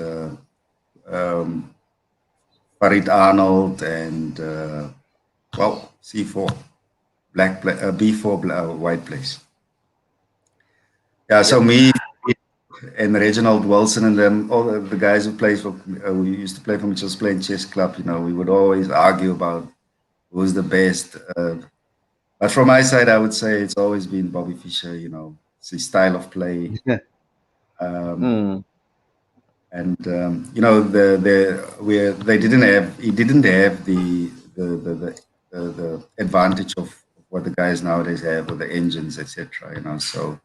Farid Arnold, and C4 B4 white place. Yeah, so yep. me and Reginald Wilson and them, all the guys who plays for, we used to play for Mitchell's Plain Chess Club. We would always argue about who's the best. But from my side, I would say it's always been Bobby Fischer. It's his style of play. Um, Mm, and they didn't have he didn't have the advantage of what the guys nowadays have with the engines, etc. So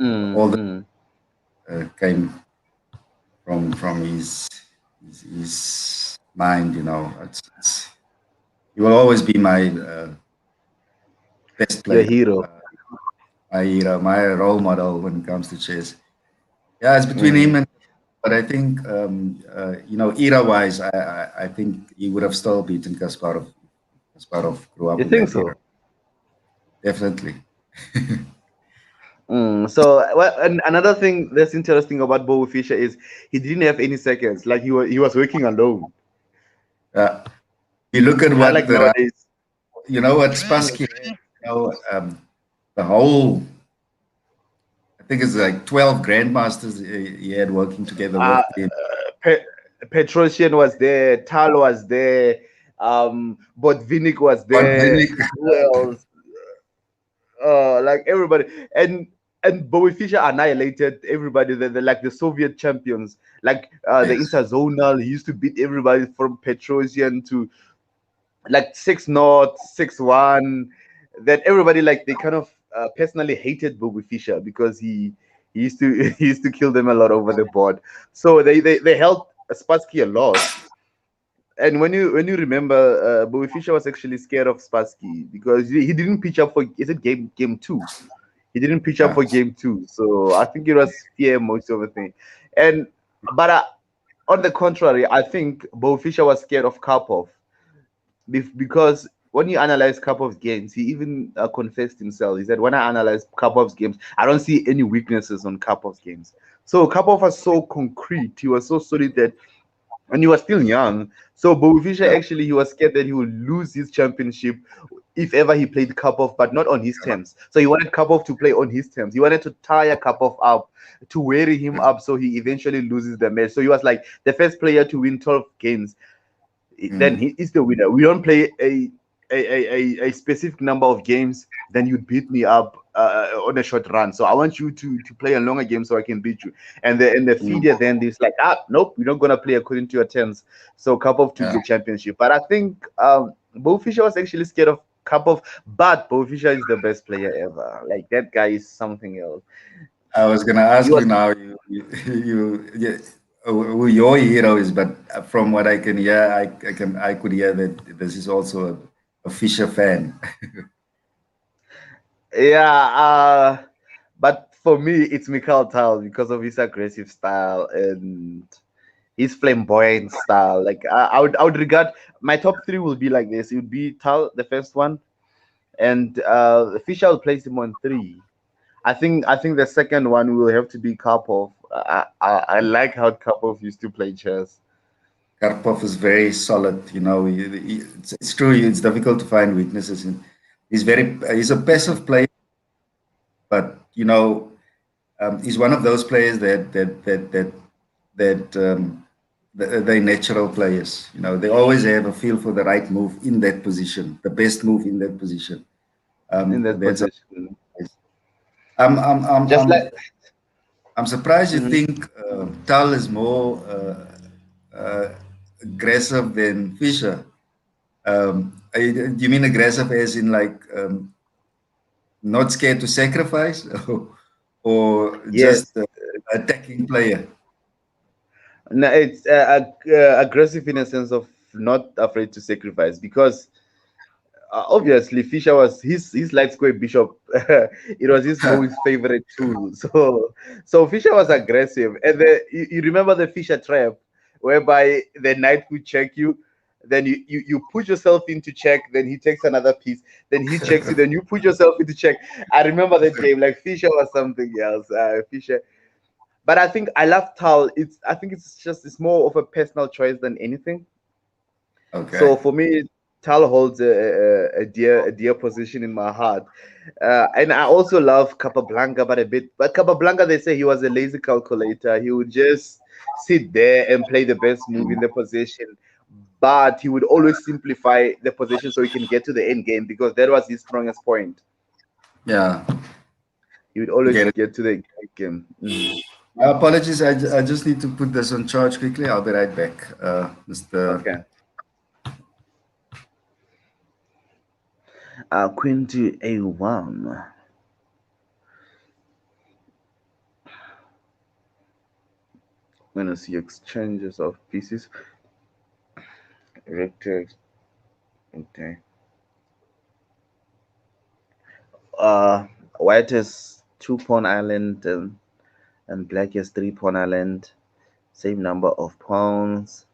mm, all the mm. came from his mind. He will always be my best Your player, hero. my role model when it comes to chess. Yeah, it's between him Mm. and. But I think, era-wise, I think he would have still beaten Kasparov. Kasparov grew up You in think that era. so? Definitely. So, well, and another thing that's interesting about Bo Fischer is he didn't have any seconds. Like he was working alone. You look at what Unlike nowadays. what Spassky had, the whole, I think it's like 12 grandmasters he had working together Uh, with him. Petrosian was there, Tal was there, Botvinnik was there. Botvinnik. Who else? Like everybody, and Bowie Fischer annihilated everybody. They're like the Soviet champions, like the Yes. interzonal. He used to beat everybody from Petrosian to like 6-0, 6-1. That everybody like they kind of personally hated Bowie Fischer because he used to he used to kill them a lot over the board. So they held Spassky a lot. And when you remember, Bowie Fischer was actually scared of Spassky because he didn't pitch up for, is it game two? He didn't pitch up Yeah. for game two, so I think it was fear most of the thing. And but on the contrary, I think Bo Fischer was scared of Karpov because when you analyze Karpov's games, he even confessed himself. He said, "When I analyze Karpov's games, I don't see any weaknesses on Karpov's games." So Karpov was so concrete. He was so solid that, and he was still young. So Bobby Fischer Yeah. actually he was scared that he would lose his championship if ever he played Karpov, but not on his terms. So he wanted Karpov to play on his terms. He wanted to tire Karpov up, to weary him up, so he eventually loses the match. So he was like the first player to win 12 games. Then he is the winner. We don't play a specific number of games, then you'd beat me up on a short run. So I want you to play a longer game so I can beat you. And the Mm, feeder then is like, nope, we're not gonna play according to your terms. So Karpov took yeah. the championship. But I think Bo Fischer was actually scared of Karpov, but Bo Fischer is the best player ever. Like that guy is something else. I was gonna He ask you was now, yeah, who your hero is, but from what I can hear, I could hear that this is also a Fisher fan. yeah, but for me it's Mikhail Tal because of his aggressive style and his flamboyant style. Like I would regard my top three will be like this. It would be Tal, the first one, and Fischer will place him on three. I think the second one will have to be Karpov. I like how Karpov used to play chess. Karpov is very solid. You know, it's true. It's difficult to find weaknesses in. He's a passive player, but you know, he's one of those players that they're natural players. You know, they always have a feel for the right move in that position, the best move in that position. In that That's a, position. I'm I'm I'm Just like I'm I'm surprised you Mhm. think Tal is more aggressive than Fisher. Do you mean aggressive as in like not scared to sacrifice, or Yes. just attacking player? No, it's aggressive in a sense of not afraid to sacrifice because obviously Fisher was his light square bishop. It was his most favorite tool. So Fisher was aggressive, and you remember the Fisher trap, whereby the knight could check you. Then you put yourself into check, then he takes another piece, then he checks you, then you put yourself into check. I remember that game. Like Fisher was something else. Fisher, but I think I love Tal. I think it's more of a personal choice than anything. So Okay. for me, Tal holds a dear position in my heart, and I also love Capablanca, but a bit. But Capablanca, they say he was a lazy calculator. He would just sit there and play the best move in the position, but he would always simplify the position so he can get to the end game because that was his strongest point. Yeah, He would I always get it. get to the end game. Mhm. My apologies. I just need to put this on charge quickly. I'll be right back, Mr. Okay. Queen to A1. I'm gonna see exchanges of pieces. Rectex. Okay. Uh, White is two pawn island and black is three pawn island. Same number of pawns.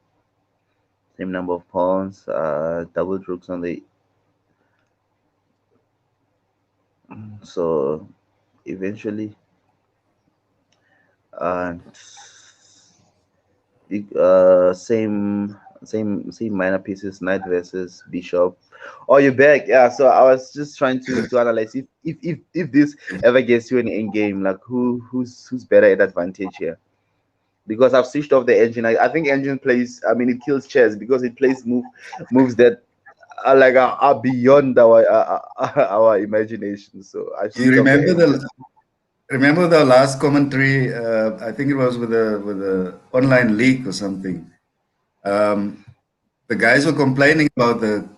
Same number of pawns. Double rooks on the. So eventually, uh, same minor pieces. Knight versus bishop. Oh, you're back. Yeah. So I was just trying to analyze if this ever gets you an end game, like who's better at advantage here. Because I've switched off the engine. I think engine plays. I mean, it kills chess because it plays moves that are like are beyond our imagination. So I You switched off the engine. remember the last commentary? I think it was with a online leak or something. Um, the guys were complaining about the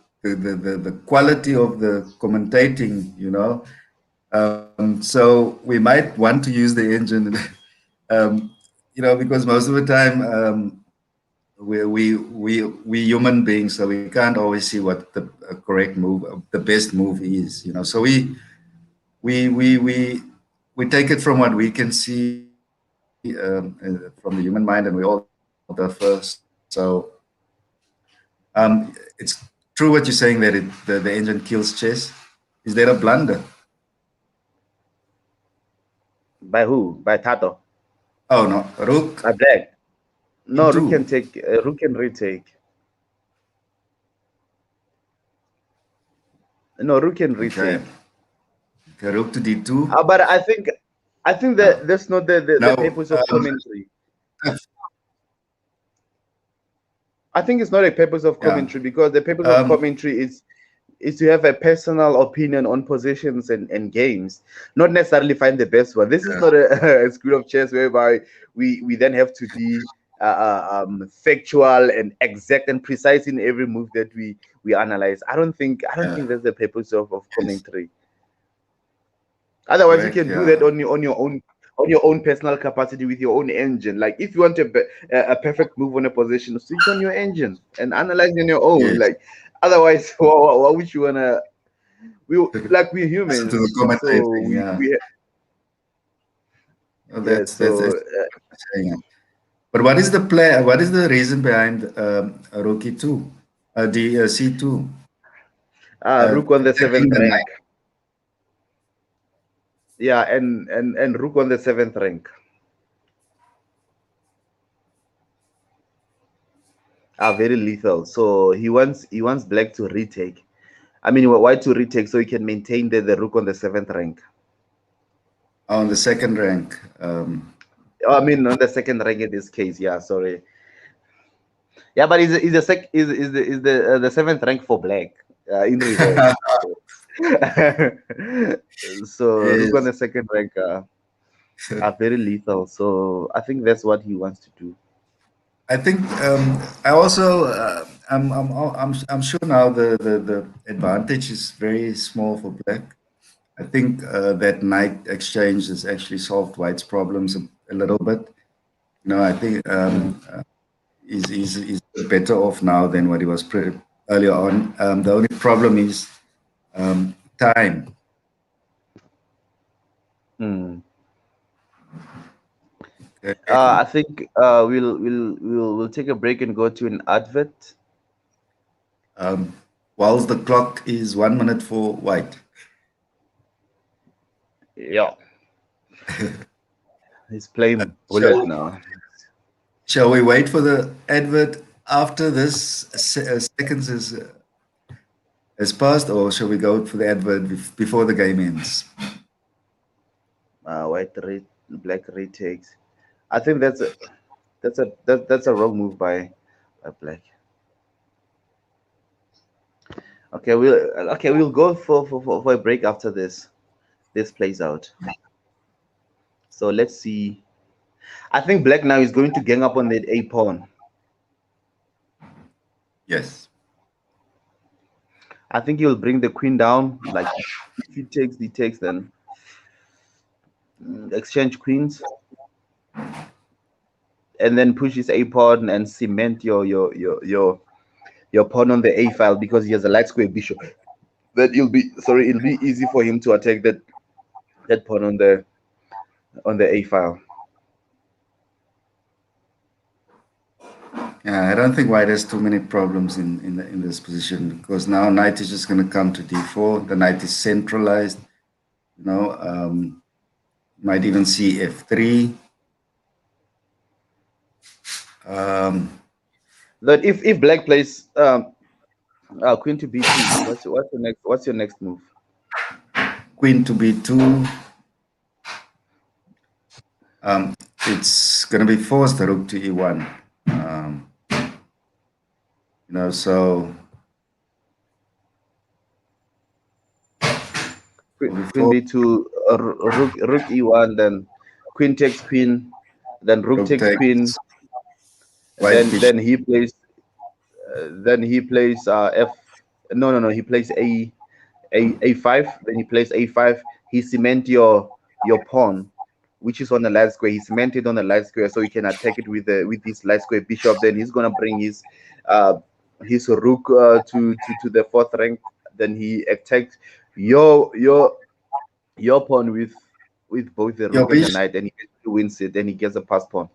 quality of the commentating. You know, so we might want to use the engine. um, you know, because most of the time we human beings, so we can't always see what the correct move, the best move is. You know, so we we we we take it from what we can see from the human mind, and we all differ. So it's true what you're saying that the engine kills chess. Is there a blunder? By who? By Tato. Oh no, rook By Black. No, Rook d2. can take. Rook can retake. No, Rook can Okay, retake. okay, rook to d2. But I think Yeah. that that's not the Now, purpose of commentary. I think it's not a purpose of yeah. commentary because the purpose of Um, commentary is is to have a personal opinion on positions and games, not necessarily find the best one. This is Yeah. not a school of chess whereby we then have to be factual and exact and precise in every move that we analyze. I don't Yeah. think that's the purpose of Yes. commentary. Otherwise, you Correct. can do that Yeah. on your own personal capacity with your own engine. Like if you want a perfect move on a position, switch on your engine and analyze on your own. Yes. Like otherwise, why would you wanna? We're Listen to the humans, so commentating. Yeah. Oh, yeah. that's So saying. But what is the play? What is the reason behind Rookie 2? The C2? Rook on the Attacking seventh the knight. rank. Yeah, and Rook on the seventh rank. Are very lethal. So he wants black to retake. I mean, white to retake so he can maintain the Rook on the seventh rank. On the second rank. I mean, on the second rank in this case. Yeah, sorry. Yeah, but is the seventh rank for black in reverse. So Rook on Yes. the second rank are very lethal. So I think that's what he wants to do. I think I also I'm sure now the advantage is very small for black. I think that knight exchange has actually solved White's problems a little bit. I think Mm. he's better off now than what he was earlier on. The only problem is time. Mm. Okay. I think we'll take a break and go to an advert. Um, whilst the clock is 1 minute for White. Yeah, he's playing bullet Shall now. Shall we wait for the advert after this seconds has passed, or shall we go for the advert before the game ends? White rate, black retakes. I think that's a wrong move by black. Okay, we'll go for a break after this plays out. So let's see. I think black now is going to gang up on that a pawn. Yes. I think he'll bring the queen down. Like if he takes, then exchange queens and then push his a pawn and cement your pawn on the a file because he has a light square bishop. That it'll be easy for him to attack that pawn on the a file. Yeah, I don't think White has too many problems in this position because now Knight is just going to come to d4. The Knight is centralized. Might even see f3. Um, That if black plays queen to b2, what's your next move? Queen to b2. It's going to be forced rook to e1. So Queen before b2, rook e1, then queen takes queen, then rook rook takes queen, takes white then bishop. he plays f. No, he plays a5. Then he plays a5. He cement your pawn, which is on the light square. He cemented on the light square, so he can attack it with this light square bishop. Then he's gonna bring uh his rook to the fourth rank. Then he attacks your pawn with both the Your rook and the bishop. knight, and he wins it. Then he gets a pass pawn.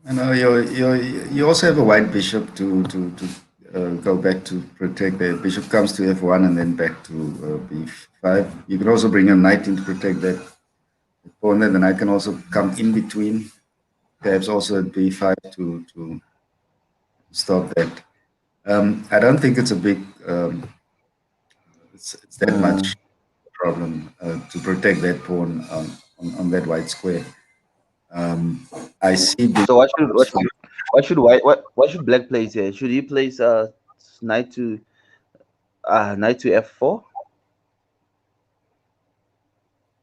You also have a white bishop to go back to protect. The bishop comes to f1 and then back to b5. You can also bring a knight in to protect that pawn. Then the knight can also come in between, perhaps also at b5 to stop that. I don't think it's a big, it's that Mm. much problem to protect that pawn on that white square. I see So what should what bishops. should what should white what should black place here? Should he place knight to Knight to f4.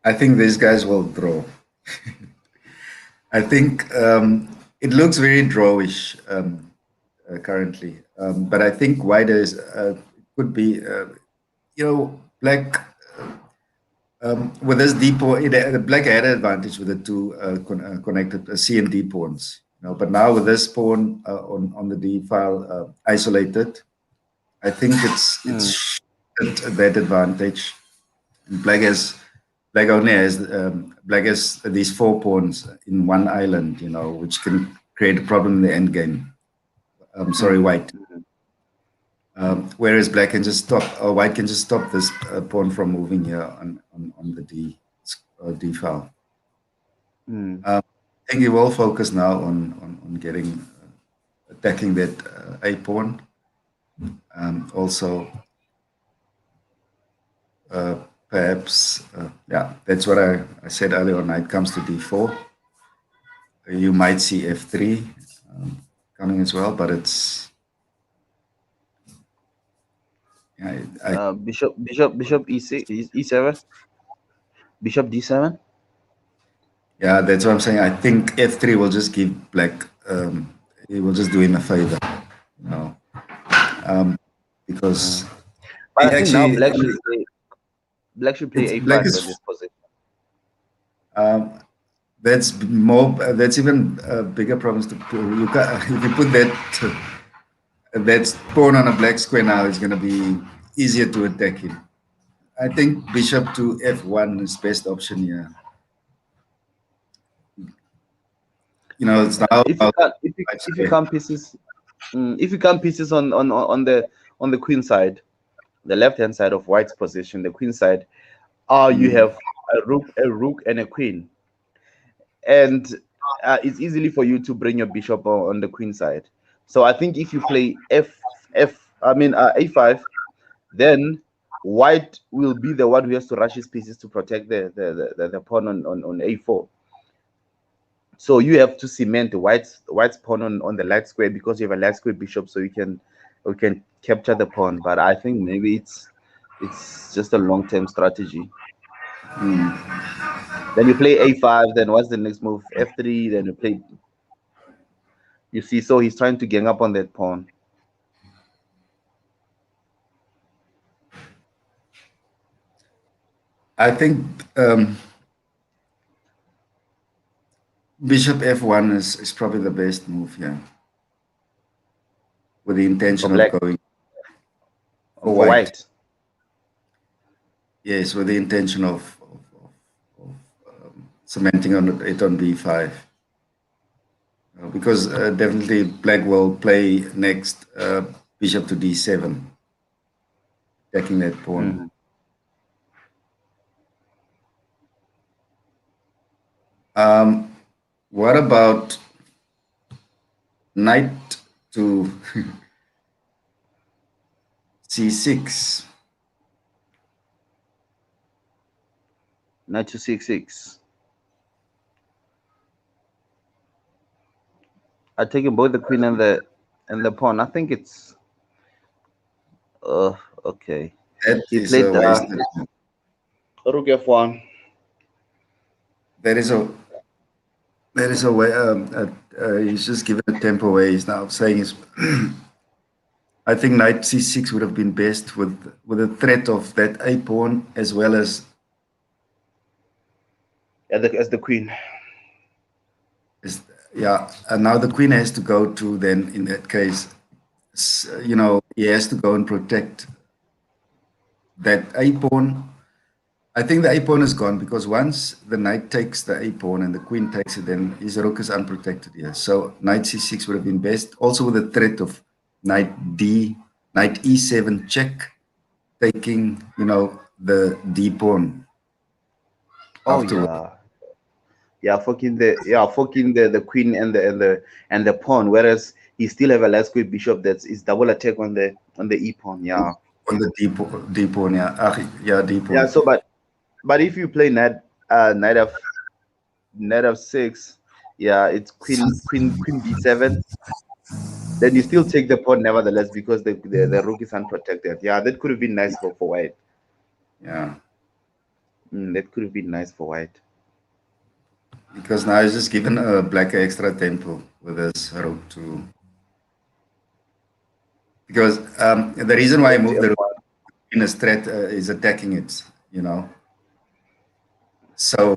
I think these guys will draw. I think it looks very drawish currently, but I white is could be, black with this D pawn. The black had an advantage with the two connected C and D pawns. But now with this pawn on the D file isolated, I think it's that advantage. And black has these four pawns in one island, which can create a problem in the end game. Sorry, white. Whereas black can just stop, or white can just stop this pawn from moving here on the D file. I think he will focus now on getting attacking that A pawn. Also, perhaps, that's what I said earlier. On knight comes to D4. You might see F3 coming as well, but it's Bishop E6, E7, bishop D7. Yeah, that's what I'm saying. I think F3 will just give black. It will just do him a favor, because. But I think now black should play A5 black in this position. That's even bigger problems to put. If you put that pawn on a black square now, it's going to be easier to attack him. I think bishop to F1 is best option here. It's now if you come pieces on the queen side, the left hand side of white's position, the queen side, you have a rook and a queen, and it's easily for you to bring your bishop on the queen side. So I think if you play A5, then white will be the one who has to rush his pieces to protect the pawn on A4. So you have to cement the white's pawn on the light square, because you have a light square bishop, so you can capture the pawn. But I think maybe it's just a long-term strategy. Then you play A5. Then what's the next move? F3. Then you play. You see, so he's trying to gang up on that pawn. I think bishop F1 is probably the best move here, with the intention of going for white. Yes, with the intention of cementing it on B5. Because definitely black will play next bishop to D7, attacking that pawn. What about knight to C6? Knight to C6. I'm taking both the queen and the pawn. I think it's okay. He played rook F1. There is a way. He's just given a tempo where he's now saying is. I think knight C6 would have been best with the threat of that A pawn as well as. As the queen. And now the queen has to go to, then in that case, he has to go and protect that A pawn. I think the A pawn is gone, because once the knight takes the A pawn and the queen takes it, then his rook is unprotected here. So knight C6 would have been best, also with the threat of knight E7 check, taking the D pawn. Forking the queen and the pawn, whereas he still have a last square bishop that is double attack on the E pawn. On the D pawn, D pawn. Yeah. So, but if you play knight F6, it's queen B7. then you still take the pawn nevertheless because the rook is unprotected. Yeah, that could have been nice for white. Yeah, That could have been nice for white. because now he's just given black extra tempo with his rook to. Because the reason why I Back to moved the rook F1. in a threat is attacking it, you know. So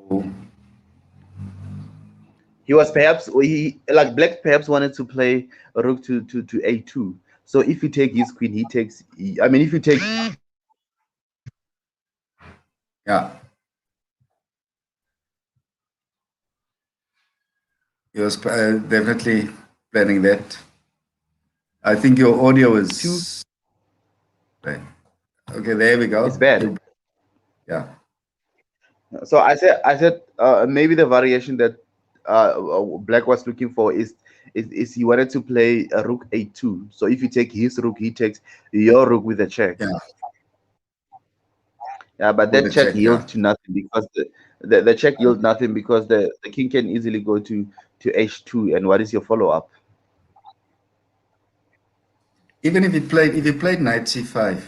He was perhaps he like black perhaps wanted to play a rook to a2. So if you take his queen, he takes. I mean, if you take yeah, he was definitely planning that. I think your audio two, is okay. There we it's go. bad. Yeah, So I said maybe the variation that black was looking for is he wanted to play a rook a2. So if you take his rook, he takes your rook with a check. yeah, Yeah, but with that a check check. Yeah, yields to nothing because the check yields nothing because the king can easily go to h2. And what is your follow up? even if he played knight c5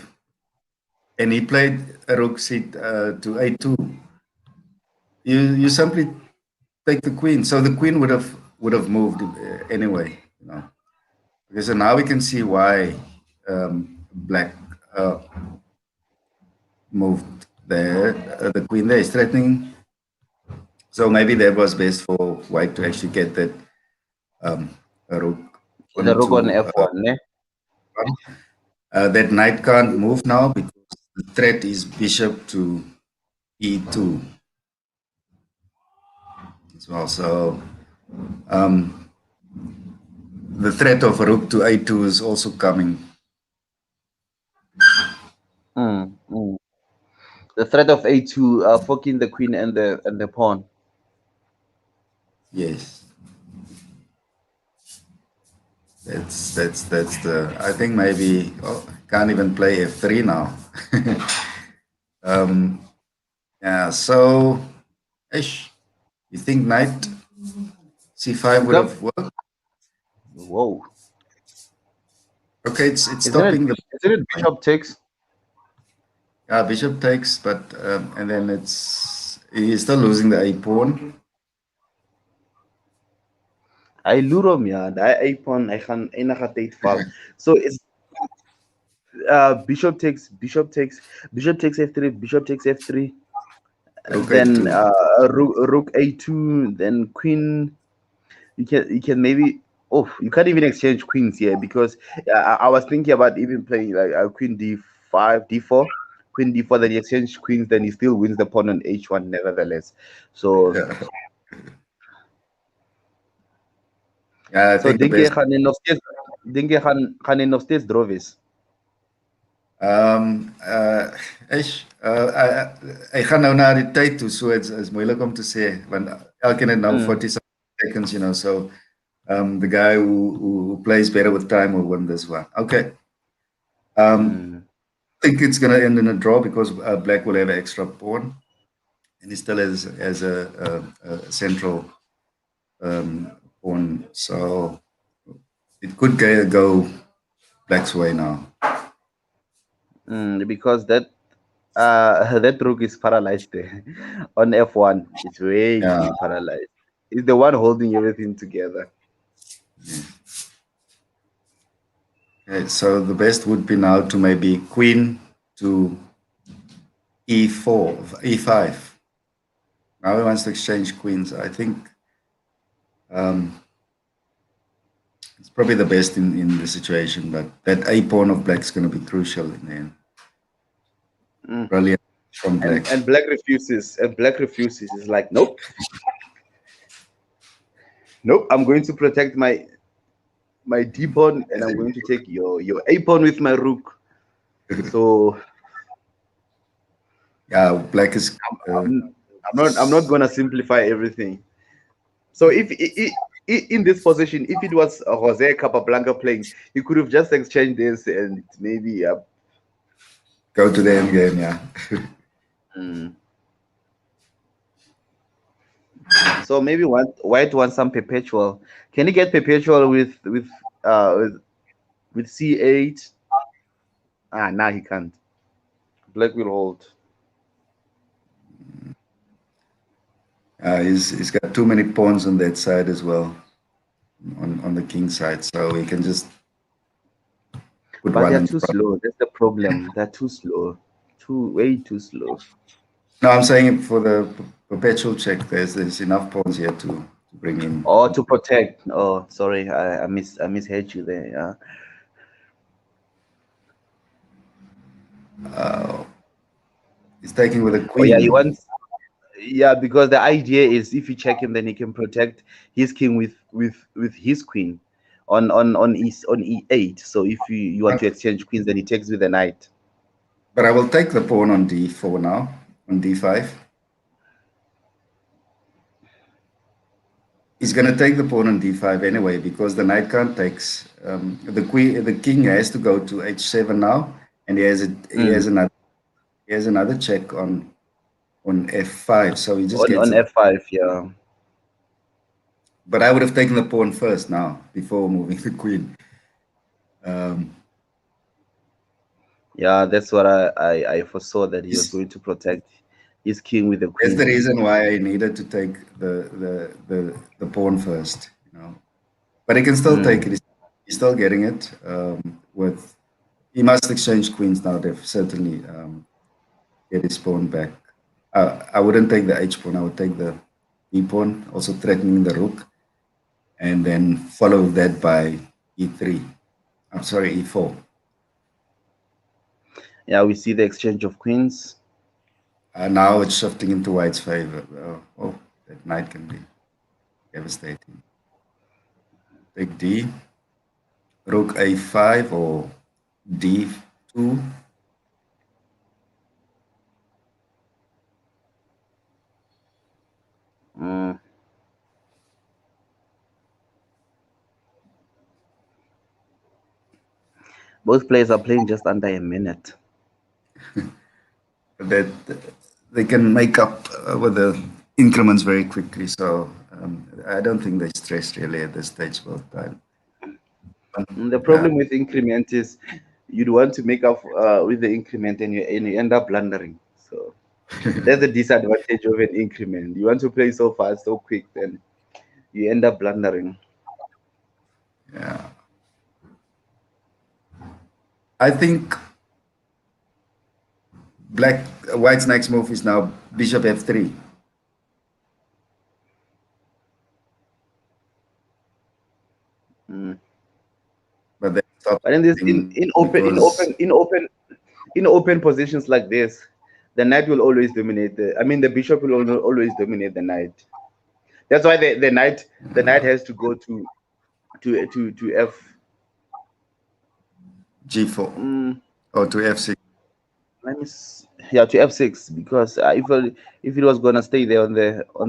and he played a rook c to a2, you simply take the queen. So the queen would have moved anyway. You know. Okay, so now we can see why black moved there. The queen there is threatening. So maybe that was best for white to actually get that um, rook The rook on onto f1, ne? that knight can't move now because the threat is bishop to e2 as well. So the threat of rook to a2 is also coming. Mm. The threat of a2, forking the queen and the pawn. Yes, that's the. I think maybe can't even play f3 now. Yeah. So, ish, you think knight c5 would Come, have worked? whoa! Okay, it's Isn't it? stopping the Isn't it bishop takes? bishop takes, but and then he's still losing the a pawn. I lure him, yeah. I pawn. I can enige tijd val. So it's bishop takes f3, bishop takes f3, Rook then a2. rook a2, then queen. You can maybe. Oh, you can't even exchange queens here because I was thinking about even playing like queen d5, d4, queen d4. Then you exchange queens, then he still wins the pawn on h1 nevertheless. So Yeah. Yeah, I so think the dink jy best. gaan jy nog steeds drowies. Ish, hy gaan nou na die tyd toe, so is moeilik om te sê want elkeen het nou 40 seconds, you know, so the guy who plays better with time will win this one. Okay. I think it's going to end in a draw because black will have an extra pawn and he still has a central pawn, so it could go black's way now. Because that rook is paralyzed there on f1. It's way Yeah. too paralyzed. It's the one holding everything together. Okay, so the best would be now to maybe queen to e4, e5. Now he wants to exchange queens. I think it's probably the best in the situation, but that a pawn of black is going to be crucial in the end. Brilliant from black. And black refuses. And black refuses. It's like, nope, nope. I'm going to protect my d pawn, and I'm going to take your a pawn with my rook. So Yeah, black is. I'm not gonna simplify everything. So if in this position, if it was Jose Capablanca playing, he could have just exchanged this and maybe Go to the end game, yeah. so maybe white wants some perpetual. Can he get perpetual with with c8. Now he can't. Black will hold. He's got too many pawns on that side as well, on the king side, so he can just put But one they're in too front. slow. That's the problem. They're too slow. Way too slow. No, I'm saying for the perpetual check, there's enough pawns here to bring in. Or to protect. Oh, sorry, I misheard you there. Yeah. He's taking with a Oh yeah, he queen. wants. Yeah, because the idea is if you check him, then he can protect his king with his queen on e8. So if you want But, to exchange queens, then he takes with the knight. but I will take the pawn on d4 now, on d5. He's going to take the pawn on d5 anyway because the knight can't take. The king has to go to h7 now, and Mm. he has another check on f5. So he just On gets it. f5, yeah. But I would have taken the pawn first now before moving the queen. Um, Yeah, that's what I foresaw, that he was this, going to protect his king with the that's the queen. reason why I needed to take the pawn first. You know, but he can still take Mm. it. He's still getting it with. He must exchange queens now. They've certainly get his pawn back. I wouldn't take the h pawn. I would take the e pawn, also threatening the rook, and then follow that by e3. I'm sorry, e4. Yeah, we see the exchange of queens. Now it's shifting into white's favor. Oh, that knight can be devastating. Take d, rook a5 or d2. Mm. Both players are playing just under a minute. That they can make up with the increments very quickly. So I don't think they stress really at this stage both time. The Yeah, problem with increment is you'd want to make up with the increment, and you end up blundering. So that's the disadvantage of an increment. You want to play so fast, so quick, then you end up blundering. yeah. I think white's next move is now bishop f3, Mm. but then stop But in this because in open positions like this, the knight will always dominate the. I mean, the bishop will always dominate the knight. That's why the knight has to go to f. g4 Mm, or to f6. yeah, to f6, because if it was gonna stay there on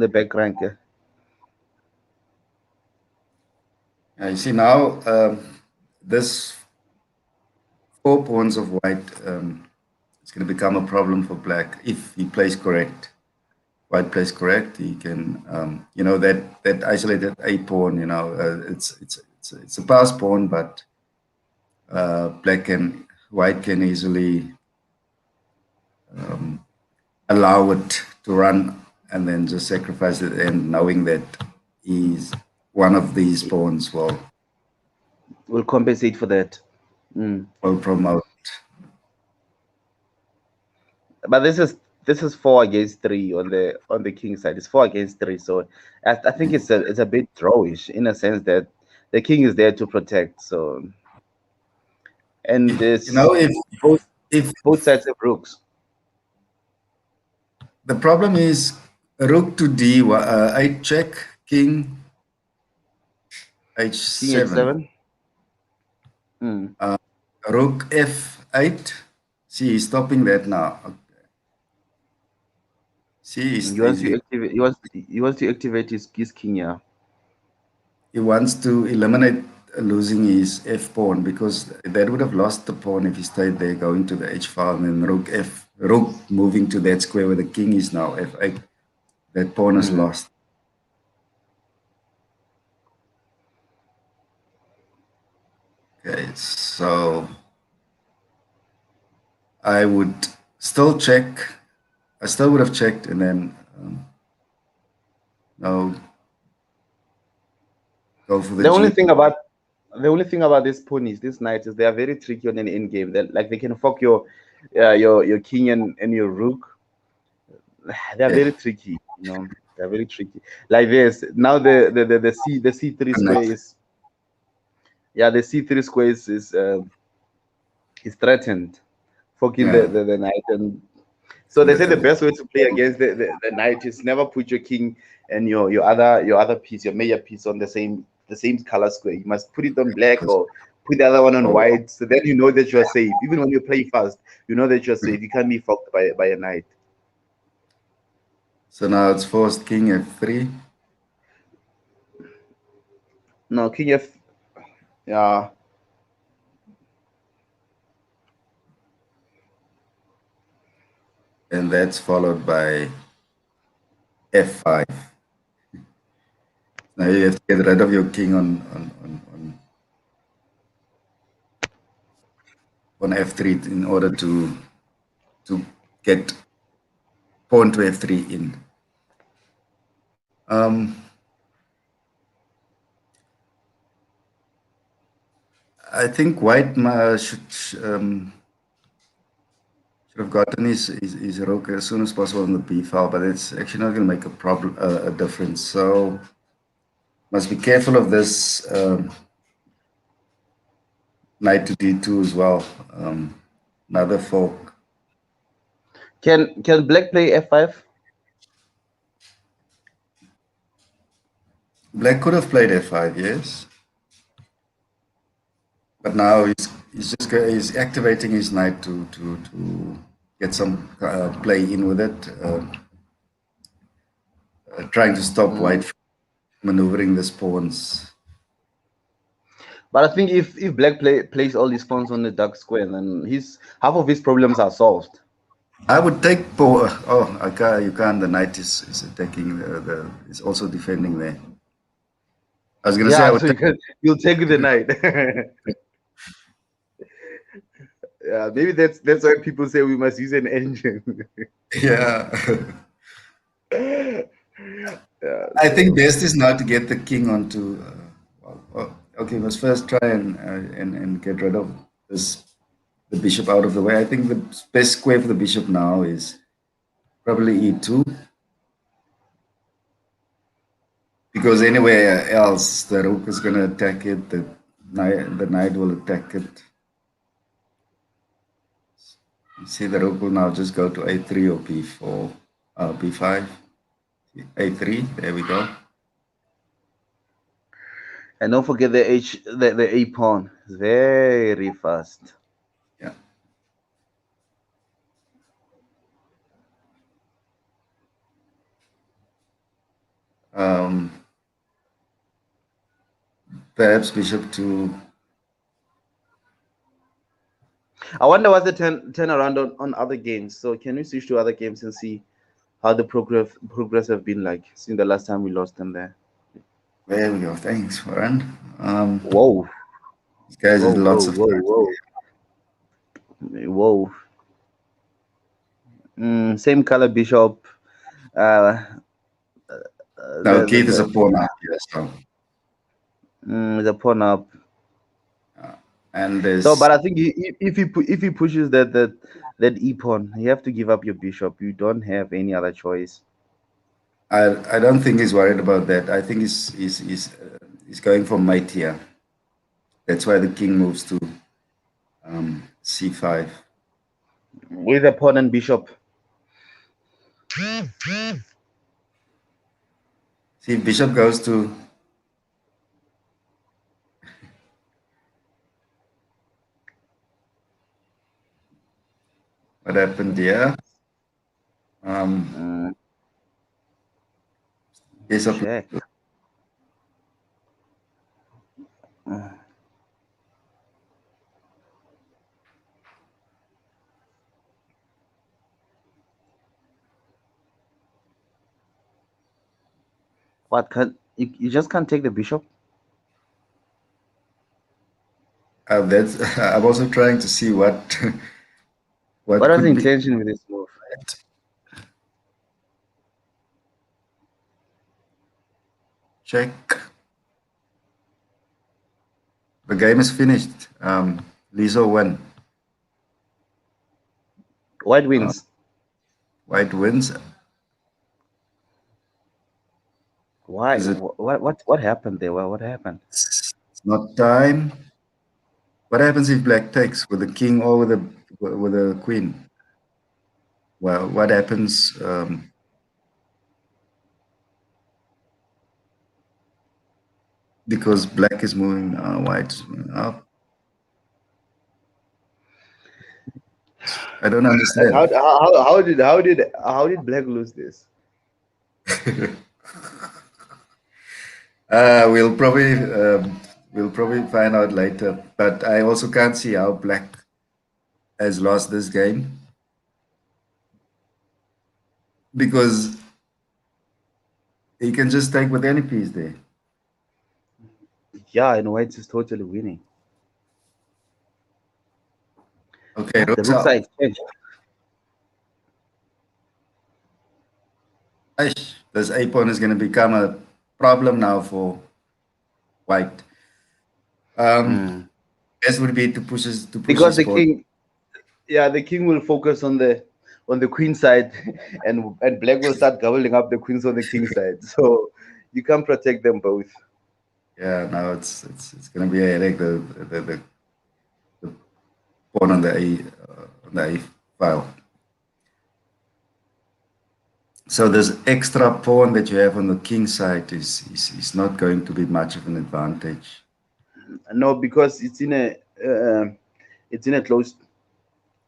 the back rank. You see now this 4 pawns of white is going to become a problem for black if he plays correct. White plays correct, he can, that isolated a pawn. It's a pass pawn, but white can easily allow it to run and then just sacrifice it, and knowing that he's one of these pawns Will compensate for that. Mm. will promote. But this is 4 against 3 on the king side. It's 4 against 3, so I think it's a bit drawish, in a sense that the king is there to protect. So, and You know, this both if both sides have rooks. the problem is rook to d, I check king King h7, h7. Mm. rook f8. See, he's stopping that now. See, He wants to activate. He wants to activate his king. Yeah. he wants to eliminate losing his f pawn because that would have lost the pawn if he stayed there going to the h file, and then rook moving to that square where the king is now f8. That pawn is Mm. lost. Okay, so I would still check. I still would have checked and then no, go for the The only G. thing about the only thing about these ponies, these knights, is they are very tricky on an end game. That like they can fuck your king and your rook. They are Yeah, very tricky. They're very tricky. Like this now, the C3 square connect. is, yeah, the C3 square is threatened, fucking Yeah, the knight. And so they say the and best way to play against the knight is never put your king and your other piece, your major piece, on the same color square. You must put it on black or put the other one on oh, white. So then you know that you're safe. Even when you play fast, you know that you're safe. You can't be fucked by a knight. so now it's forced King F3, No, king F, yeah. and that's followed by F5. Now you have to get rid of your king on F3 in order to get pawn to F3 in. Um, I think White should have gotten his rook as soon as possible on the B file, but it's actually not going to make a difference. So must be careful of this knight to D2 as well. Another fork. Can black play F5? Black could have played F5, yes, but now he's activating his knight to get some play in with it, trying to stop Mm. White from maneuvering the pawns. But I think if black plays all his pawns on the dark square, then his half of his problems are solved. I would take pawn. Oh, I can't, you can't. The knight is attacking is also defending there. I was gonna say I Yeah, would so you'll take the take. knight. Yeah, maybe that's why people say we must use an engine. Yeah. Yeah, I think so best is now to get the king onto. Okay, let's first try and get rid of this the bishop out of the way. I think the best square for the bishop now is probably e2 because anywhere else the rook is going to attack it. The knight will attack it. You see, the rook will now just go to a3 or b4, b5, a3. There we go. and don't forget the A pawn. It's very fast. Yeah. Um, perhaps bishop to. I wonder what's the turn around on other games. So can we switch to other games and see how the progress have been like since the last time we lost them there? There we go. Thanks, Warren. Um, Whoa, these guys whoa, had whoa, lots of whoa, time. whoa, whoa. Same color bishop. Uh, Now the Keith is a the pawn up here, so the pawn up. and So, there's but I think if he pushes that e pawn, you have to give up your bishop. You don't have any other choice. I don't think he's worried about that. I think he's going for mate here. That's why the king moves to c5. With a pawn and bishop. See, if bishop goes to what happened here? Um, Mm, bishop. check. Mm. What can you just can't take the bishop? That's I'm also trying to see what What what was the could be intention with this move? check. The game is finished. Liso won. White Uh, wins. White wins. Why? Is it? What happened there? What happened? It's not time. What happens if black takes with the king or with the queen? Well, what happens because black is moving, white is moving up? I don't And understand. how did Black lose this? We'll probably find out later. But I also can't see how black has lost this game because he can just take with any piece there. Yeah, and White is totally winning. Okay, The rooks rooks up. are exchanged. Aish, this a pawn is going to become a problem now for white. Mm. Best would be to push Because his the pawn. king, yeah, the king will focus on the queen side, and Black will start gobbling up the queens on the king side. So you can't protect them both. Yeah, now it's going to be a headache. The pawn on the a file. So this extra pawn that you have on the king side is not going to be much of an advantage. No, because it's in a closed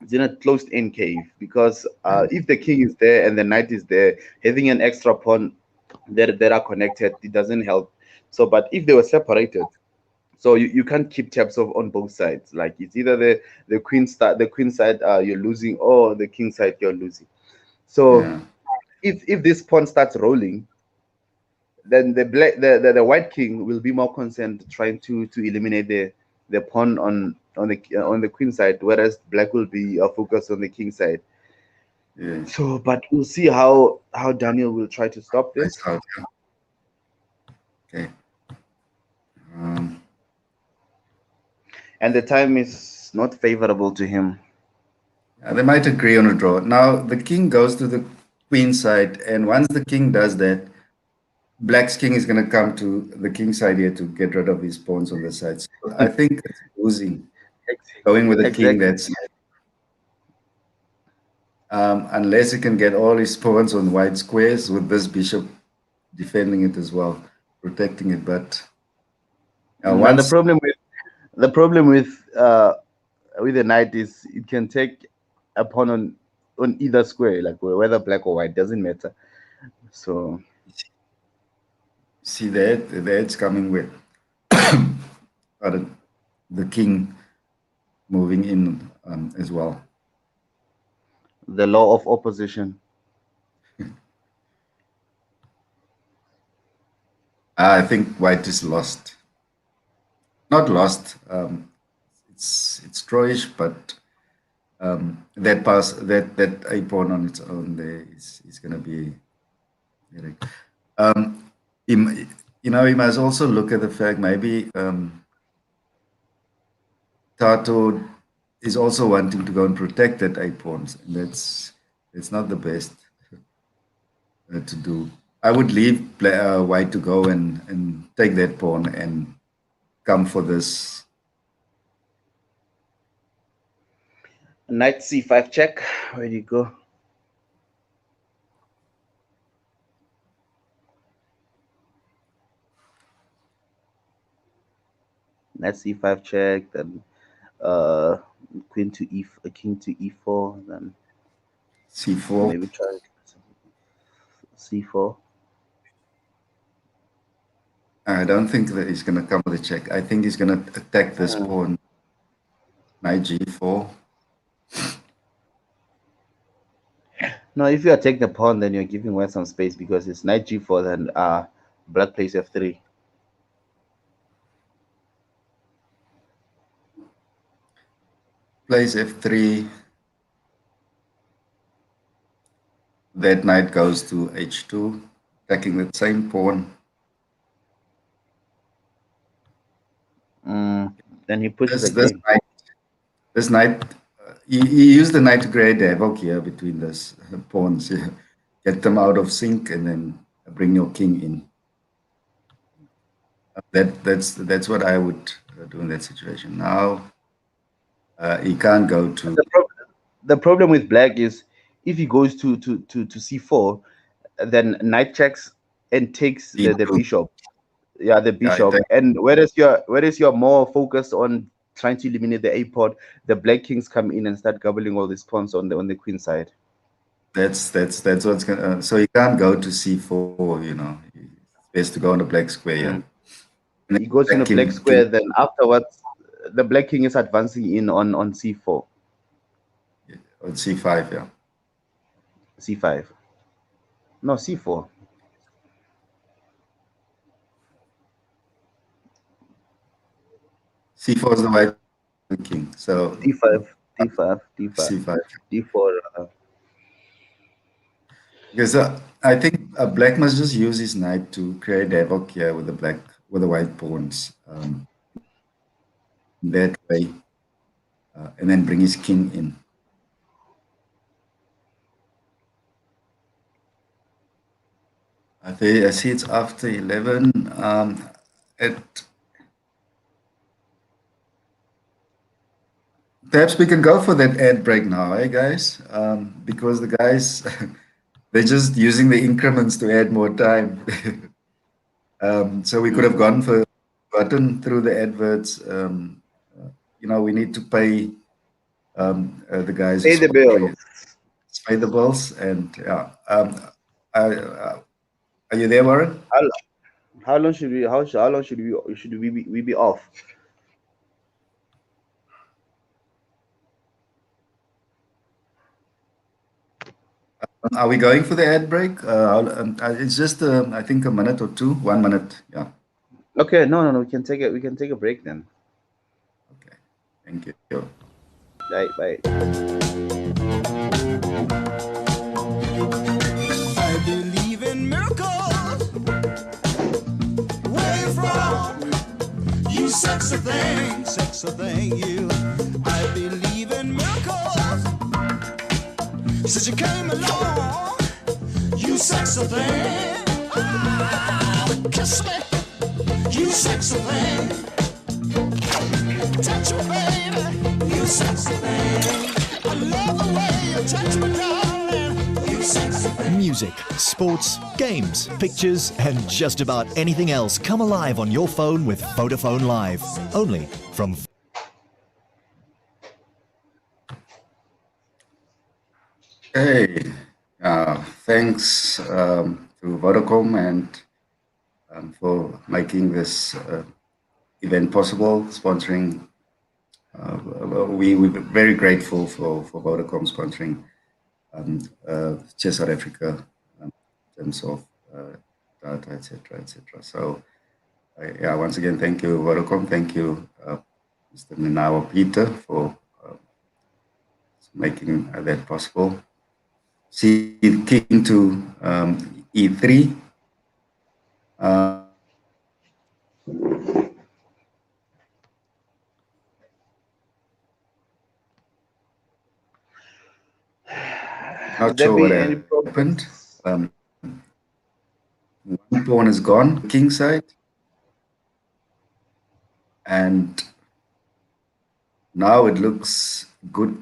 it's in a closed end cave. Because Yeah, if the king is there and the knight is there, having an extra pawn that are connected, it doesn't help. So, but if they were separated, so you can't keep tabs of on both sides. Like it's either the queen side you're losing, or the king side you're losing. So yeah, if this pawn starts rolling, then the white king will be more concerned trying to eliminate the pawn on the queen side, whereas black will be focused on the king side. yeah. So, but we'll see how Daniel will try to stop Nice this. out. Yeah. Okay. Um, And the time is not favorable to him. they might agree on a draw. Now the king goes to the queen side, and once the king does that, black's king is going to come to the king side here to get rid of his pawns on the side. So I think it's losing. Going with the king, Exactly. that's unless he can get all his pawns on white squares with this bishop defending it as well, protecting it. But Now once, the problem with the knight is it can take a pawn on either square, like whether black or white, doesn't matter. So see that, that's coming with pardon, the king moving in as well. the law of opposition. I think white is lost. Not lost. It's drawish, but that a pawn on its own there is going to be. Um, you must also look at the fact maybe Tato is also wanting to go and protect that a pawns, and that's not the best to do. I would leave white to go and take that pawn and come for this. Knight c5 check. Where do you go? Knight c5 check. Then uh, queen to king to e4. Then C4. maybe try c4. I don't think that he's going to come with a check. I think he's going to attack this pawn, knight g4. No, if you attack the pawn, then you're giving away some space because it's knight g4. Then black plays f3. plays f3, that knight goes to h2, attacking the same pawn. Then he pushes This again. knight, you use the knight to create havoc here between those pawns. Yeah. Get them out of sync and then bring your king in. That's what I would do in that situation. Now he can't go to The problem with black is if he goes to c4, then knight checks and takes the d2. bishop. Yeah, the Yeah, bishop. And whereas you're more focused on trying to eliminate the a pawn, the black kings come in and start gobbling all these pawns on the queen side. that's what's gonna. So he can't go to c4. It's best to go on the black square. Yeah, Mm. and then He goes in a black black king square, then afterwards the black king is advancing in on c4, on c5. Yeah, c5. No, c4. c4 is the white king. So d5, d5, d5, c5. d4. Because I think black must just use his knight to create havoc here with the white pawns. That way, and then bring his king in. I see it's after 11. It Perhaps we can go for that ad break now, eh, guys? Because the guys they're just using the increments to add more time. So we could have gotten through the adverts. We need to pay the guys Pay as the well. bill. Pay the bills, and yeah. Are you there, Warren? How, how long should we? How long should we be off? Are we going for the ad break? It's just, I think, a minute or two. 1 minute. Yeah. Okay, no. We can take it. We can take a break then. Okay. Thank you. Bye, bye. I believe in miracles. Where you from? You sexy thing, you. I believe in miracles. Since you came along, you sexy thing. Ah, kiss me, you sexy thing. Touch me, baby, you sexy thing. I love the way you touch me, darling. You sexy thing. Music, sports, games, pictures, and just about anything else come alive on your phone with Vodafone Live. Only from Hey, thanks to Vodacom and for making this event possible, sponsoring. We're very grateful for Vodacom sponsoring Chess South Africa in terms of data, etc., etc. So, yeah, once again, thank you, Vodacom. Thank you, Mr. Minawa Peter, for making that possible. See king to e3. Have Not there sure what been any happened. problems? One pawn is gone, king side. And now it looks good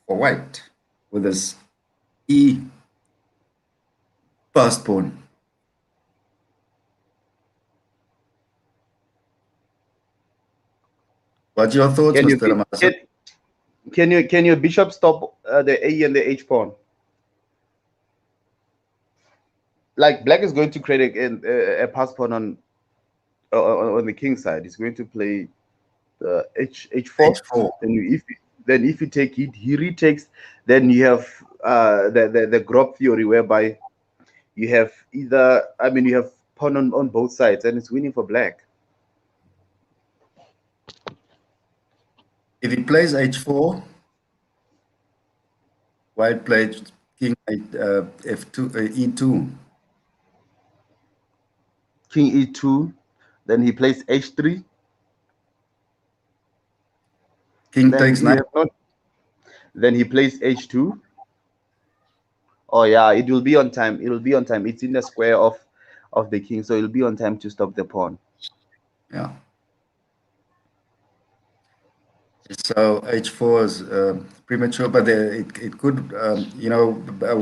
for white with this e passed pawn. What's your thoughts, Can you Mr. be- Ramasa? can your bishop stop the a and the h pawn? Like black is going to create a pass pawn on the king side. He's going to play h4. H4. Then if you take it, he retakes. Then you have the Grob theory, whereby you have you have pawn on both sides, and it's winning for black. If he plays H4, White played king f2, e2. King e2. Then he plays h3. King Then takes you knight. have not. Then he plays h2. Oh yeah, it will be on time. It will be on time. It's in the square of the king, so it'll be on time to stop the pawn. Yeah. So h4 is premature, but it could,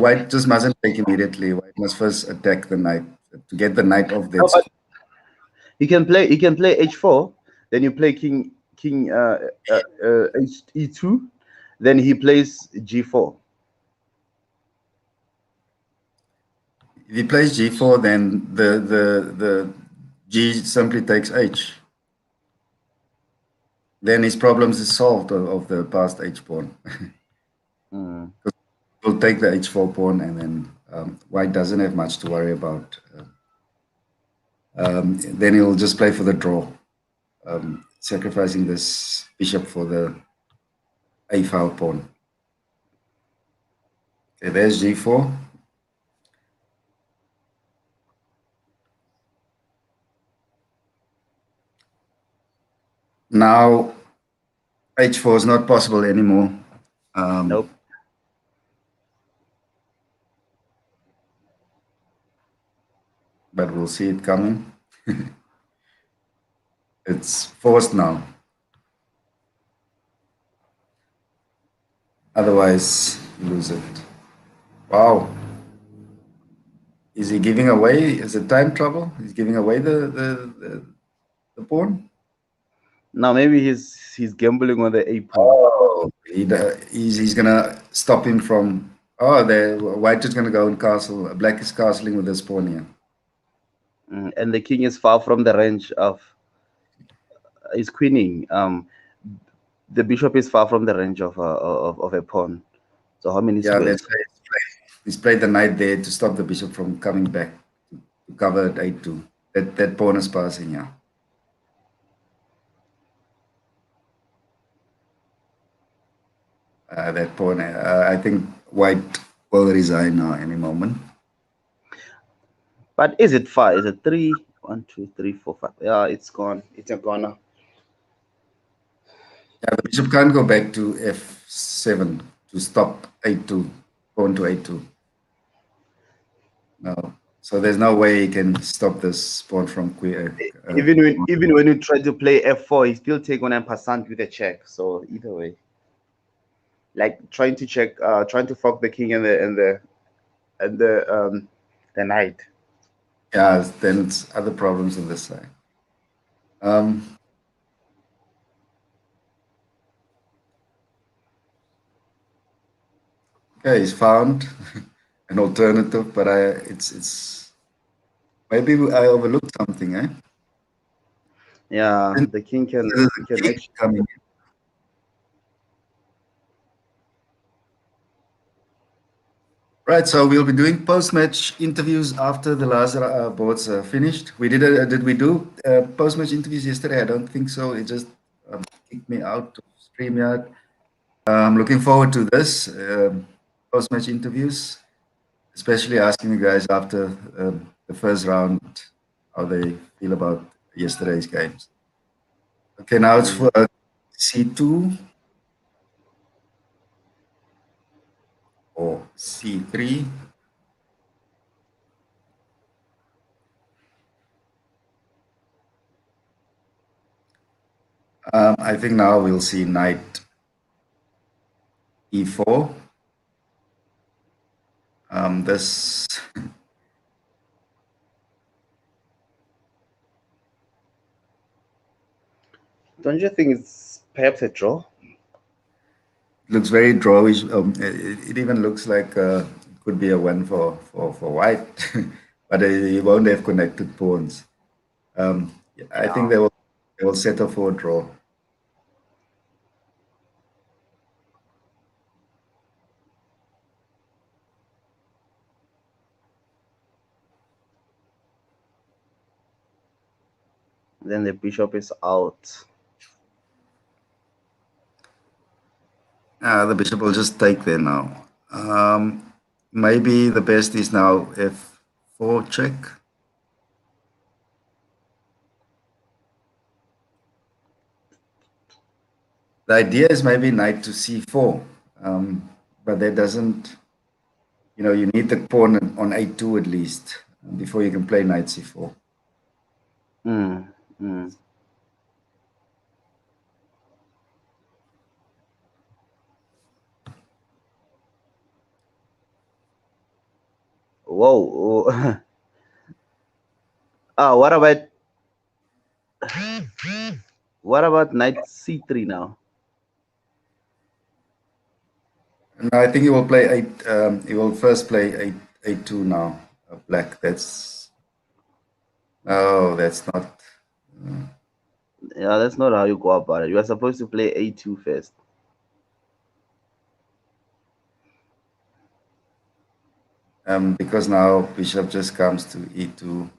white just mustn't take immediately. White must first attack the knight to get the knight off that No, but square. he can play h4. Then you play king e2. Then he plays g4. If he plays g4, then the g simply takes h. Then his problems is solved of the past h pawn. Mm. We'll take the h4 pawn, and then white doesn't have much to worry about. Then he'll just play for the draw, sacrificing this bishop for the a file pawn. Okay, there's g4. Now h4 is not possible anymore. Nope. But we'll see it coming. It's forced now. Otherwise, you lose it. Wow. Is he giving away? Is it time trouble? He's giving away the pawn? Now maybe he's gambling on the a pawn. Oh, he's gonna stop him from. Oh, the white is gonna go and castle. Black is castling with this pawn here. And the king is far from the range of his queening. The bishop is far from the range of a pawn. So how many Yeah, squares? he's played the knight there to stop the bishop from coming back to cover at a2. That pawn is passing, yeah. That pawn, I think white will resign now any moment. But is it far? Is it 3? 1, 2, 3, 4, 5. Yeah, it's gone. It's a goner. Yeah, the bishop can't go back to f7 to stop a2, pawn to a2. No. So there's no way he can stop this pawn from Even when you try to play f4, he still take on and passant with a check. So either way, like trying to check, trying to fuck the king and the knight. Yeah, then it's other problems on this side. Okay, he's found an alternative, but it's maybe I overlooked something, eh? Yeah, the king can actually. Coming in. Right, so we'll be doing post-match interviews after the last boards are finished. Did we do post-match interviews yesterday? I don't think so. It just kicked me out of StreamYard. I'm looking forward to this post-match interviews, especially asking you guys after the first round how they feel about yesterday's games. Okay, now it's for C2 or C3. I think now we'll see knight E4. This Don't you think it's perhaps a draw? looks very drawish. It even looks like it could be a win for white, but he won't have connected pawns. I think they will settle for a draw. Then the bishop is out. The bishop will just take there now. Maybe the best is now f4 check. The idea is maybe knight to c4, but that doesn't, you need the pawn on a2 at least before you can play knight c4. Mm, mm. Whoa. What about knight c3 now? No, I think he will play eight. He will first play a2 now. Black. That's not. Yeah, that's not how you go about it. You are supposed to play a2 first. Because now bishop just comes to e2.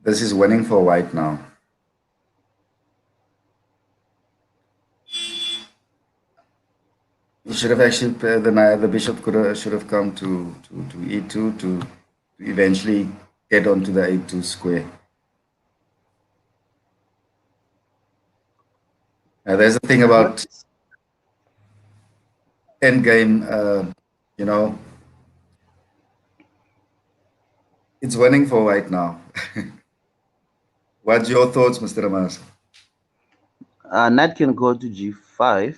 This is winning for white now. He should have actually the bishop should have come to e2 to eventually get onto the a2 square. There's a thing about endgame. It's winning for white now. What's your thoughts, Mr. Ramas? Knight can go to g5.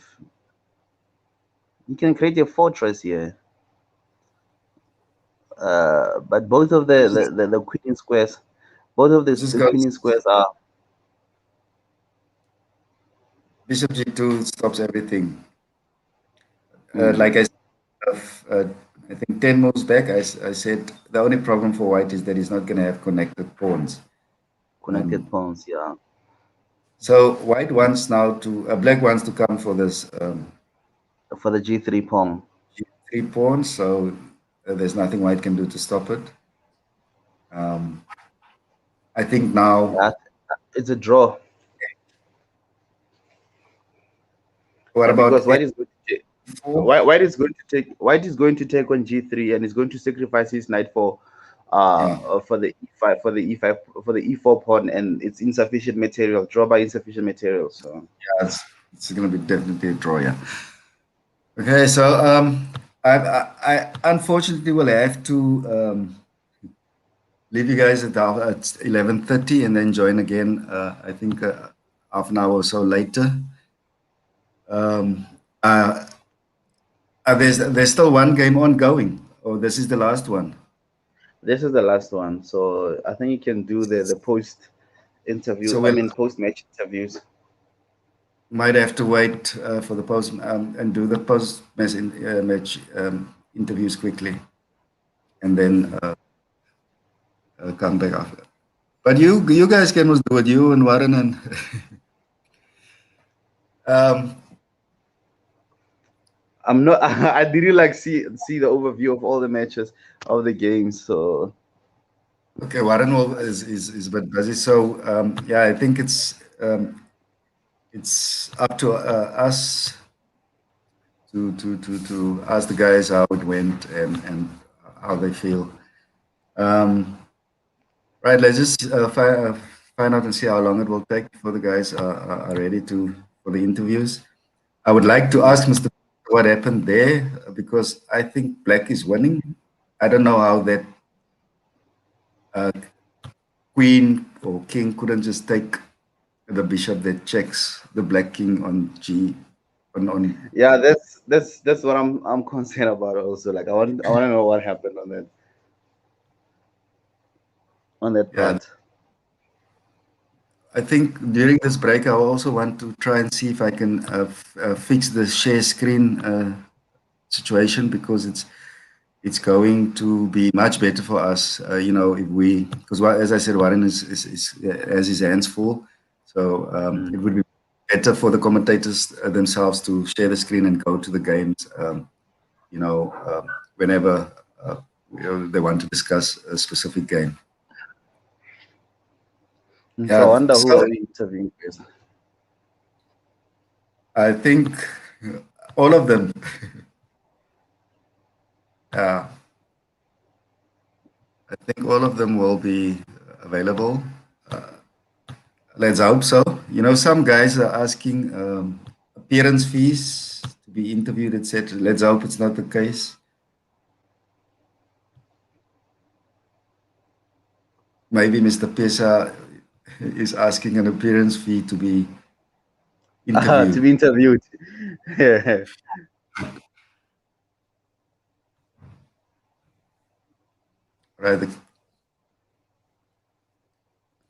You can create a fortress here. But both of the queen squares, both of the queen squares are. Bishop g2 stops everything. Like I said, I think 10 moves back, I said the only problem for white is that he's not going to have connected pawns. Connected pawns, yeah. So white wants now to, black wants to come for this. For the g3 pawn. G3 pawn, so there's nothing white can do to stop it. I think now. Yeah, it's a draw. What about because white is going to take, white is going to take on g3 and is going to sacrifice his knight for the e5 for the e4 pawn, and it's insufficient material, draw by insufficient material. So yeah, it's going to be definitely a draw. Yeah. Okay, so I unfortunately will have to leave you guys at 11:30 and then join again. I think half an hour or so later. There's still one game ongoing, or this is the last one? This is the last one, so I think you can do the post interview. So I mean post match interviews. Might have to wait for the post and do the post match interviews quickly, and then come back after. But you guys can also do it. You and Warren and I'm not. I didn't like see the overview of all the matches of the games. So okay, Warren is a bit busy. So yeah, I think it's up to us to ask the guys how it went and how they feel. Right, let's just find out and see how long it will take before the guys are ready for the interviews. I would like to ask Mr. what happened there, because I think black is winning. I don't know how that queen or king couldn't just take the bishop that checks the black king on g. Yeah, that's what I'm concerned about also. Like I want to know what happened on that part. I think during this break, I also want to try and see if I can fix the share screen situation, because it's going to be much better for us, if we, because as I said, Warren has his hands full, so it would be better for the commentators themselves to share the screen and go to the games, whenever they want to discuss a specific game. So I wonder who are we interviewing first? I think all of them. I think all of them will be available. Let's hope so. You know, some guys are asking appearance fees to be interviewed, etc. Let's hope it's not the case. Maybe Mr. Pesa is asking an appearance fee to be interviewed. To be interviewed. Yeah. Right, the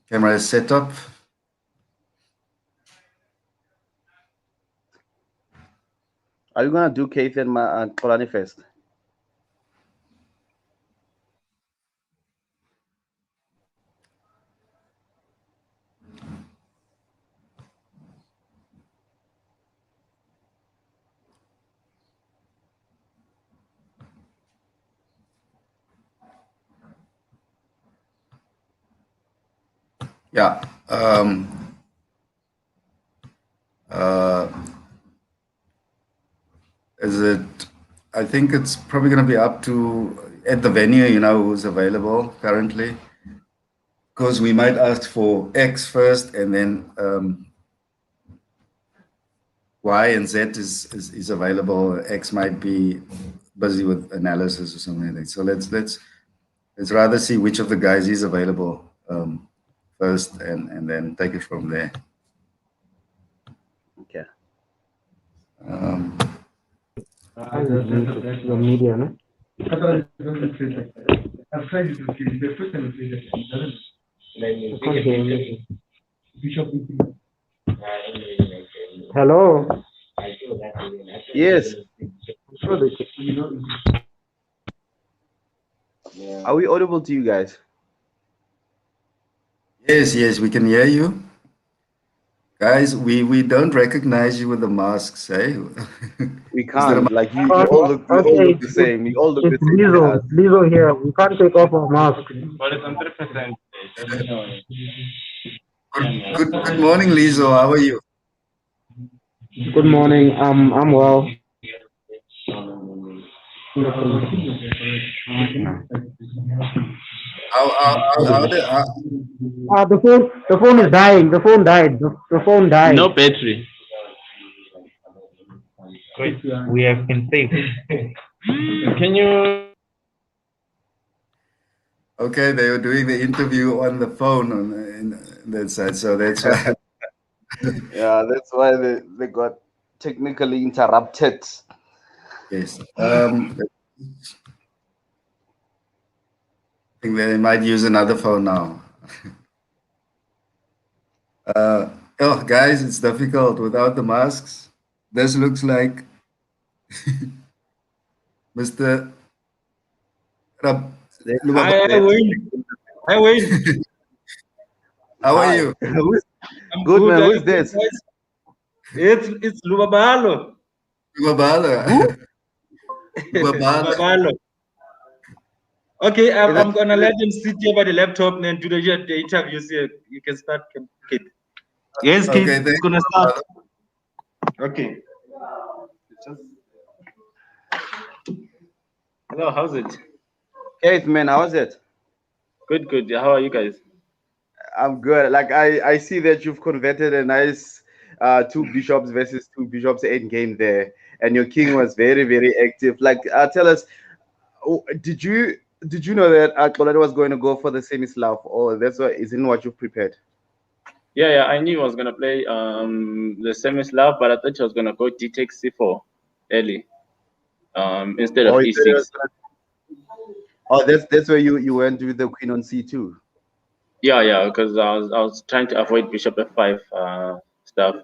camera is set up. Are you gonna do Keith and Kolani first? Yeah. Is it? I think it's probably going to be up to at the venue, you know, who's available currently. Because we might ask for X first, and then Y and Z is available. X might be busy with analysis or something like that. So let's rather see which of the guys is available first, and then take it from there. Okay. The media, no? Hello. Yes. Are we audible to you guys? Yes, we can hear you. Guys, we don't recognize you with the masks, eh? We can't. Like you all look the same. You all look the It's same. to us. Lizzo here. We can't take off our mask. Good morning, Lizo. How are you? Good morning. I'm well. The phone is dying. The phone died. The phone died. No battery. We have been saved. Can you? Okay, they were doing the interview on the phone in that side, so that's why. Yeah, that's why they got technically interrupted. Yes. I think they might use another phone now. Oh, guys, it's difficult without the masks. This looks like Mr. Rab. I win. How are you? I'm Good, man. Are Who's you this? guys? It's Lubabalo. Lubabalo. Lubabalo. Okay, I'm gonna let him sit here by the laptop and do the interview. So you can start, Kate. Yes, Kate. Okay, It's gonna start. Okay. Hello, how's it? Keith, man, how's it? Good. How are you guys? I'm good. Like I see that you've converted a nice 2 bishops versus 2 bishops end game there, and your king was very, very active. Like tell us, did you know that Kolani was going to go for the semi-slav, or that's what isn't what you've prepared? Yeah, I knew I was gonna play the semi-slav, but I thought I was gonna go d-takes c4 early instead of e6. Oh, that's where you went with the queen on c2. Yeah, because I was trying to avoid bishop f5 stuff.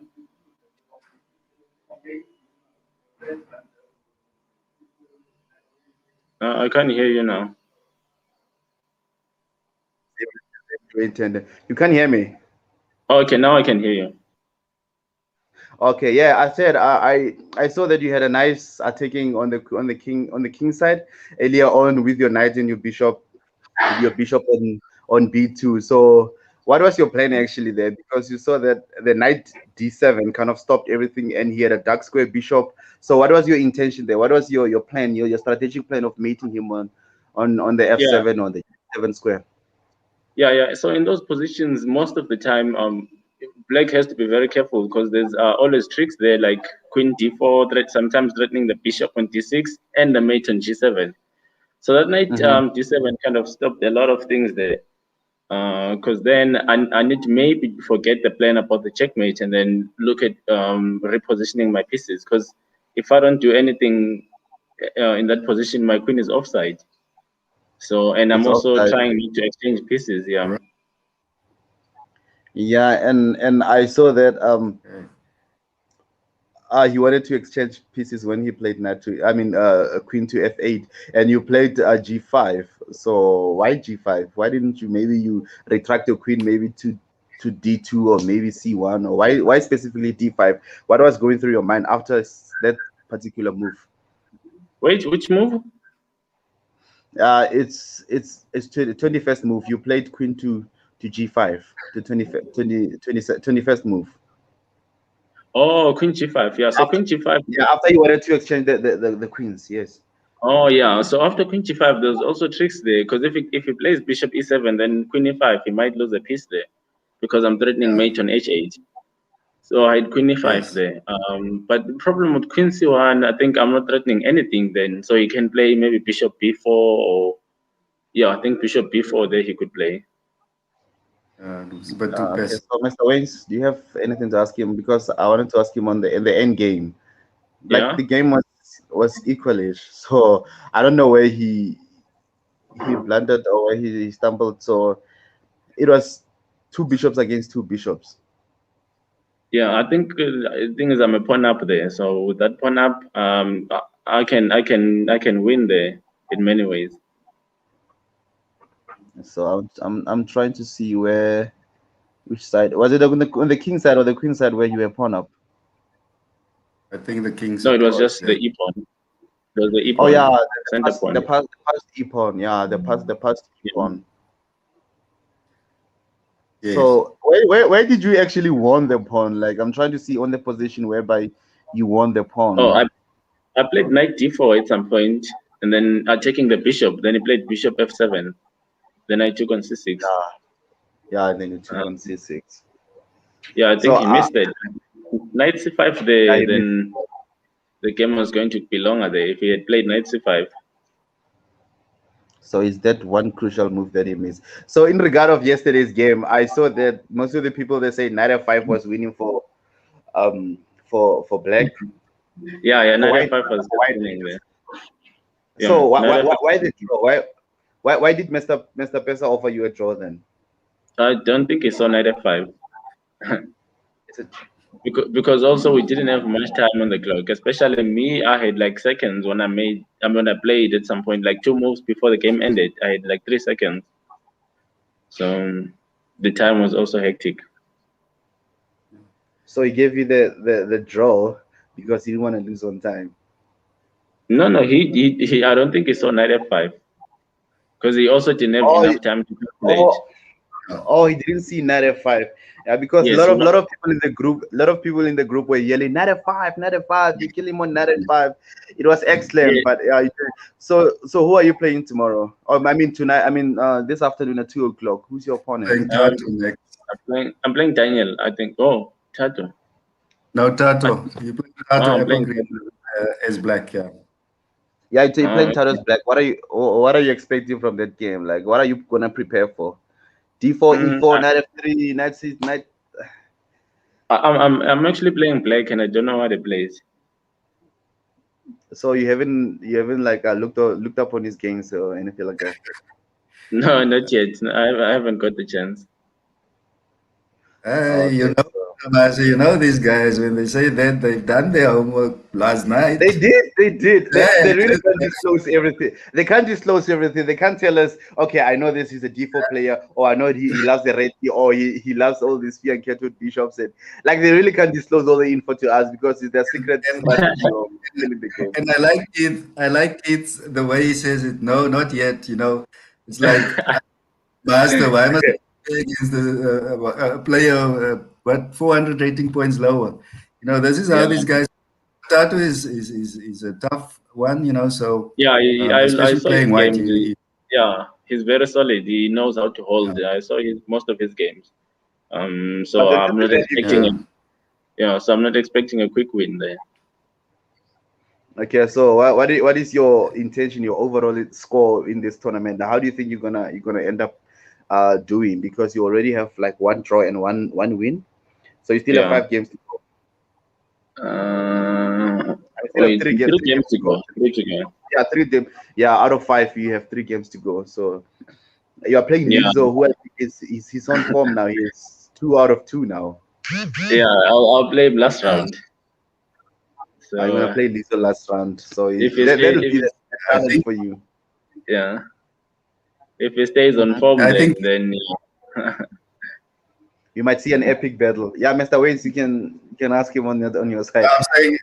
I can't hear you now. You can't hear me. Okay, now I can hear you. Okay, yeah, I said I saw that you had a nice attacking on the king side earlier on with your knight and your bishop on b2. So What was your plan actually there? Because you saw that the knight d7 kind of stopped everything, and he had a dark square bishop. So what was your intention there? What was your plan, your strategic plan of mating him on the Yeah, f7 or the 7 square? yeah. So in those positions, most of the time, black has to be very careful because there's always tricks there, like queen d4, sometimes threatening the bishop on d6 and the mate on g7. So that knight Mm-hmm. d7 kind of stopped a lot of things there. Because then I need to maybe forget the plan about the checkmate and then look at repositioning my pieces. Because if I don't do anything in that position, my queen is offside. So, and I'm It's also offside. trying not to exchange pieces. Yeah, Right. Yeah, and I saw that Okay. he wanted to exchange pieces when he played knight to, I mean, queen to f8, and you played g5. So why g5? Why didn't you maybe you retract your queen maybe to d2 or maybe c1, or why specifically d5? What was going through your mind after that particular move? wait, which move? It's to the 21st move. You played queen to g5, the 21st move. Oh, queen g5. Yeah, so After, queen g5. yeah, after you wanted to exchange the queens, yes. Oh yeah, so after queen g5, there's also tricks there because if he plays bishop e7, then queen e5, he might lose a piece there because I'm threatening Yeah. mate on h8. So I had queen e5 Yes. there. But the problem with queen c1, I think I'm not threatening anything then. So he can play maybe bishop b4 or yeah, I think bishop b4 there he could play. It was a bit too Okay, passive. so Mr. Waynes, do you have anything to ask him? Because I wanted to ask him on the in the end game. Like Yeah, the game was equalish, so I don't know where he blundered or where he stumbled. So it was two bishops against two bishops. yeah. I think the thing is I'm a pawn up there. So with that pawn up, I can win there in many ways. So I'm trying to see where which side was it, on the king side or the queen side where you were pawn up? I think the king No, it was support. just the Yeah. e pawn. It was the e Oh yeah, pawn, center pawn. the past e pawn. Yeah, the past e Yeah. pawn. Yes. So where did you actually won the pawn? Like I'm trying to see on the position whereby you won the Oh, pawn. I played knight d4 at some point, and then taking the bishop. Then he played bishop f7. Then I took on c6. Yeah, yeah, and then you took Uh, on c6. yeah, I So think he missed it. Knight c5 there, I missed. then the game was going to be longer there if he had played knight c5. So is that one crucial move that he missed? So in regard of yesterday's game, I saw that most of the people they say knight f5 was winning um for black. Yeah, For knight white, f5 was just white. winning there. Yeah, So knight f5. why the draw? Why did Mr. Pesa offer you a draw then? I don't think he saw knight f5. It's a, Because also we didn't have much time on the clock. Especially me, I had like seconds when when I played at some point, like two moves before the game ended. I had like 3 seconds. So the time was also hectic. so he gave you the draw because he didn't want to lose on time. No, he I don't think he saw knight f5 because he also didn't have Oh, enough time to calculate. oh, oh, he didn't see knight f5. Yeah, because a Yes, lot of people in the group, a lot of people in the group were yelling knight f5, knight f5. You kill him on knight f5. It was excellent. yeah, But so who are you playing tomorrow? I mean tonight. I mean this afternoon at 2 o'clock. Who's your opponent? Playing um, Tato next. I'm playing Daniel. I think. Oh, Tato. No, I, Tato. You play Tato oh, I'm Apple playing. Green as black, yeah. Yeah, so you're playing Okay. Taros Black. What are you expecting from that game? Like, what are you gonna prepare for? D4, Mm, E4, knight F3, knight C, knight. I'm actually playing black, and I don't know how they play it. So you haven't like looked up on his games or anything like that. No, not yet. No, I haven't got the chance. You Okay, know, so Tomasa, you know these guys, when they say that they've done their homework last night. they did. They Yeah, really can't disclose everything. They can't disclose everything. They can't tell us, okay, I know this is a D4 player, or I know he loves the red key, or he loves all these fianchetto bishops, and like they really can't disclose all the info to us because it's their secret and, strategy of killing the game. and I like it. I like it the way he says it. No, not yet. You know, it's like, Master, why must I against a player, what 400 rating points lower. You know, this is how Yeah, these guys. Tato is a tough one, you know. So yeah. I especially saw his playing white, games. Yeah, he's very solid. He knows how to hold. I saw most of his games. But So the I'm not difference is expecting yeah. it. Yeah, so I'm not expecting a quick win there. okay. So what is your intention, your overall score in this tournament? How do you think you're gonna end up doing? Because you already have like one draw and one win, so you still have Yeah. 5 games to go. I still have Wait, three games, three three games games to to go. go. Three to go. Yeah, three games. Yeah, out of 5, you have 3 games to go. So you are playing Yeah, Lizo, who I think is he's on form now. He's 2 out of 2 now. yeah. I'll play last round. I'm So gonna play Lizo last round. So if he that stay, would if be the he, I challenge think for you. yeah, if he stays on Mhm. form, I think then You might see an epic battle. Yeah, Mr. Waynes, you can ask him on your side. I'm saying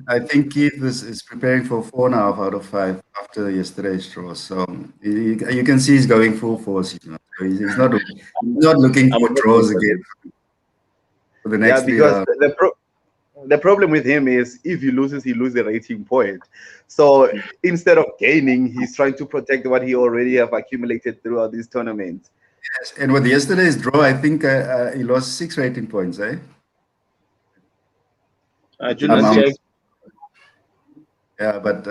I think Keith is preparing for 4.5 out of 5 after yesterday's draw. So you can see he's going full force. You know, so he's not looking I'm for hoping draws for again this. for the Yeah, next three because rounds. the problem with him is if he loses, he loses a rating point. So instead of gaining, he's trying to protect what he already have accumulated throughout this tournament. Yes. And with yesterday's draw, I think he lost 6 rating points. Eh? I Did you did lose not Um, check. 6? yeah, but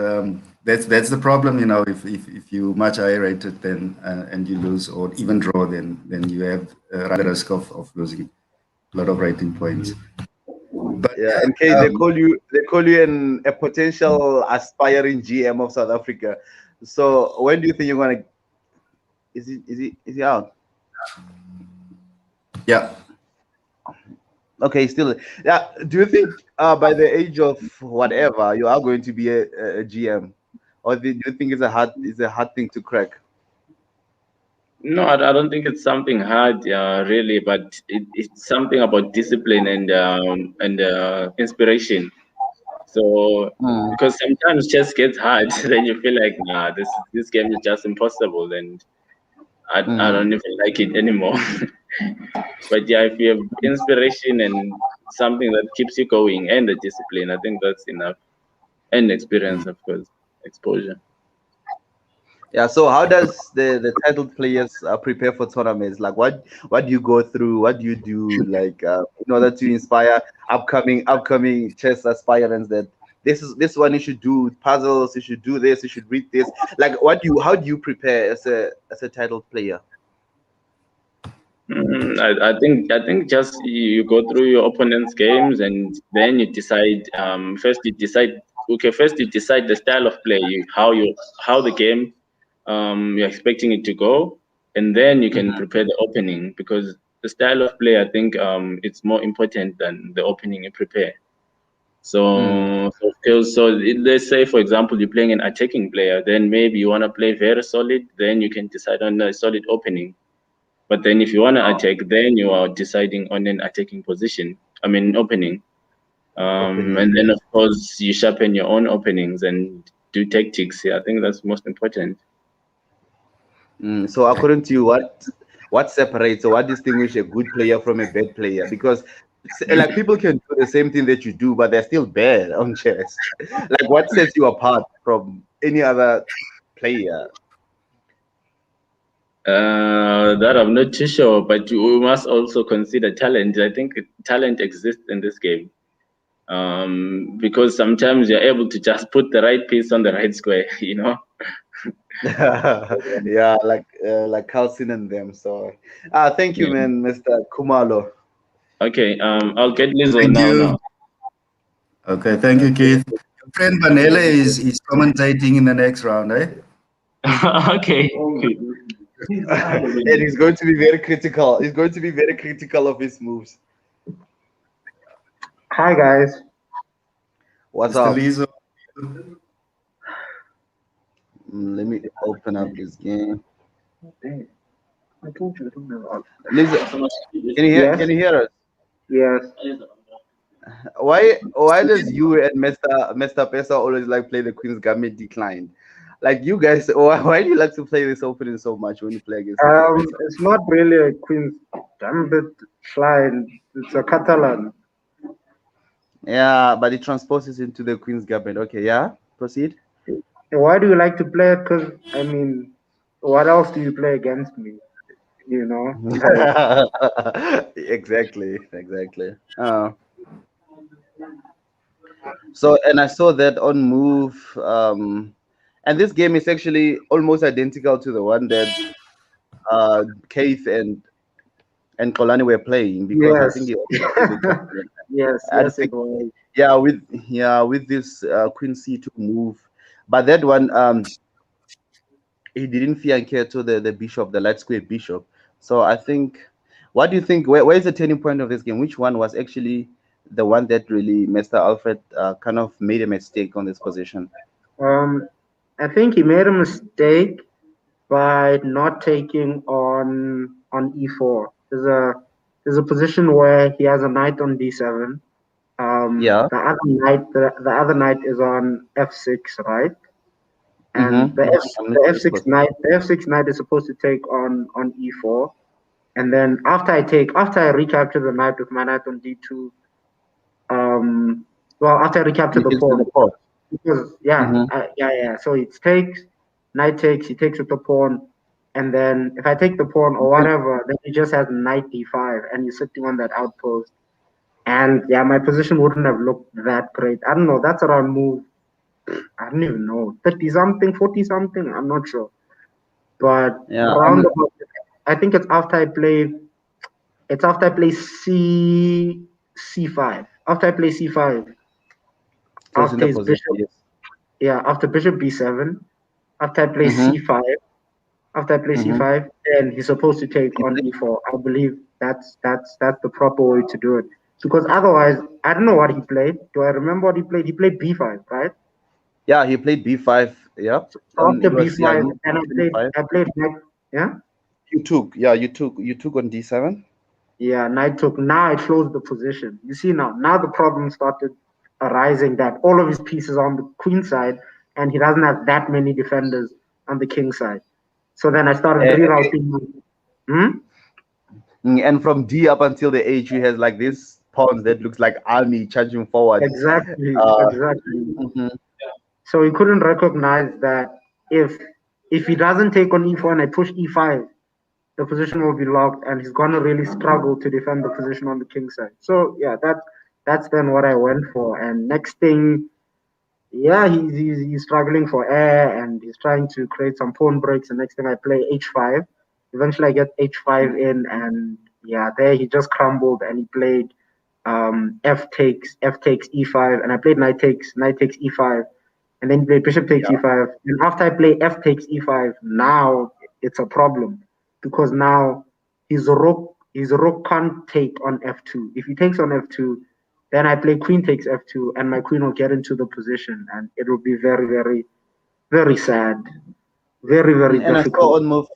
that's the problem. You know, if you much higher rated then and you lose or even draw, then you have run the risk of losing a lot of rating points. But Yeah, yeah, and Kay, they call you a potential aspiring GM of South Africa. So when do you think you're gonna? Is he out? yeah. Okay, still. Yeah. Do you think by the age of whatever you are going to be a GM, or do you think it's a hard thing to crack? No, I don't think it's something hard, really, but it's something about discipline and inspiration. So Mm, because sometimes chess gets hard, then you feel like, nah, this game is just impossible, and I mm. don't even like it anymore. But yeah, if you have inspiration and something that keeps you going and the discipline, I think that's enough. And experience, of course, exposure. Yeah. So how does the titled players prepare for tournaments? Like what do you go through? What do you do like in order to inspire upcoming chess aspirants that this one you should do puzzles, you should do this, you should read this. Like how do you prepare as a titled player? I think just you go through your opponent's games and then you decide. First you decide the style of play, how the game you're expecting it to go, and then you can Mhm. prepare the opening because the style of play I think it's more important than the opening you prepare. Mm. Let's say for example you're playing an attacking player, then maybe you want to play very solid, then you can decide on a solid opening. But then if you want to attack, then you are deciding on an attacking position. I mean, opening. Opening, And then, yeah. of course, you sharpen your own openings and do tactics. Yeah, I think that's most important. So according to you, what separates or what distinguishes a good player from a bad player? Because like people can do the same thing that you do, but they're still bad on chess. Like what sets you apart from any other player? That I'm not too sure, but we must also consider talent. I think talent exists in this game because sometimes you're able to just put the right piece on the right square, you know? Yeah, like Carlson and them. So, thank you, Yeah. man, Mr. Kumalo. Okay, I'll get Lizzo Thank now. you. Okay, thank you, Okay. Keith. Your friend Vanilla is commentating in the next round, eh? Okay. And he's going to be very critical. He's going to be very critical of his moves. Hi guys. What's Mr. up? Lizo. Let me open up this game. Listen, can you hear? Yes. Can you hear us? Yes. Why does you and Mr. Pesa always like play the Queen's Gambit declined? Like you guys, why do you like to play this opening so much when you play against the Gambit? It's not really a Queen's Gambit fly. It's a Catalan. Yeah, but it transposes into the Queen's Gambit. Okay, yeah, proceed. Why do you like to play it? Because I mean, what else do you play against me? You know, like, Exactly. So, and I saw that on Move, and this game is actually almost identical to the one that Keith and Kolani were playing, because I think yes, he also played the champion. I yes, it think, was. with this Queen C2 move, but that one he didn't fear and care to the bishop, the light square bishop. So I think, what do you think? Where is the turning point of this game? Which one was actually the one that really Mr. Alfred kind of made a mistake on this position? Um, I think he made a mistake by not taking on e4. There's a position where he has a knight on d7. Yeah. The other knight is on f6, right? And Mm-hmm. I'm the listening to f6 knight the f6 knight is supposed to take on e4, and then after I recapture the knight with my knight on d2, after I recapture You the can see pawn, the port. because Mm-hmm. yeah. So it takes, knight takes, he takes with the pawn, and then if I take the pawn or whatever, then he just has knight d5, and he's sitting on that outpost. And yeah, my position wouldn't have looked that great. I don't know. That's around move. I don't even know, 30 something, 40 something. I'm not sure, but Yeah. round about. I think it's after I play. It's after I play c5. After I play c5, Closing after the his position. bishop, Yes. yeah, after bishop b7, after I play Mm-hmm. c5, after I play Mm-hmm. c5, then he's supposed to take He on played, e4. I believe that's the proper way to do it. Because otherwise, I don't know what he played. Do I remember what he played? He played b5, right? yeah, he played b5. Yeah. So On after it was, yeah, b5, move and d25. I played knight. Yeah, You took on d7. yeah, knight took. Now it closed the position. You see now the problem started arising that all of his pieces are on the queen side, and he doesn't have that many defenders on the king side. So then I started And, rerouting. Hmm? and from D up until the H, he has like this pawns that looks like army charging forward. Uh, Exactly. mhm. So he couldn't recognize that if if he doesn't take on e4 and I push e5, the position will be locked, and he's gonna really struggle to defend the position on the king side. So yeah, that's then what I went for. And next thing, yeah, he's struggling for air, and he's trying to create some pawn breaks. And next thing I play h5. Eventually I get h5 in, and yeah, there he just crumbled, and he played f takes e5, and I played knight takes e5, and then he played bishop takes Yeah. e5. And after I play f takes e5, now it's a problem, because now his rook can't take on f2. If he takes on f2, then I play queen takes f2, and my queen will get into the position, and it will be very, very, very sad, very, very And I saw difficult. on move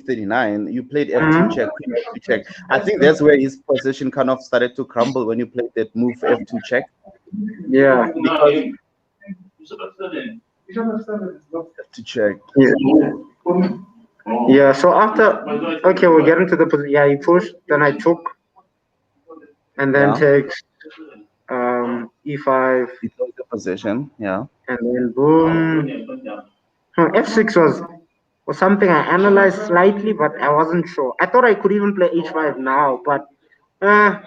39, you played f2 Mhm. check, queen f2 check. I think that's where his position kind of started to crumble when you played that move f2 check, Yeah. because f2 check. Yeah. Yeah. So after, okay, we're getting to the position. Yeah, he pushed. Then I took, and then Yeah. takes e5, He took the position. Yeah. and then boom. F6 was something I analyzed slightly, but I wasn't sure. I thought I could even play h5 now, but uh,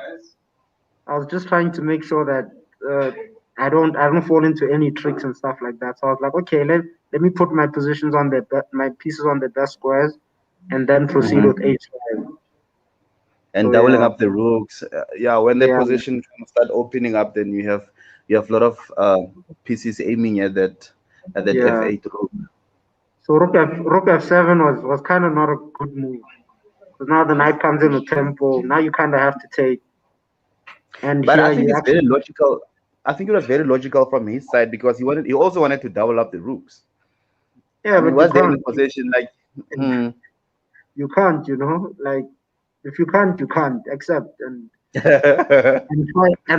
I was just trying to make sure that I don't fall into any tricks and stuff like that. So I was like, okay, let me put my positions on my pieces on the best squares, and then proceed Hmm. with h5. And So doubling yeah, up the rooks. Yeah, when the yeah. position kind of start opening up, then you have a lot of pieces aiming at that Yeah. f8 rook. So rook f7 was kind of not a good move, because now the knight comes in with tempo. Now you kind of have to take, and But I here think you it's very actually, logical. I think it was very logical from his side, because he also wanted to double up the rooks. yeah, And he but you was there in the can't. position like, hmm. You can't, like, if you can't, you can't accept, and Yeah,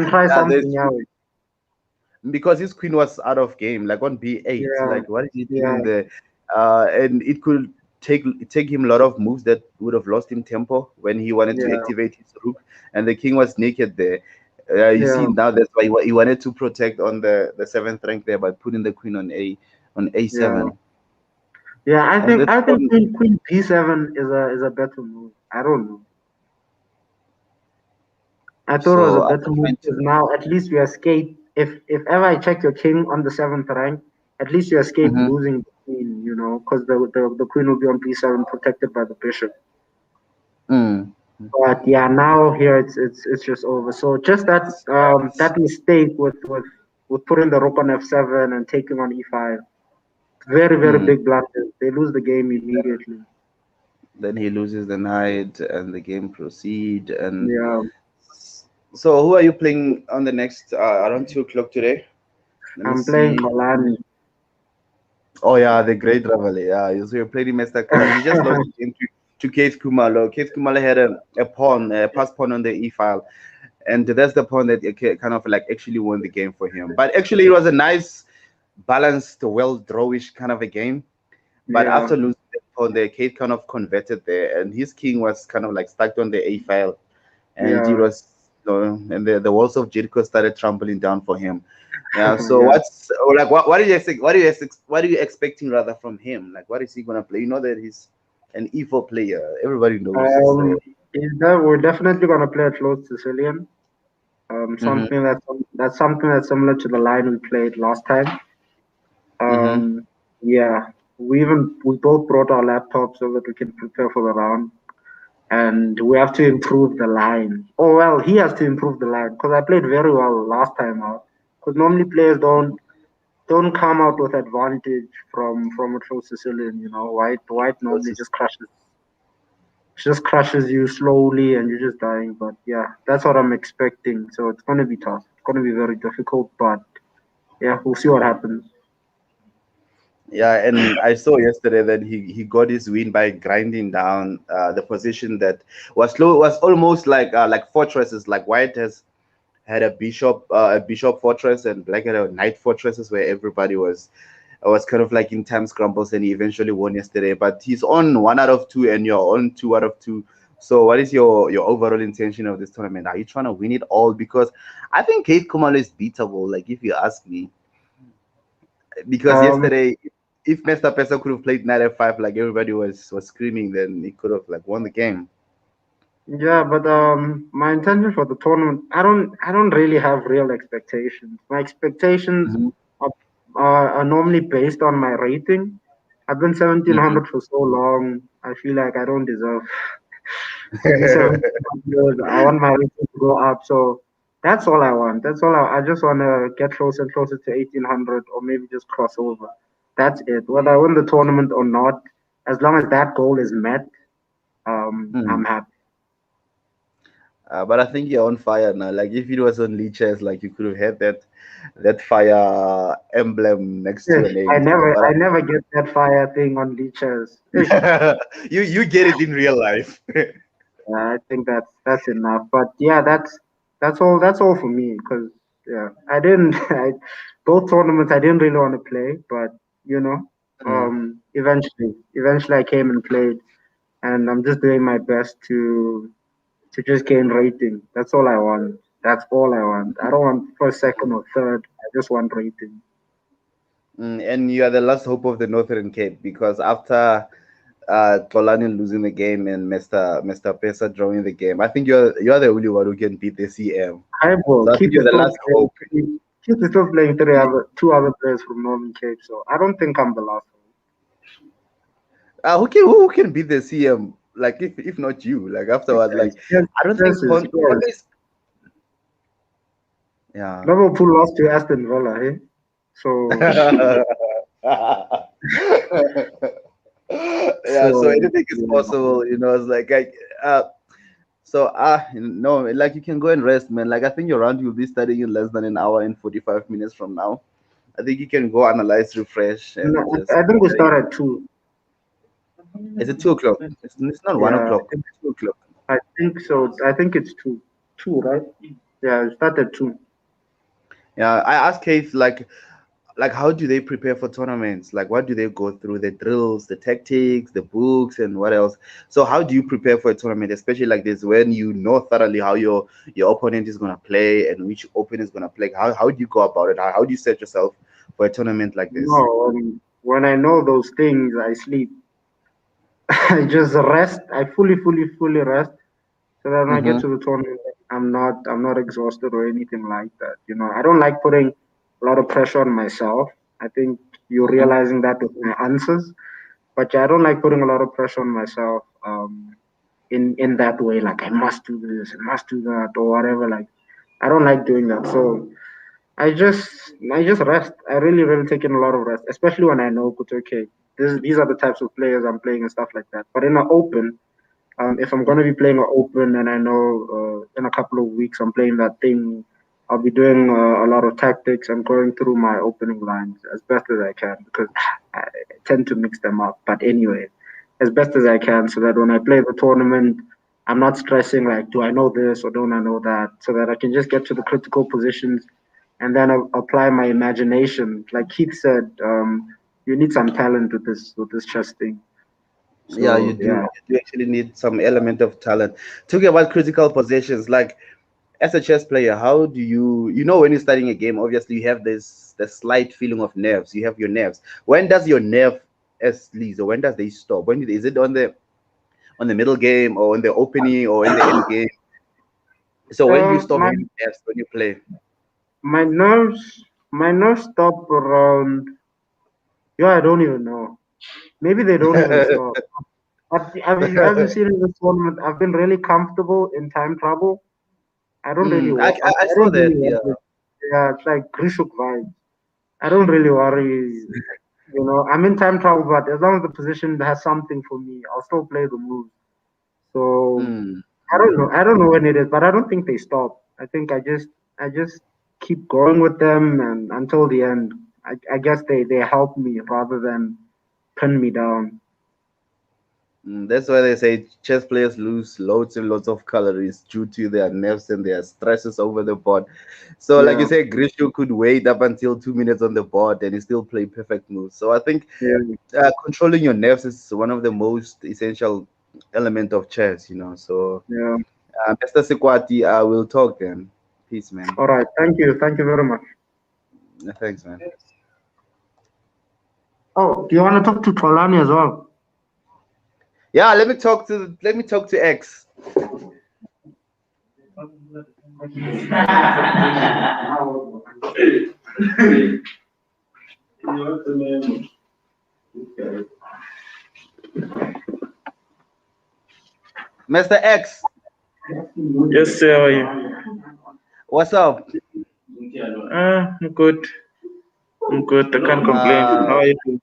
try there's something else. because his queen was out of game, like on B8. Yeah, Like, what is he yeah, doing there? And it could take him a lot of moves that would have lost him tempo when he wanted to yeah, activate his rook, and the king was naked there. You see yeah, now that's why he wanted to protect on the seventh rank there by putting the queen on yeah. A7, Yeah, and that's I think one. Queen B7 is a better move. I don't know. I thought it was a So better after move trying because to. now at least you escape. If ever I check your king on the seventh rank, at least you escape Mhm. losing the queen. You know, because the queen will be on B7 protected by the bishop. Mm. But yeah, now here it's just over. So just that mistake with putting the rook on F7 and taking on E5, very Mm. big blunder. They lose the game immediately. Then he loses the knight, and the game proceed. And Yeah, so, who are you playing on the next around 2 o'clock today? Let me I'm playing see. Kalani. Oh yeah, the great rivalry. Yeah, so you played Mr. Kalan. He just lost the game to Keith Kumalo. Keith Kumalo had a pawn, a pass pawn on the e file, and that's the pawn that kind of like actually won the game for him. But actually, it was a nice, balanced, well drawish kind of a game. But Yeah, after losing the pawn there, Kate kind of converted there, and his king was kind of like stuck on the a file, and it yeah, was, and the walls of Jericho started trampling down for him. Yeah. So yeah. what's like what are you what are you expecting rather from him? Like, what is he gonna play? You know that he's an evil player. Everybody knows. Um, So. we're definitely gonna play a close Sicilian. Mm-hmm, That's something that's similar to the line we played last time. mm-hmm. Yeah, we both brought our laptops so that we can prepare for the round, and we have to improve the line. Oh well, he has to improve the line because I played very well last time out. Because normally players don't come out with advantage from a close Sicilian. You know, white normally just crushes you slowly and you're just dying. But yeah, that's what I'm expecting. So it's gonna be tough. It's gonna be very difficult. But yeah, we'll see what happens. Yeah, and I saw yesterday that he got his win by grinding down the position that was slow. Was almost like fortresses. Like White has had a bishop fortress, and Black had a knight fortresses where everybody was kind of like in time scrambles, and he eventually won yesterday. But he's on 1 out of 2, and you're on 2 out of 2. So what is your overall intention of this tournament? Are you trying to win it all? Because I think Kate Kumalo is beatable. Like, if you ask me, because Um, yesterday, if Mr. Pesa could have played knight f5 like everybody was screaming, then he could have like won the game. yeah, but my intention for the tournament, I don't really have real expectations. My expectations Hmm. are, are normally based on my rating. I've been Hmm. 1700 for so long. I feel like I don't deserve to be 1700. I want my rating to go up. So that's all I want. That's all I just want to get closer and closer to 1800 or maybe just cross over. That's it. Whether I win the tournament or not, as long as that goal is met, I'm happy. But I think you're on fire now. Like, if it was on leeches, like you could have had that fire emblem next to Ish, your name. But I never get that fire thing on leeches. Ish, you get it in real life. I think that's enough. But yeah, that's all for me. Cause yeah, I didn't. Both tournaments I didn't really want to play, but you know, Mm. eventually I came and played, and I'm just doing my best to just gain rating. That's all I want. That's all I want. I don't want first, second, or third. I just want rating. And you are the last hope of the Northern Cape, because after Kolani losing the game and Mr. Pesa drawing the game, I think you're the only one who can beat the CM. Highball, So I think Keith you're is the still last playing. hope. Keith is still playing two other players from Northern Cape, so I don't think I'm the last one. Who can beat the CM? Like, if not you, like afterwards, like I don't think Yes. Conte is. Yeah. Liverpool lost to Aston Villa, eh? So, Yeah, so so anything is yeah. possible, it's like so no, like you can go and rest, man. Like, I think your round will be starting in less than an hour and 45 minutes from now. I think you can go analyze, refresh, No, and just I think we get ready. start at 2. Is it 2 o'clock? It's not one Yeah, o'clock. 2 o'clock. I think so. I think it's 2. 2, right? Yeah, we start at 2. Yeah, I asked Keith like how do they prepare for tournaments? Like what do they go through? The drills, the tactics, the books, and what else? So how do you prepare for a tournament, especially like this, when you know thoroughly how your opponent is gonna play and which opponent is gonna play? How do you go about it? How do you set yourself for a tournament like this? No, when I know those things, I sleep. I just rest. I fully rest, so that when I get Mm-hmm. to the tournament, I'm not exhausted or anything like that. You know, I don't like putting a lot of pressure on myself. I think you're Mm-hmm. realizing that with my answers, but yeah, I don't like putting a lot of pressure on myself. In that way, like I must do this, I must do that, or whatever. Like I don't like doing that. So I just rest. I really take in a lot of rest, especially when I know, okay, these are the types of players I'm playing and stuff like that. But in an open, if I'm going to be playing an open and I know in a couple of weeks I'm playing that thing, I'll be doing a lot of tactics and going through my opening lines as best as I can because I tend to mix them up. But anyway, as best as I can so that when I play the tournament, I'm not stressing like, do I know this or don't I know that? So that I can just get to the critical positions and then apply my imagination. Like Keith said, you need some talent with this chess thing. Yeah, you So do. yeah. You do actually need some element of talent. Talking about critical possessions, like as a chess player, how do you know when you're starting a game? Obviously, you have the slight feeling of nerves. You have your nerves. When does your nerve as least, or when does they stop? Is it on the middle game, or in the opening, or in the end game? So when do you stop My having nerves when you play? my nerves stop around. Yeah, I don't even know. Maybe they don't even stop. But have you seen in this tournament? I've been really comfortable in time trouble. I don't really Mm, I I saw don't that. really Yeah. worry. Yeah, it's like Grishuk vibes. I don't really worry. You know, I'm in time trouble, but as long as the position has something for me, I'll still play the moves. So Mm, I don't know. I don't know when it is, but I don't think they stop. I think I just keep going with them and until the end. I guess they help me rather than pin me down. That's why they say chess players lose loads and loads of calories due to their nerves and their stresses over the board. So, like you Yeah, say, Grishu could wait up until 2 minutes on the board and he still play perfect moves. So, I think yeah. controlling your nerves is one of the most essential element of chess. So, Yeah. Mr. Sekwati, I will talk then. Peace, man. All right. Thank you. Thank you very much. Thanks, man. Oh, do you want to talk to Trolani as well? Yeah, let me talk to X. Mr. X, Yes, sir. How are you? what's up? I'm good. I'm good. I can't complain. Uh, How are you?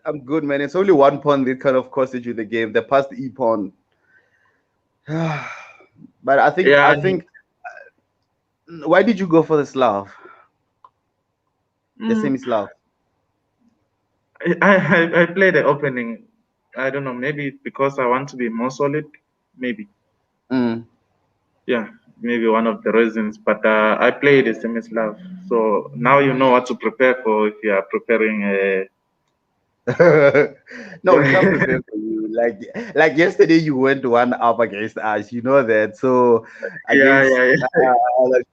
I'm good, man. It's only one pawn that kind of costed you the game. The past e pawn. But I Yeah, think why did you go for the Slav? The mm, semi Slav. I play the opening. I don't know. Maybe it's because I want to be more solid. Maybe. Mm. Yeah, maybe one of the reasons. But I play the semi-slav. So now you know what to prepare for if you are preparing. No, we can't prepare for you. Like yesterday, you went one up against us. You know that. So Yeah, against yeah, yeah. like,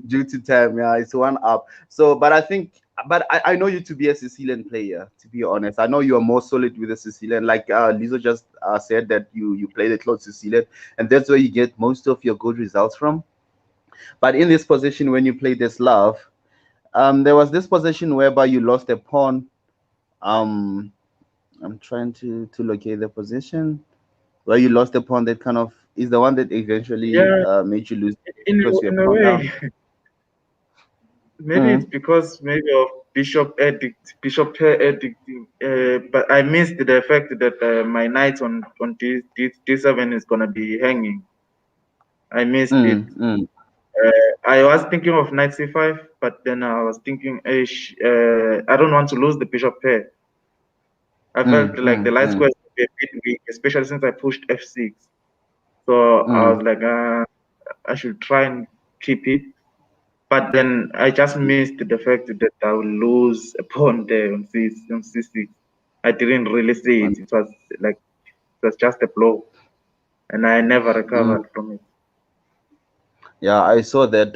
due to time, yeah, it's one up. So, but I think, but I know you to be a Sicilian player. To be honest, I know you are more solid with the Sicilian. Like Lizzo just said that you play the close Sicilian, and that's where you get most of your good results from. But in this position, when you play this love, there was this position whereby you lost a pawn. Um, I'm trying to locate the position where you lost the pawn that kind of is the one that eventually Yeah, made you lose in because you're in a pawn down. way, maybe it's Mm, because maybe of bishop pair edict. But I missed the fact that my knight on D7 is gonna be hanging. I missed it. mm. I was thinking of knight C5, but then I was thinking, I don't want to lose the bishop pair. I felt like the light Mm. square is a bit weak, especially since I pushed F6. So I Mm. was like, I should try and keep it. But then I just missed the fact that I will lose a pawn there on C6. I didn't really see it. It was just a blow, and I never recovered from it. Yeah, I saw that.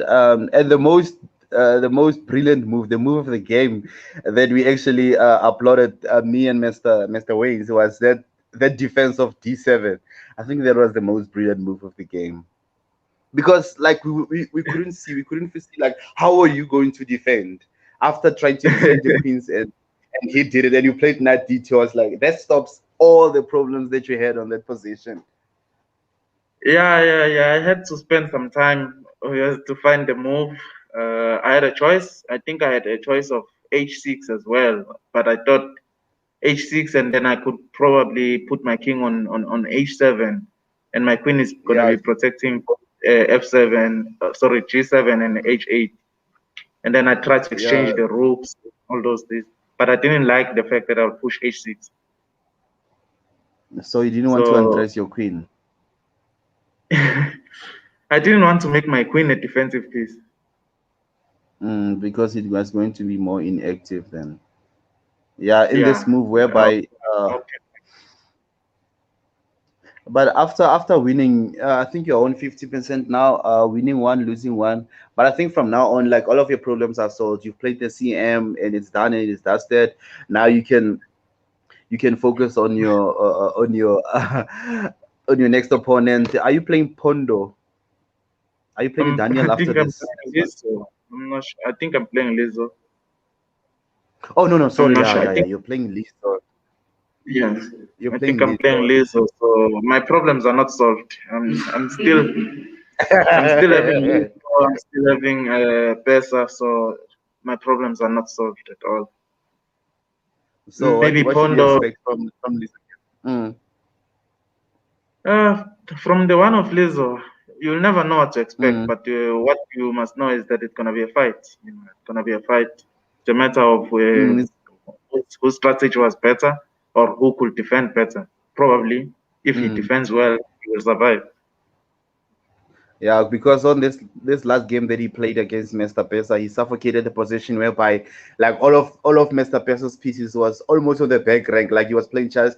And the most brilliant move, the move of the game that we actually uploaded, me and Mr. Waynes, was that defense of D7. I think that was the most brilliant move of the game because like we couldn't see, we couldn't foresee like how are you going to defend after trying to exchange the queens and he did it and you played knight D2. I was like that stops all the problems that you had on that position. Yeah. I had to spend some time to find the move. I had a choice. I think I had a choice of H6 as well, but I thought H6 and then I could probably put my king on H7, and my queen is going to Yeah, be protecting F7, sorry, G7 and H8. And then I tried to yeah. exchange the rooks, all those things. But I didn't like the fact that I would push H6. So you didn't want to So undress your queen. I didn't want to make my queen a defensive piece. Because it was going to be more inactive then. Yeah, in this Yeah. move whereby Okay. but after winning, I think you're on 50% now, winning one, losing one. But I think from now on, like all of your problems are solved. You've played the CM and it's done and it's dusted. Now you can focus on your on your next opponent. Are you playing Pondo? Are you playing Daniel I after think I'm this? playing Lizzo. I'm not sure. I think I'm playing Lizzo. Oh no, I'm sorry, not yeah, sure. I yeah, yeah. think You're playing Lisa. yes. You're I playing think I'm playing Lisa. Lizzo. So my problems are not solved. I'm still having Lizzo. I'm still having Pesa. So my problems are not solved at all. So what Maybe what should we Pondo. expect from Lisa? Mm, Uh, from the one of Lizzo, you'll never know what to expect, mm, but what you must know is that it's gonna be a fight. It's gonna be a fight. It's a matter of mm. whose strategy was better or who could defend better. Probably, if he Mm. defends well, he will survive. Yeah, because on this last game that he played against Mr. Pesa, he suffocated the position whereby like all of Mr. Pesa's pieces was almost on the back rank, like he was playing chess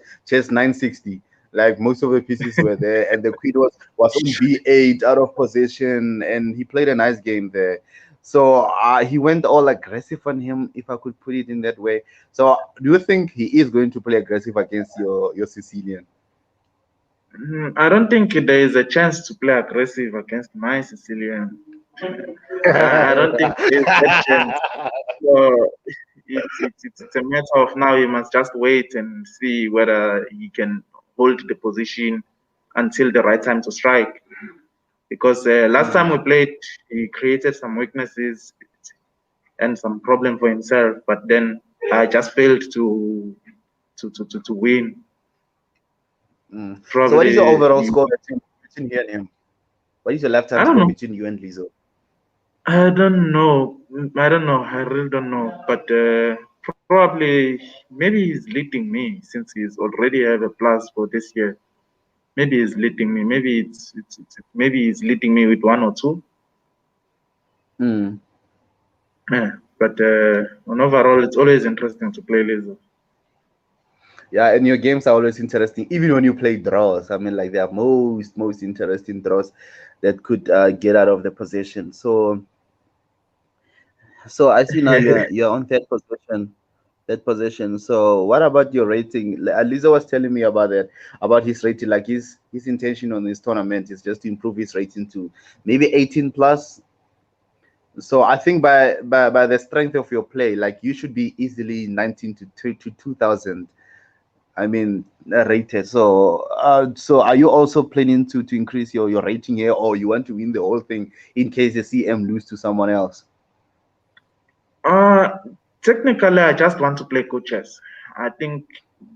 960. Like most of the pieces were there, and the queen was on B8 out of position, and he played a nice game there. So he went all aggressive on him, if I could put it in that way. So do you think he is going to play aggressive against your Sicilian? I don't think there is a chance to play aggressive against my Sicilian. I don't think there is that chance. So it's a matter of now you must just wait and see whether he can hold the position until the right time to strike. Because last time we played, he created some weaknesses and some problem for himself, but then I just failed to win. So what is your Probably, overall score between you and him? What is your I lifetime don't score know. between you and Lizzo? I don't know. I don't know. I really don't know. But probably, maybe he's leading me since he's already have a plus for this year. Maybe he's leading me. Maybe maybe he's leading me with one or two. Mm. Yeah. But on overall, it's always interesting to play Lizzo. Yeah, and your games are always interesting, even when you play draws. I mean, like they are most interesting draws that could get out of the position. So I see now you're on third position. Third position. So what about your rating? Lisa was telling me about that, about his rating. Like his intention on this tournament is just to improve his rating to maybe 18 plus. So I think by the strength of your play, like you should be easily 19 to 2000. I mean, rated. So are you also planning to increase your rating here, or you want to win the whole thing in case the CM lose to someone else? Uh, Technically, I just want to play good chess. I think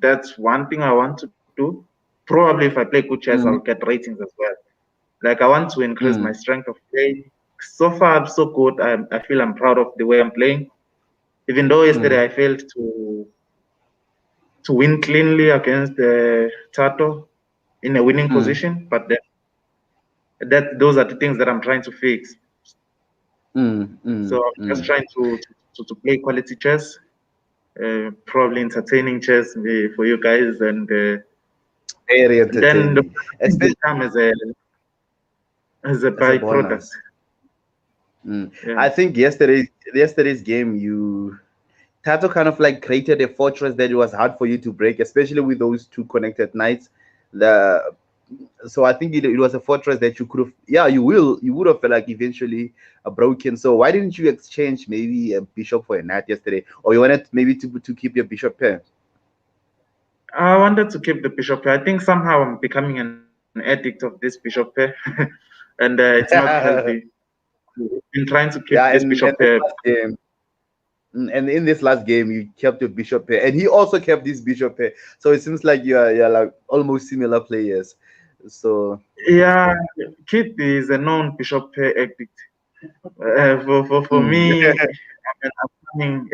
that's one thing I want to do. Probably, if I play good chess, I'll Mm, get ratings as well. Like, I want to increase my mm, strength of play. So far, so good. I feel I'm proud of the way I'm playing. Even though yesterday mm, I failed to win cleanly against Tato in a winning mm. position, but those are the things that I'm trying to fix. So I'm just trying to play quality chess, probably entertaining chess for you guys, and Very then the entertaining, thing will especially come as a as a byproduct. bonus. Yeah. I think yesterday's game, Tato kind of like created a fortress that it was hard for you to break, especially with those two connected knights. The So I think it was a fortress that you could have, yeah, you would have felt like eventually broken. So why didn't you exchange maybe a bishop for a knight yesterday, or you wanted maybe to keep your bishop pair? I wanted to keep the bishop pair. I think somehow I'm becoming an addict of this bishop pair, and it's not healthy. I've been trying to keep Yeah, this bishop and this pair. last game. And in this last game, you kept your bishop pair, and he also kept this bishop pair. So it seems like you're like almost similar players. So Yeah, Kit is a known bishop pair addict. For mm, me, I'm an upcoming,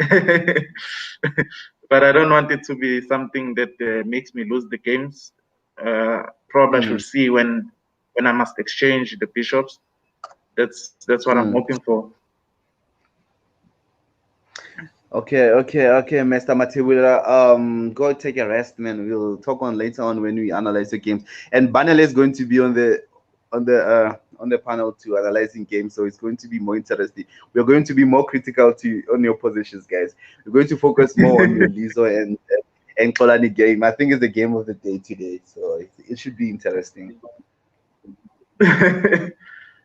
but I don't want it to be something that makes me lose the games. Probably I should mm, see when I must exchange the bishops. That's what I'm mm. hoping for. Okay, Mr. Matiwila. Go take a rest, man. We'll talk on later on when we analyze the games. And Banale is going to be on the panel too, analyzing games. So it's going to be more interesting. We're going to be more critical on your positions, guys. We're going to focus more on your Lizo and Kolani game. I think it's the game of the day today, so it should be interesting.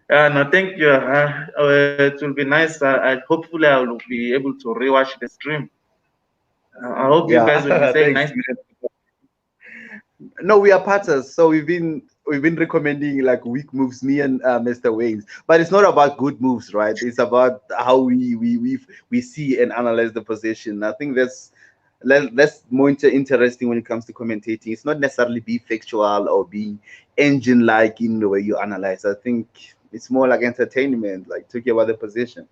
No, thank you. It will be nice. Hopefully I will be able to rewatch the stream. I hope you Yeah, guys will be saying thanks, nice. man. No, we are partners, so we've been recommending like weak moves, me and Mr. Waynes. But it's not about good moves, right? It's about how we see and analyze the position. I think that's more interesting when it comes to commentating. It's not necessarily be factual or be engine like in the way you analyze. I think it's more like entertainment, like talking about the position.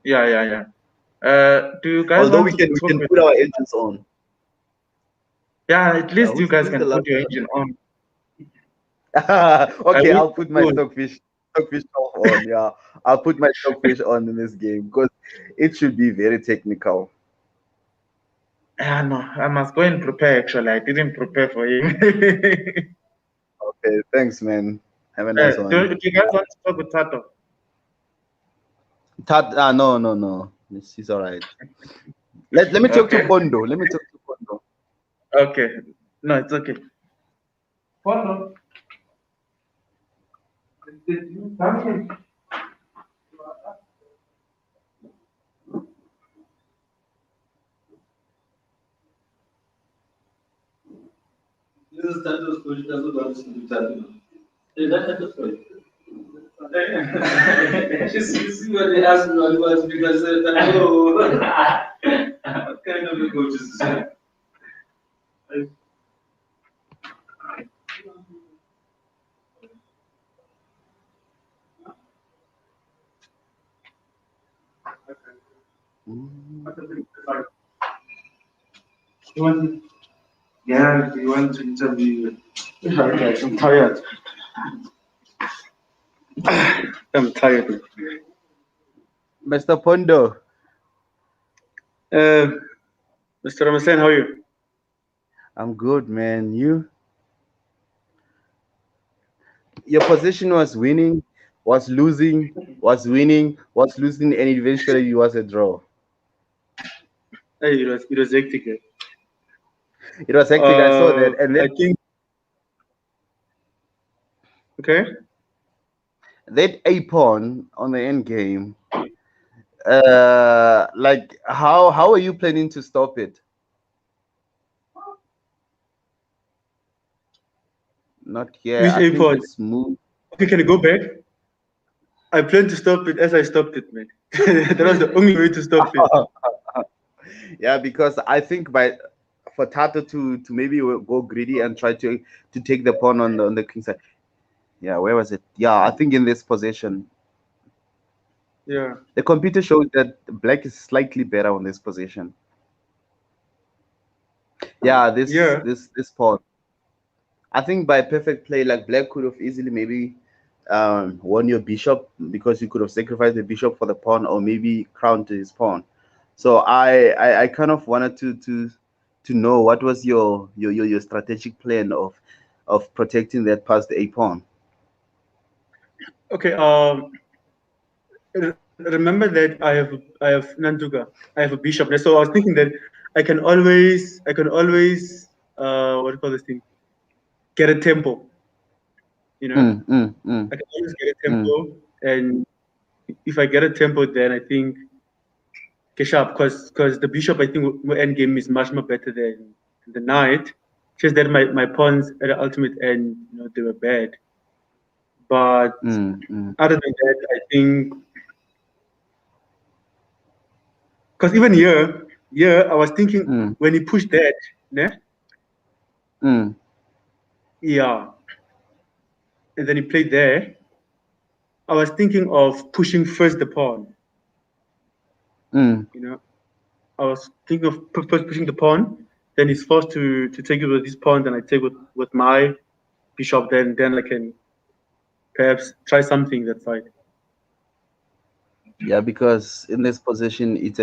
Yeah. Do you guys Although want we to can we talk can with? put our engines on. Yeah, at least you guys Who's the can last put your one? engine on. I Okay, wish I'll put my you stockfish off on. Yeah, I'll put my stockfish on in this game because it should be very technical. Yeah, no, I must go and prepare. Actually, I didn't prepare for him. Okay, thanks, man. Have a nice one. Do you guys want to talk with Tato? No. She's all right. Let me talk to Okay, Pondo. Let me talk to Pondo. okay. No, it's okay. Follow. This is Tato's story. Tato don't listen to Tato. Is that Tato's story? You see what they asked me was because Tato. What kind of a coach is this? You want? Yeah, you want to interview? Okay, I'm tired. I'm tired. Mr. Pondo, Uh, Mr. Ramasan, how are you? I'm good, man. Your position was winning, was losing, was winning, was losing, and eventually it was a draw. Hey, it was hectic. It was hectic. I saw that, and I then think okay. that a pawn on the end game. Like how are you planning to stop it? Not here. Which I think airport? it's moved. Okay, can you go back? I plan to stop it as I stopped it, man. That was the only way to stop it. Yeah, because I think by for Tato to maybe go greedy and try to take the pawn on the king side. Yeah, where was it? Yeah, I think in this position, Yeah. the computer shows that black is slightly better on this position. Yeah, Yeah. this pawn. I think by perfect play, like black could have easily maybe won your bishop because you could have sacrificed the bishop for the pawn or maybe crown to his pawn. So I kind of wanted to know what was your strategic plan of protecting that past a pawn. Okay. Remember that I have Nantuka. I have a bishop. So I was thinking that I can always what do you call this thing? Get a tempo. You know, I can always get a tempo, and if I get a tempo, then I think sharp because the bishop I think end game is much more better than the knight. Just that my pawns at the ultimate end, they were bad. But other than that, I think because even here I was thinking when he pushed that, yeah, yeah, and then he played there. I was thinking of pushing first the pawn. I was thinking of first pushing the pawn, then he's forced to take it with his pawn, then I take with my bishop, then I can perhaps try something that side. Yeah, because in this position, it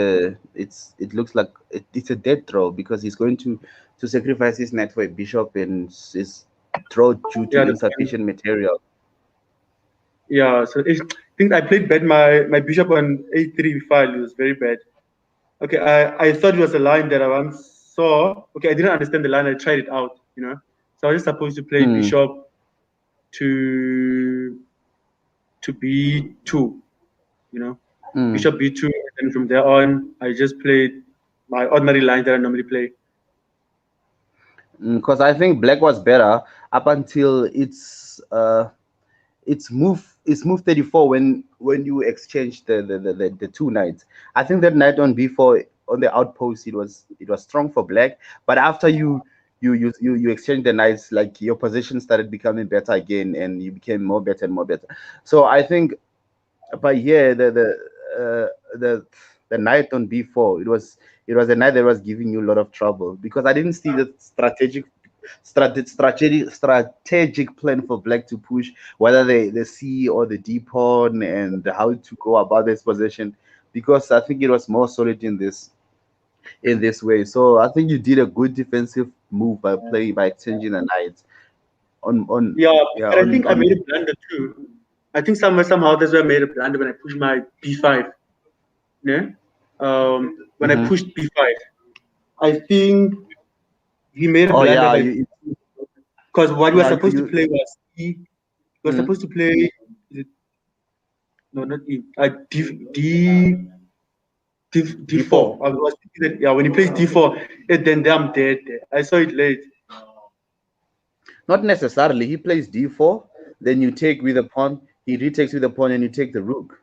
looks like it's a dead throw because he's going to sacrifice his knight for a bishop and his throw due to insufficient material. Yeah, so I think I played bad my bishop on a3 file. It was very bad. Okay, I thought it was a line that I once saw. Okay, I didn't understand the line. I tried it out, So I was supposed to play bishop to b2, bishop b2, and from there on, I just played my ordinary lines that I normally play. Because I think black was better up until its move 34 when you exchange the two knights. I think that knight on b4 on the outpost it was strong for black, but after you exchange the knights, like your position started becoming better again and you became more better and more better. So I think by here the knight on b4 it was a knight that was giving you a lot of trouble because I didn't see the strategic plan for black to push whether the C or the D pawn and how to go about this position, because I think it was more solid in this way. So I think you did a good defensive move by exchanging the knights I think I made a blunder too. I think somehow that's why I made a blunder when I pushed my b5. Yeah. When I pushed b5, I think he made a blunder because what he was supposed to play was he was supposed to play not E, D4. I was thinking that when he plays D4, then I'm dead. I saw it late. Not necessarily. He plays D4, then you take with a pawn. He retakes with a pawn, and you take the rook.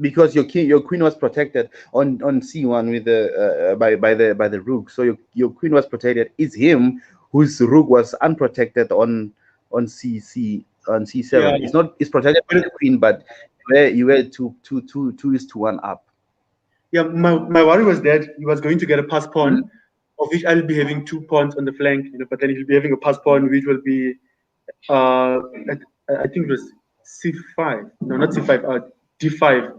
Because your queen was protected on C1 with the by the rook, so your queen was protected. It's him whose rook was unprotected on C7. Yeah. It's protected by the queen, but you were 2:1 up. Yeah, my worry was that he was going to get a pass pawn, of which I'll be having 2 pawns on the flank, but then he'll be having a pass pawn, which will be I think it was C5. No, not C5. D5.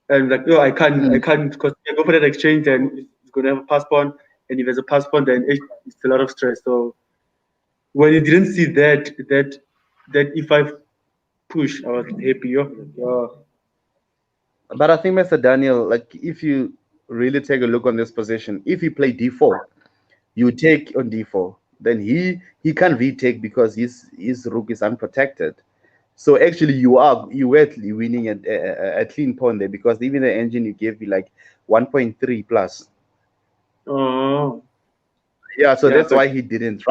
And like, I can't because I go for that exchange, then he's going to have a pass pawn, and if there's a pass pawn, then it's a lot of stress. So when you didn't see that E5 push, I was happy. But I think, Mr. Daniel, like if you really take a look on this position, if he play D4, you take on D4, then he can't retake because his rook is unprotected. So actually, you were winning a clean pawn there because even the engine you gave me like 1.3 plus. Oh. Yeah, so that's why he didn't.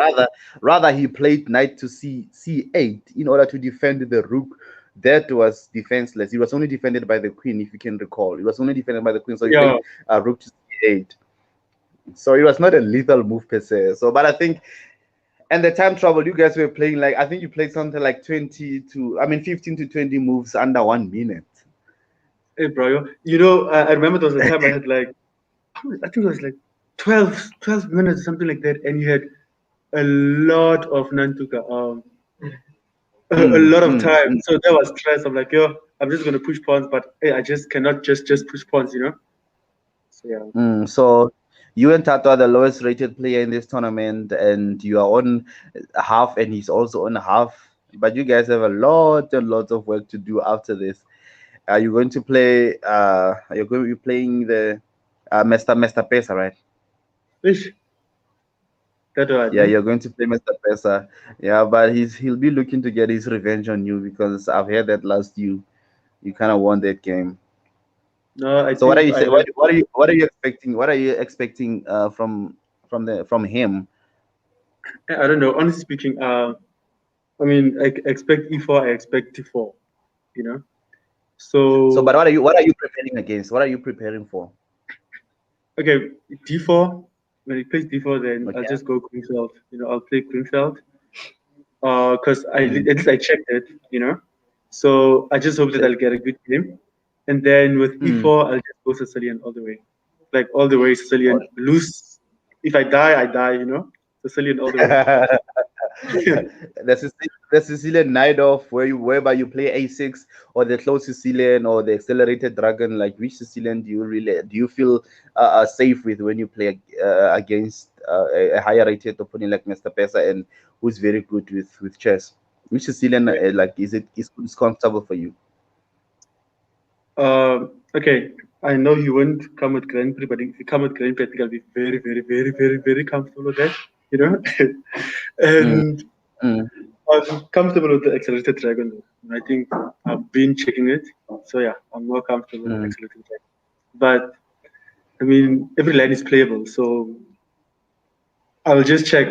Rather he played knight to C8 in order to defend the rook. That was defenseless. He was only defended by the queen, if you can recall. He was only defended by the queen, so he played rook to C8. So it was not a lethal move per se. So, but I think, and the time travel, you guys were playing like, I think you played something like 15 to 20 moves under 1 minute. Hey, bro, I remember there was a time I had like, I think it was like 12 minutes, something like that, and you had a lot of Nantuka. a lot of time. So that was stress. I'm like, yo, I'm just gonna push pawns, but hey, I just cannot just push pawns, you know. So yeah. So you and Tato are the lowest rated player in this tournament, and you are on half, and he's also on half. But you guys have a lot and lots of work to do after this. Are you going to play? You're going to be playing the Mr. Pesa, right? Ish. That one. Yeah, you're going to play Mr. Pesa. Yeah, but he'll be looking to get his revenge on you because I've heard that last you kind of won that game. No, I So what are think you I say- have. what are you expecting? What are you expecting from him? I don't know. Honestly speaking, I mean, I expect E4. I expect T4. You know. So, but So what are you preparing against? What are you preparing for? okay, D4. When he plays D4, then I'll Okay. just go Greenfeld. You know, I'll play Greenfeld. Because at least I checked it. You know. So I just hope that I'll get a good game. And then with E4, I'll just go Sicilian all the way. Like all the way Sicilian. Lose. If I die, I die, you know? Sicilian all the way. The Sicilian night off whereby you play A6 or the close Sicilian or the accelerated dragon, like which Sicilian do you feel safe with when you play against a higher rated opponent like Mr. Pesa and who's very good with chess? Which Sicilian like is comfortable for you? Okay, I know you won't come with Grand Prix, but if you come with Grand Prix, I think I'll be very, very, very, very, very comfortable with that, you know? Mm, And mm, I'm comfortable with the accelerated dragon. I think I've been checking it. So yeah, I'm more comfortable with mm. accelerated dragon. But I mean, every line is playable, so I'll just check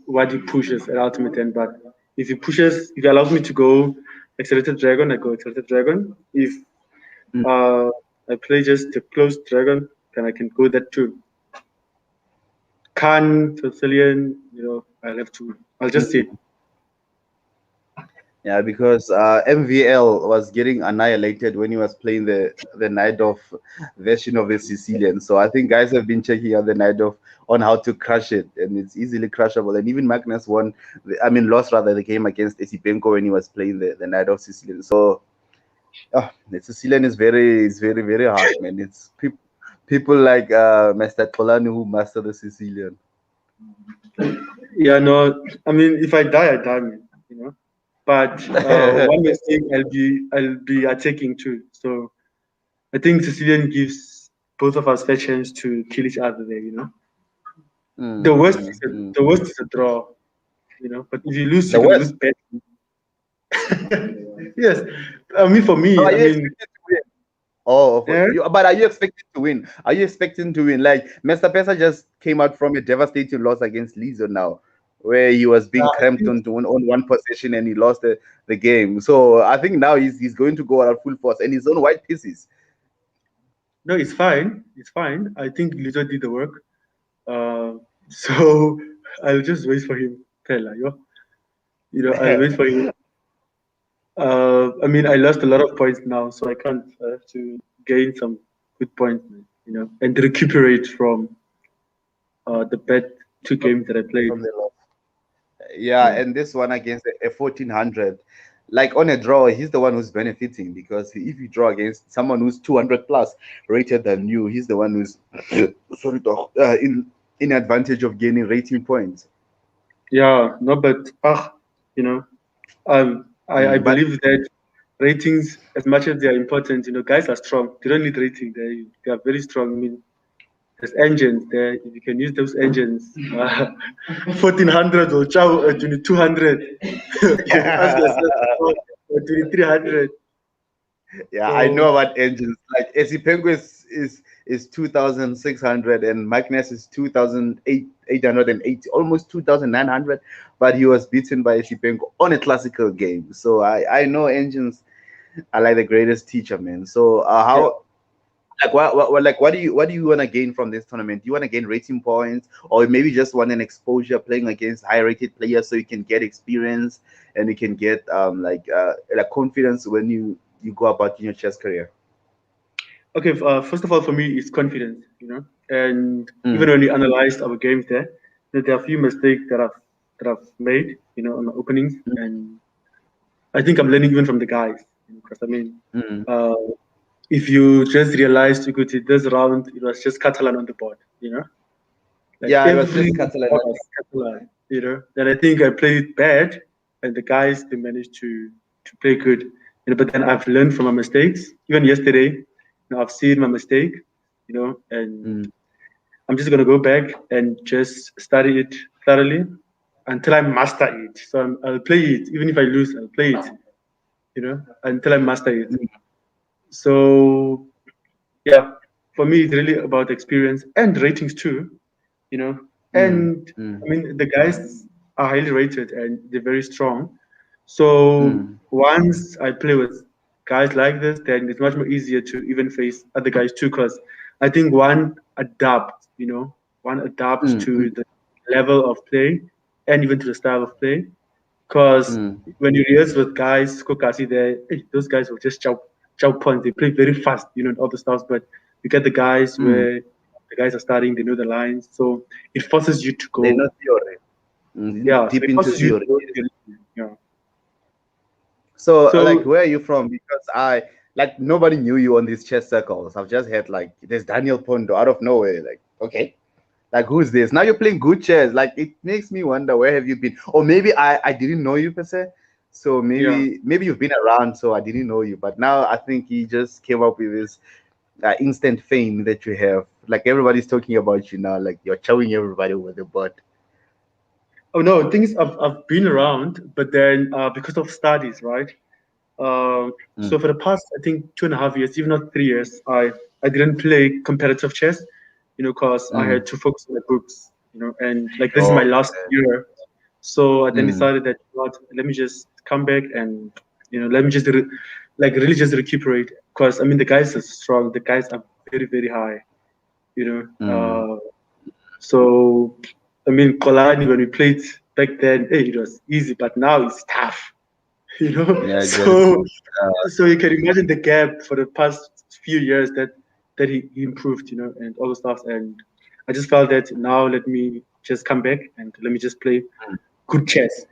what he pushes at ultimate end. But if he allows me to go accelerated dragon, I go accelerated dragon. If I play just the closed dragon, then I can go that too. Khan, Sicilian, you know, I'll just see. Yeah, because MVL was getting annihilated when he was playing the Night of version of the Sicilian. So I think guys have been checking out the Night of on how to crush it, and it's easily crushable. And even Magnus lost rather the game against Esipenko when he was playing the Night of Sicilian. So the Sicilian is very very hard, man. It's people like Mr. Kolani who master the Sicilian. Yeah, no, I mean, if I die, I die, man, you know. But one mistake, I'll be attacking too. So I think Sicilian gives both of us fair chance to kill each other there, you know. Mm, The worst mm, is a, mm. the worst is a draw, you know. But if you lose, The you're gonna lose worst. badly. Yes, I mean, for me, So are I you mean, expected to win? Oh, yeah, but are you expected to win? Are you expecting to win? Like Mr. Pesa just came out from a devastating loss against Lizzo now, where he was being I cramped think on one possession and he lost the game. So I think now he's going to go out full force and he's on white pieces. no, it's fine. It's fine. I think Lito did the work. So I'll just wait for him. Pella, yo. You know, I'll wait for him. I mean, I lost a lot of points now, so I can't. I have to gain some good points, man, you know, and recuperate from the bad two games that I played. From the loss. Yeah, Yeah. and this one against a 1400, like on a draw, he's the one who's benefiting because if you draw against someone who's 200 plus rated than you, he's the one who's sorry, doc, in advantage of gaining rating points. Yeah, no, but you know, I But believe that ratings, as much as they are important, you know, guys are strong. They don't need rating. They are very strong. I mean, there's engines there. If you can use those engines, 1400 or 2200, ask yourself, 2300. yeah, I know So about engines. Like Esipengu is 2,600 and Magnus is 2,880, almost 2,900. But he was beaten by Esipengu on a classical game. So I know engines are like the greatest teacher, man. So yeah, how what do you want to gain from this tournament? Do you want to gain rating points, or maybe just want an exposure playing against high rated players so you can get experience and you can get like confidence when you go about in your chess career? okay. First of all, for me, it's confidence, you know. And Mm, even when we analyzed our games there are a few mistakes that I've made, you know, on the openings, mm, and I think I'm learning even from the guys. Because I mean, Mm. if you just realized you could this round, it was just Catalan on the board, like Yeah, it was every just Catalan. board was Catalan, Then I think I played bad, and the guys they managed to play good, But then I've learned from my mistakes. Even yesterday, I've seen my mistake, and I'm just gonna go back and just study it thoroughly until I master it. So I'll play it, even if I lose, I'll play it, until I master it. So yeah, for me, it's really about experience and ratings too, And I mean, the guys are highly rated and they're very strong. So once I play with guys like this, then it's much more easier to even face other guys too, because I think one adapts, one adapts to the level of play and even to the style of play. Because when you rehearse with guys, Kokasi there, those guys will just chow points. They play very fast, and all the stuff. But you get the guys where the guys are starting, they know the lines, so it forces you to They go. know theory. Yeah, so Deep it into forces you to theory. go theory. Yeah. So, like, So where are you from? Because nobody knew you on these chess circles. I've just heard like there's Daniel Pondo out of nowhere. Like, okay, like who's this? Now you're playing good chess. Like, it makes me wonder where have you been? Or maybe I didn't know you per se. So maybe you've been around, so I didn't know you. But now I think he just came up with this instant fame that you have. Like everybody's talking about you now. Like you're showing everybody with the board. oh no, things I've been around, but then because of studies, right? So for the past, I think 2.5 years, even not 3 years, I didn't play competitive chess, because I had to focus on my books, and like this is my Oh, last year, so I then decided that what, let me just come back and let me just like really just recuperate, because I mean the guys are strong, the guys are very very high, so I mean Kolani when we played back then, hey, it was easy, but now it's tough, yeah, exactly. so you can imagine the gap for the past few years that he improved, and all the stuff. And I just felt that now let me just come back and let me just play good chess,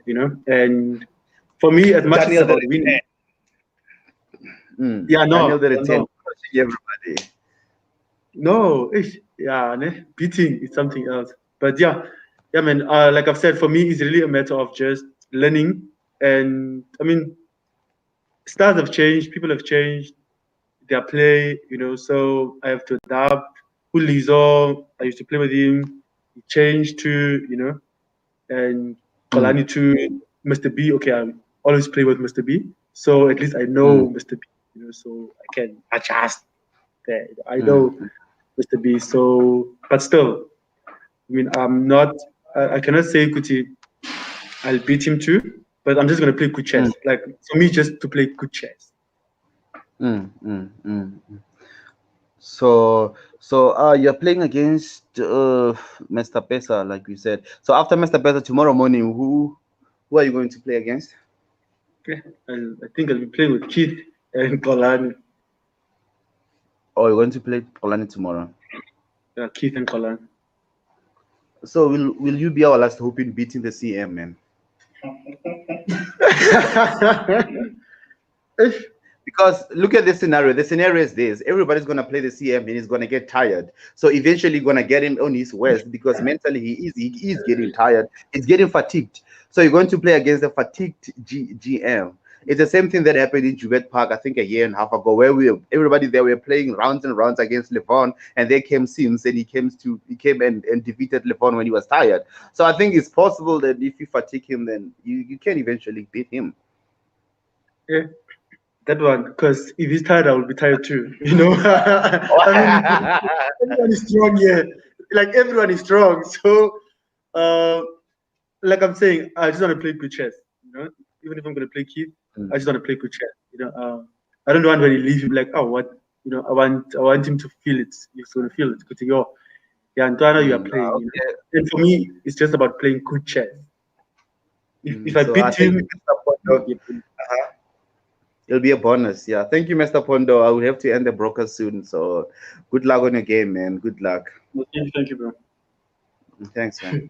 And for me, as much as it's Daniel the about winning, return. yeah, Daniel no, the return, no, crushing everybody. no, yeah, beating is something else. But yeah, man. Like I've said, for me, it's really a matter of just learning. And I mean, styles have changed, people have changed, their play, so I have to adapt. Ulizo, I used to play with him. He changed to, and Kolani to Mr. B. Okay, I always play with Mr. B. So at least I know Mr. B, so I can adjust there. I know Mr. B. So, but still, I mean, I cannot say Kuti, I'll beat him too, but I'm just going to play good chess. Like, for me, just to play good chess. So you're playing against Mr. Pesa, like we said. So after Mr. Pesa tomorrow morning, who are you going to play against? Okay. I think I'll be playing with Keith and Kolani. Oh, you're going to play Polani tomorrow. Yeah, Keith and Kolani. So will you be our last hope in beating the CM, man? Because look at this scenario. The scenario is this: everybody's gonna play the CM and he's gonna get tired. So eventually, gonna get him on his worst because mentally he is getting tired. He's getting fatigued. So you're going to play against a fatigued GM. It's the same thing that happened in Jubet Park, I think a year and a half ago, where everybody there were playing rounds and rounds against Levon, and there came Sims and he came and defeated Levon when he was tired. So I think it's possible that if you fatigue him, then you can eventually beat him. Yeah, that one. Because if he's tired, I will be tired too. I mean, everyone is strong here. Like everyone is strong. So, like I'm saying, I just want to play good chess. Even if I'm gonna play Keith, I just want to play good chess. I don't want when you leave him like, oh, what? I want him to feel it. He's gonna feel it. Good to go. Yeah, and I know you are playing. Okay. And for me, it's just about playing good chess. If I So beat I think him, Mr. Pondo, it'll be a bonus. Yeah. Thank you, Mr. Pondo. I will have to end the broker soon. So good luck on your game, man. Good luck. thank you, bro. Thanks, man.